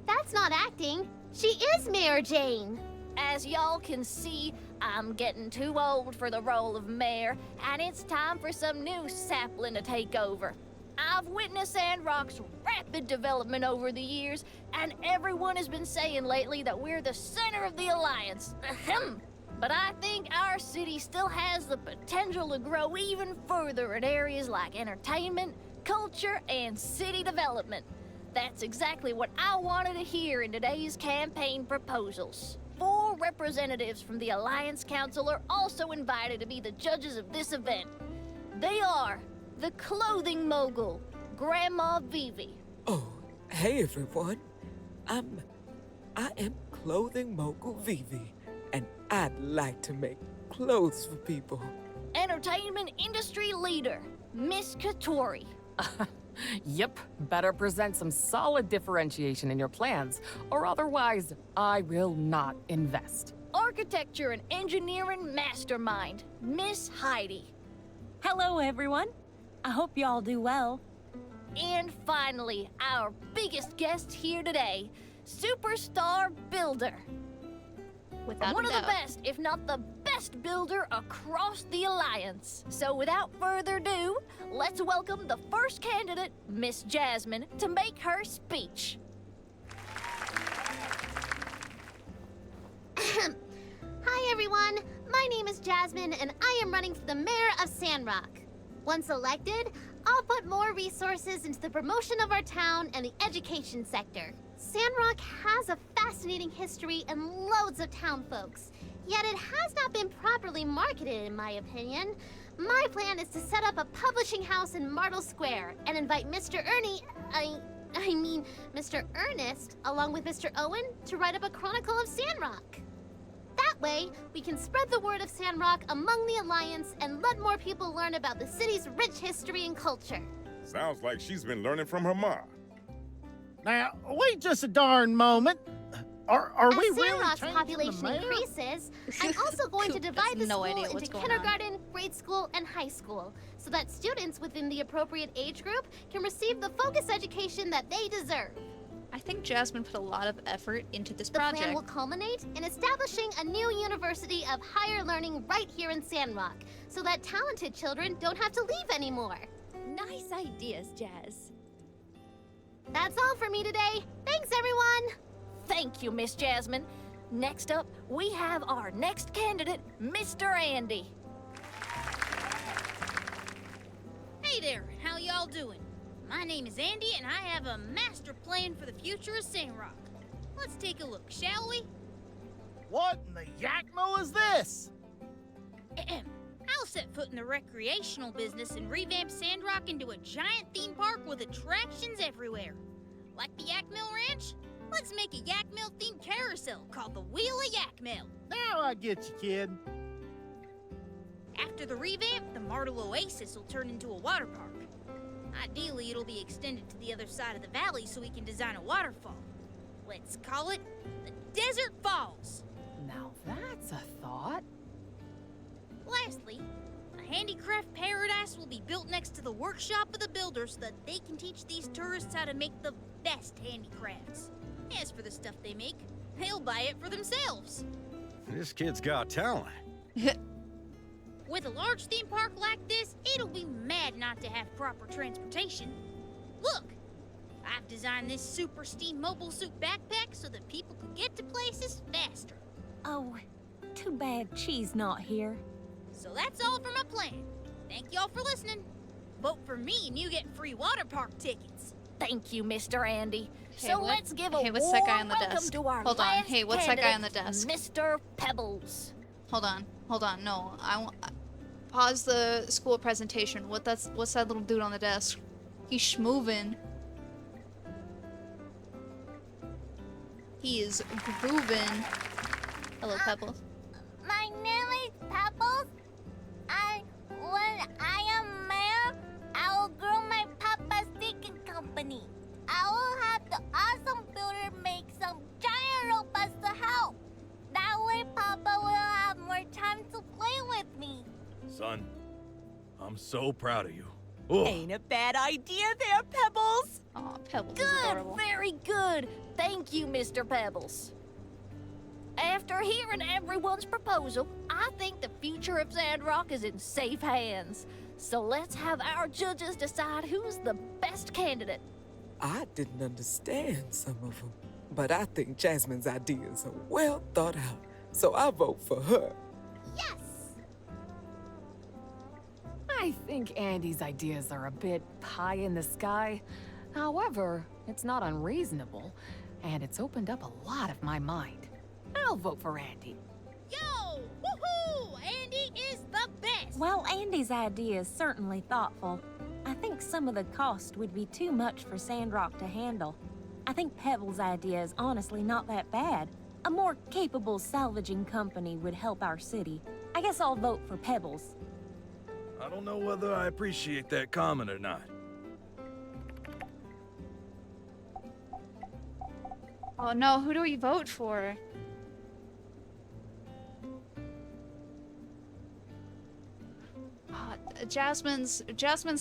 That's not acting. She is Mayor Jane. As y'all can see, I'm getting too old for the role of mayor, and it's time for some new sapling to take over. I've witnessed Sandrock's rapid development over the years, and everyone has been saying lately that we're the center of the Alliance. Ahem. But I think our city still has the potential to grow even further in areas like entertainment, culture, and city development. That's exactly what I wanted to hear in today's campaign proposals. 4 representatives from the Alliance Council are also invited to be the judges of this event. They are the clothing mogul, Grandma Vivi. Oh, hey everyone. I am clothing mogul Vivi, and I'd like to make clothes for people. Entertainment industry leader, Miss Katori. Yep, better present some solid differentiation in your plans, or otherwise, I will not invest. Architecture and engineering mastermind, Miss Heidi. Hello, everyone. I hope y'all do well. And finally, our biggest guest here today, superstar builder. Without One a of the doubt. best, if not the best builder across the Alliance. So without further ado, let's welcome the first candidate, Miss Jasmine, to make her speech. Hi, everyone. My name is Jasmine, and I am running for the mayor of Sandrock. Once elected, I'll put more resources into the promotion of our town and the education sector. Sandrock has a fascinating history and loads of town folks, yet it has not been properly marketed, in my opinion. My plan is to set up a publishing house in Martle Square and invite Mr. Mr. Ernest, along with Mr. Owen, to write up a chronicle of Sandrock. That way, we can spread the word of Sandrock among the Alliance and let more people learn about the city's rich history and culture. Sounds like she's been learning from her ma. Now, wait just a darn moment. Are we really Sandrock's changing population the mayor? increases, I'm also going to divide the No school idea into what's going kindergarten, grade school, and high school, so that students within the appropriate age group can receive the focused education that they deserve. I think Jasmine put a lot of effort into this The project. plan will culminate in establishing a new university of higher learning right here in Sandrock, so that talented children don't have to leave anymore. Nice ideas, Jazz. That's all for me today. Thanks, everyone! Thank you, Miss Jasmine. Next up, we have our next candidate, Mr. Andy. Hey there, how y'all doing? My name is Andy, and I have a master plan for the future of Sandrock. Let's take a look, shall we? What in the yakmo is this? Ahem. I'll set foot in the recreational business and revamp Sandrock into a giant theme park with attractions everywhere. Like the Yak Mill Ranch? Let's make a Yak Mill themed carousel called the Wheel of Yak Mill. Now I get you, kid. After the revamp, the Martel Oasis will turn into a water park. Ideally, it'll be extended to the other side of the valley so we can design a waterfall. Let's call it the Desert Falls. Now that's a thought. Lastly, a handicraft paradise will be built next to the workshop of the builder so that they can teach these tourists how to make the best handicrafts. As for the stuff they make, they'll buy it for themselves. This kid's got talent. With a large theme park like this, it'll be mad not to have proper transportation. Look, I've designed this super steam mobile suit backpack so that people can get to places faster. Oh, too bad Chee's not here. So that's all for my plan. Thank y'all for listening. Vote for me and you get free water park tickets. Thank you, Mr. Andy. Okay, So let's give a hey, what's that guy on the welcome desk? to our Hold on. last Hey, what's that guy on the candidate, desk? Mr. Pebbles. Hold on. No, I want. Pause the school presentation. What's that little dude on the desk? He's schmovin'. He is groovin'. Hello, Pebbles. My name is Pebbles. When I am mayor, I will grow my Papa's Sticking Company. I will have the awesome builder make some giant robots to help. That way Papa will have more time to play with me. Son, I'm so proud of you. Ain't a bad idea there, Pebbles. Aw, Pebbles is Good, adorable. very good. Thank you, Mr. Pebbles. After hearing everyone's proposal, I think the future of Sandrock is in safe hands. So let's have our judges decide who's the best candidate. I didn't understand some of them, but I think Jasmine's ideas are well thought out, so I vote for her. Yes! I think Andy's ideas are a bit pie in the sky. However, it's not unreasonable, and it's opened up a lot of my mind. I'll vote for Andy. Yo! Woohoo! Andy is the best! Well, Andy's idea is certainly thoughtful. I think some of the cost would be too much for Sandrock to handle. I think Pebbles' idea is honestly not that bad. A more capable salvaging company would help our city. I guess I'll vote for Pebbles. I don't know whether I appreciate that comment or not. Oh no, who do we vote for? Jasmine's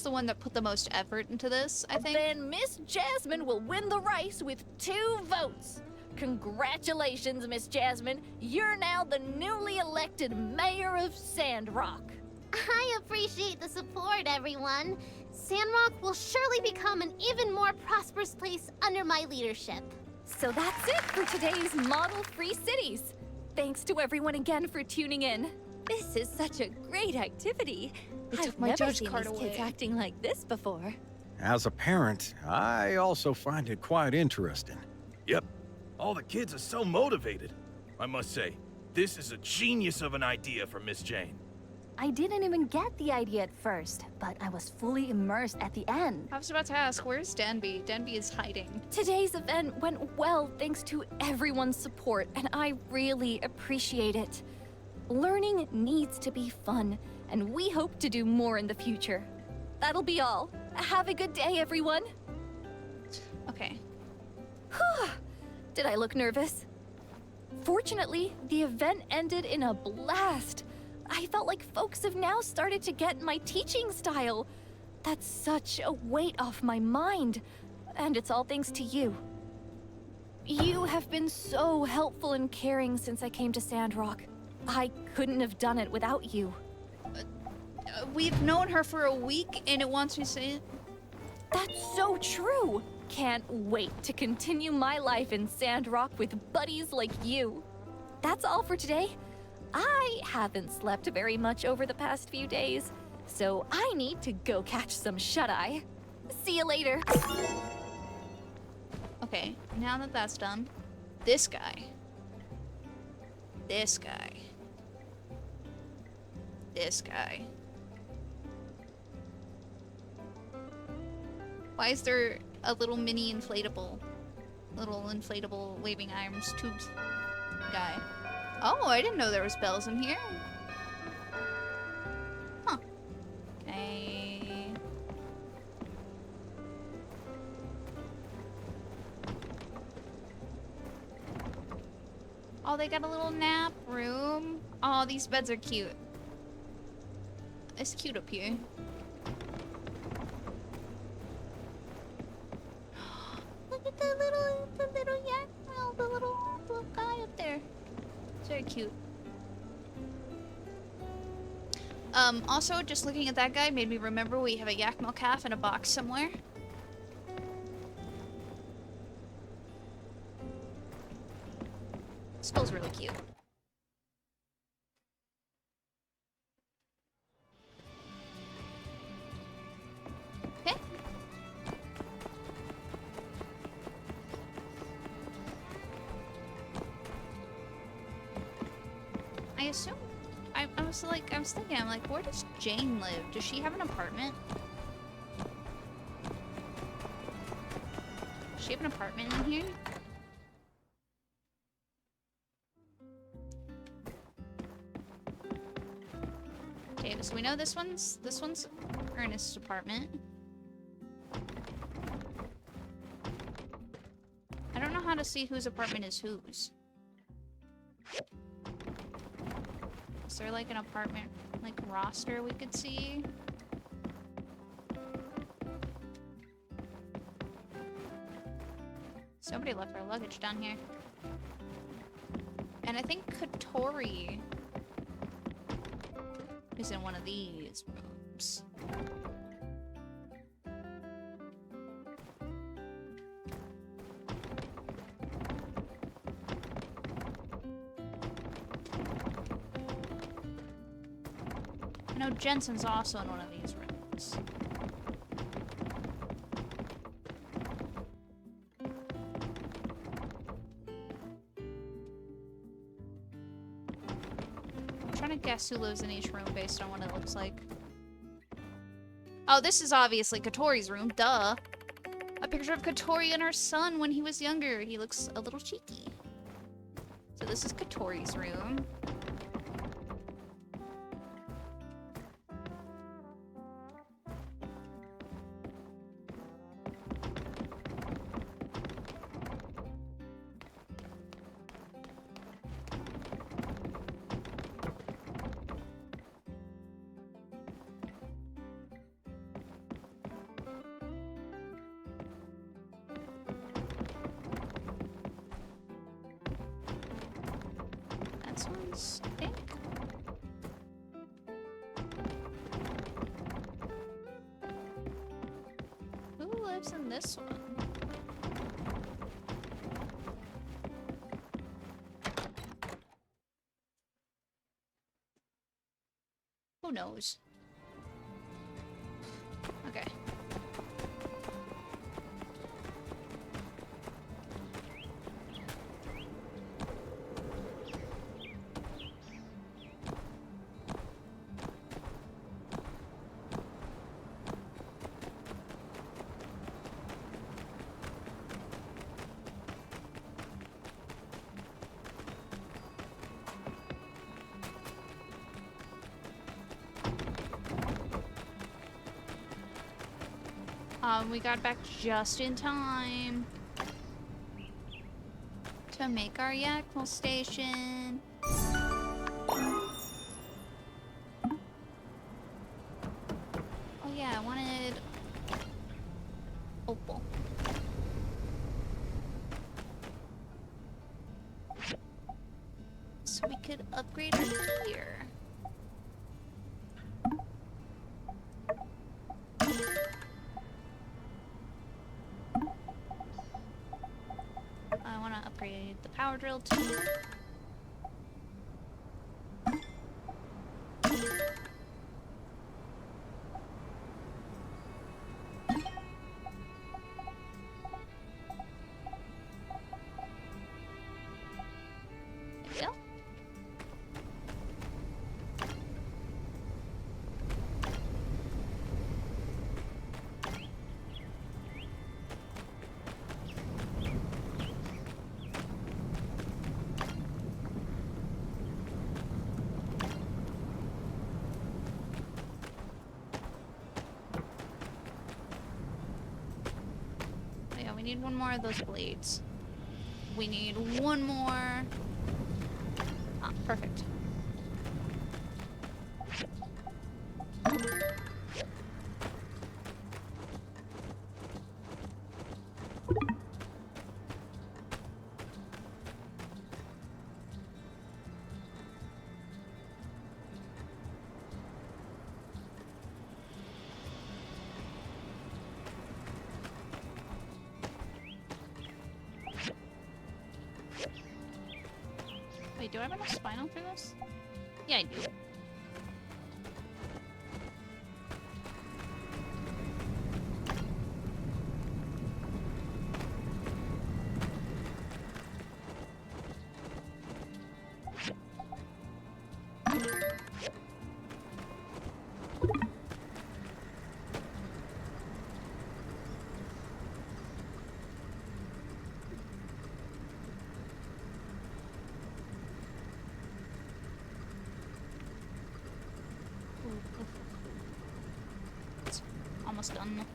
the one that put the most effort into this, I think. Then Miss Jasmine will win the race with 2 votes. Congratulations, Miss Jasmine. You're now the newly elected mayor of Sandrock. I appreciate the support, everyone. Sandrock will surely become an even more prosperous place under my leadership. So that's it for today's Model Free Cities. Thanks to everyone again for tuning in. This is such a great activity. They took I've my never judge seen card these kids away. acting like this before. As a parent, I also find it quite interesting. Yep, all the kids are so motivated. I must say, this is a genius of an idea for Miss Jane. I didn't even get the idea at first, but I was fully immersed at the end. I was about to ask, where's Denby? Denby is hiding. Today's event went well thanks to everyone's support, and I really appreciate it. Learning needs to be fun, and we hope to do more in the future. That'll be all. Have a good day, everyone. Okay. Did I look nervous? Fortunately, the event ended in a blast. I felt like folks have now started to get my teaching style. That's such a weight off my mind. And it's all thanks to you. You have been so helpful and caring since I came to Sandrock. I couldn't have done it without you. We've known her for a week, and it wants me to say it. That's so true. Can't wait to continue my life in Sandrock with buddies like you. That's all for today. I haven't slept very much over the past few days, so I need to go catch some shut-eye. See you later. Okay, now that that's done, this guy. This guy. This guy. Why is there a little mini inflatable waving arms tubes guy? Oh, I didn't know there was bells in here. Huh. Okay. Oh, they got a little nap room. Oh, these beds are cute. It's cute up here. Look at the little yak, oh, the little guy up there. It's very cute. Also, just looking at that guy made me remember we have a Yakmel calf in a box somewhere. Skull's really cute. Okay. I assume I was thinking, I'm like, where does Jane live? Does she have an apartment? Does she have an apartment in here? Okay, so we know this one's Ernest's apartment. I don't know how to see whose apartment is whose. Is there like an apartment like roster we could see? Somebody left their luggage down here. And I think Katori is in one of these rooms. I know Jensen's also in one of these rooms. I'm trying to guess who lives in each room based on what it looks like. Oh, this is obviously Katori's room, duh. A picture of Katori and her son when he was younger. He looks a little cheeky. So this is Katori's room. This one's pink. Who lives in this one? Who knows? Okay. We got back just in time to make our Yakmal station. Oh yeah, I wanted opal. So we could upgrade our gear. I want to upgrade the power drill too. There we go. Yeah, we need one more of those blades. We need one more. Ah, perfect. Wait, do I have enough spinal for this? Yeah, I do. It's almost done.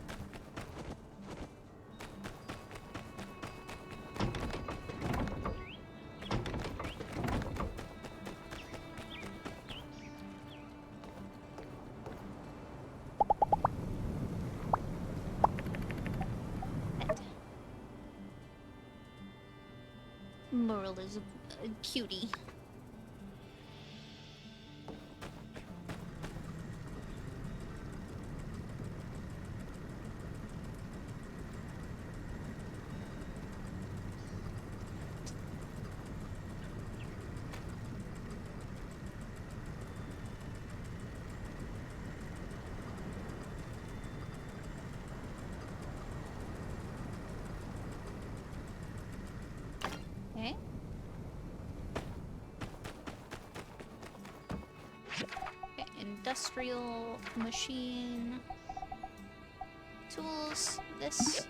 Merle is a cutie. Okay. Okay, industrial machine tools. This.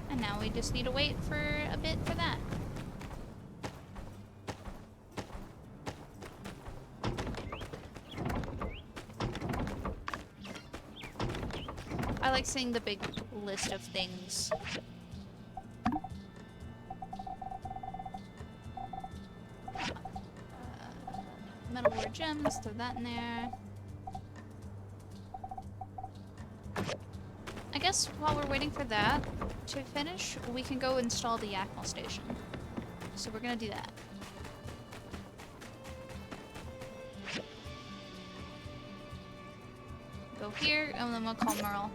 And now we just need to wait for a bit for that. I like seeing the big list of things. Metal ore gems, throw that in there. I guess while we're waiting for that to finish, we can go install the Yakmal station. So we're gonna do that. Go here, and then we'll call Merle.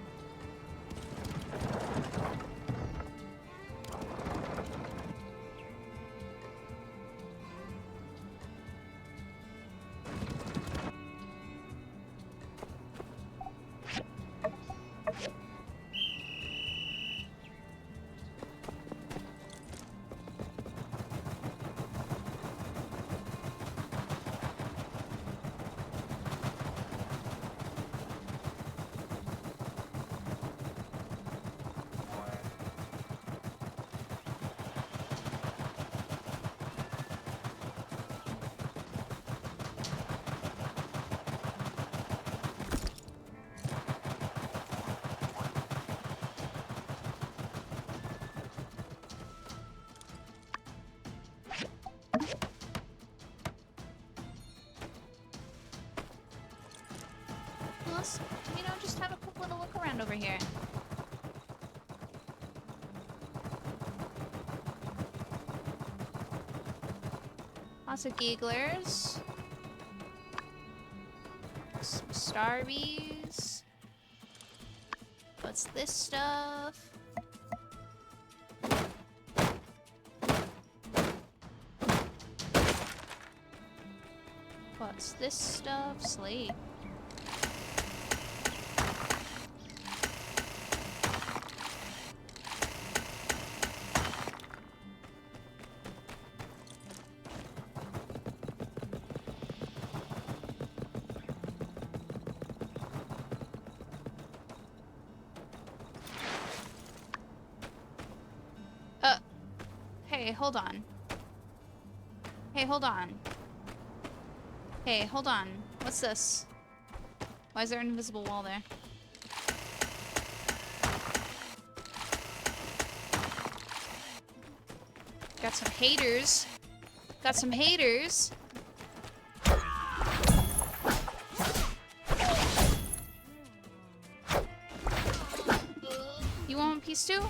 Lots of gigglers. Some starbies. What's this stuff? What's this stuff? Slate. Hey, hold on. Hey, hold on. Hey, hold on. What's this? Why is there an invisible wall there? Got some haters. Got some haters. You want one piece too?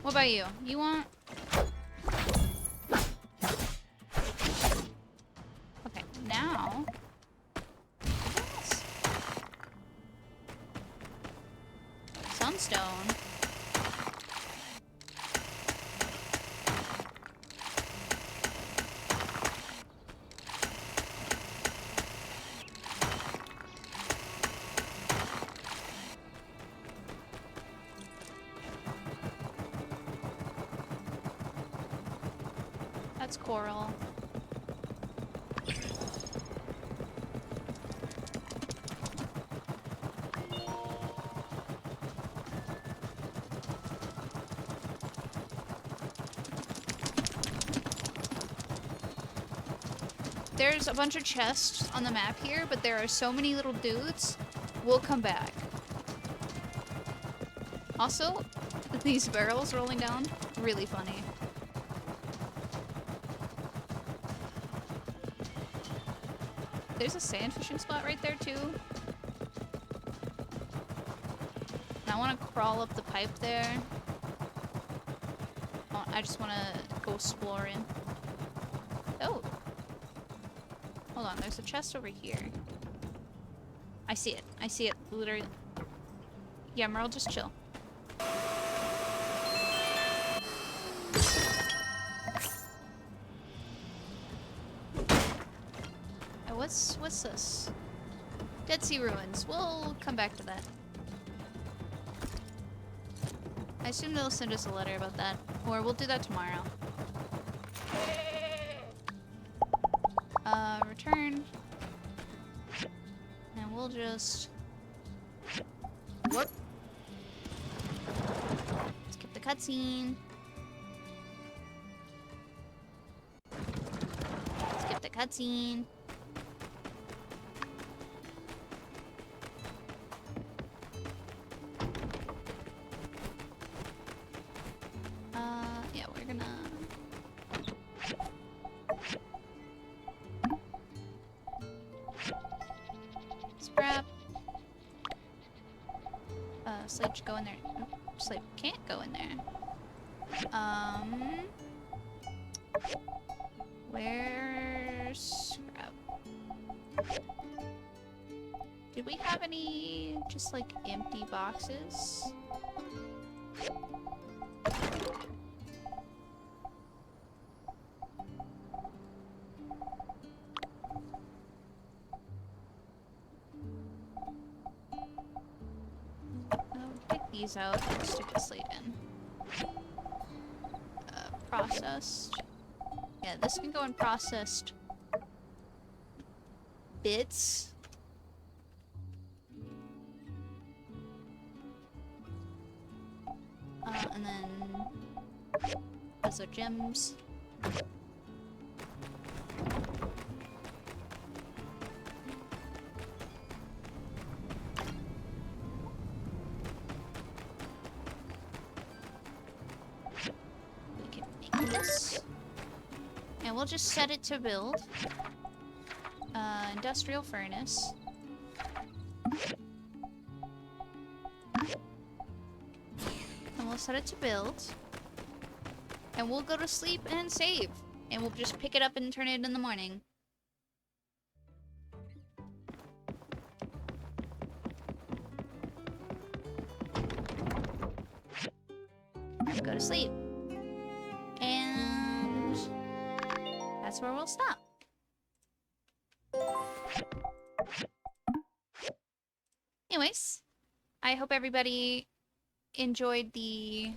What about you? You want? Okay, now. Sunstone. That's coral. There's a bunch of chests on the map here, but there are so many little dudes. We'll come back. Also, these barrels rolling down, really funny. There's a sand fishing spot right there too. And I want to crawl up the pipe there. Oh, I just want to go exploring. Oh. Hold on, there's a chest over here. I see it. I see it. Literally. Yeah, Merle, just chill. What's this? Dead Sea Ruins. We'll come back to that. I assume they'll send us a letter about that. Or we'll do that tomorrow. Return. And we'll just... Warp. Skip the cutscene. Skip the cutscene. Yeah, we're gonna... Scrap. Slate should go in there. Nope, Slate can't go in there. Where's scrap? Did we have any just like empty boxes? These out and stick the slate in. Processed. Yeah, this can go in processed bits. And then those are gems. And we'll just set it to build. Industrial furnace. And we'll set it to build. and we'll go to sleep and save. And we'll just pick it up and turn it in the morning. Go to sleep. And that's where we'll stop. Anyways, I hope everybody enjoyed the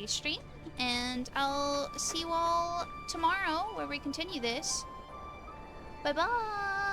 stream, and I'll see you all tomorrow where we continue this. Bye-bye!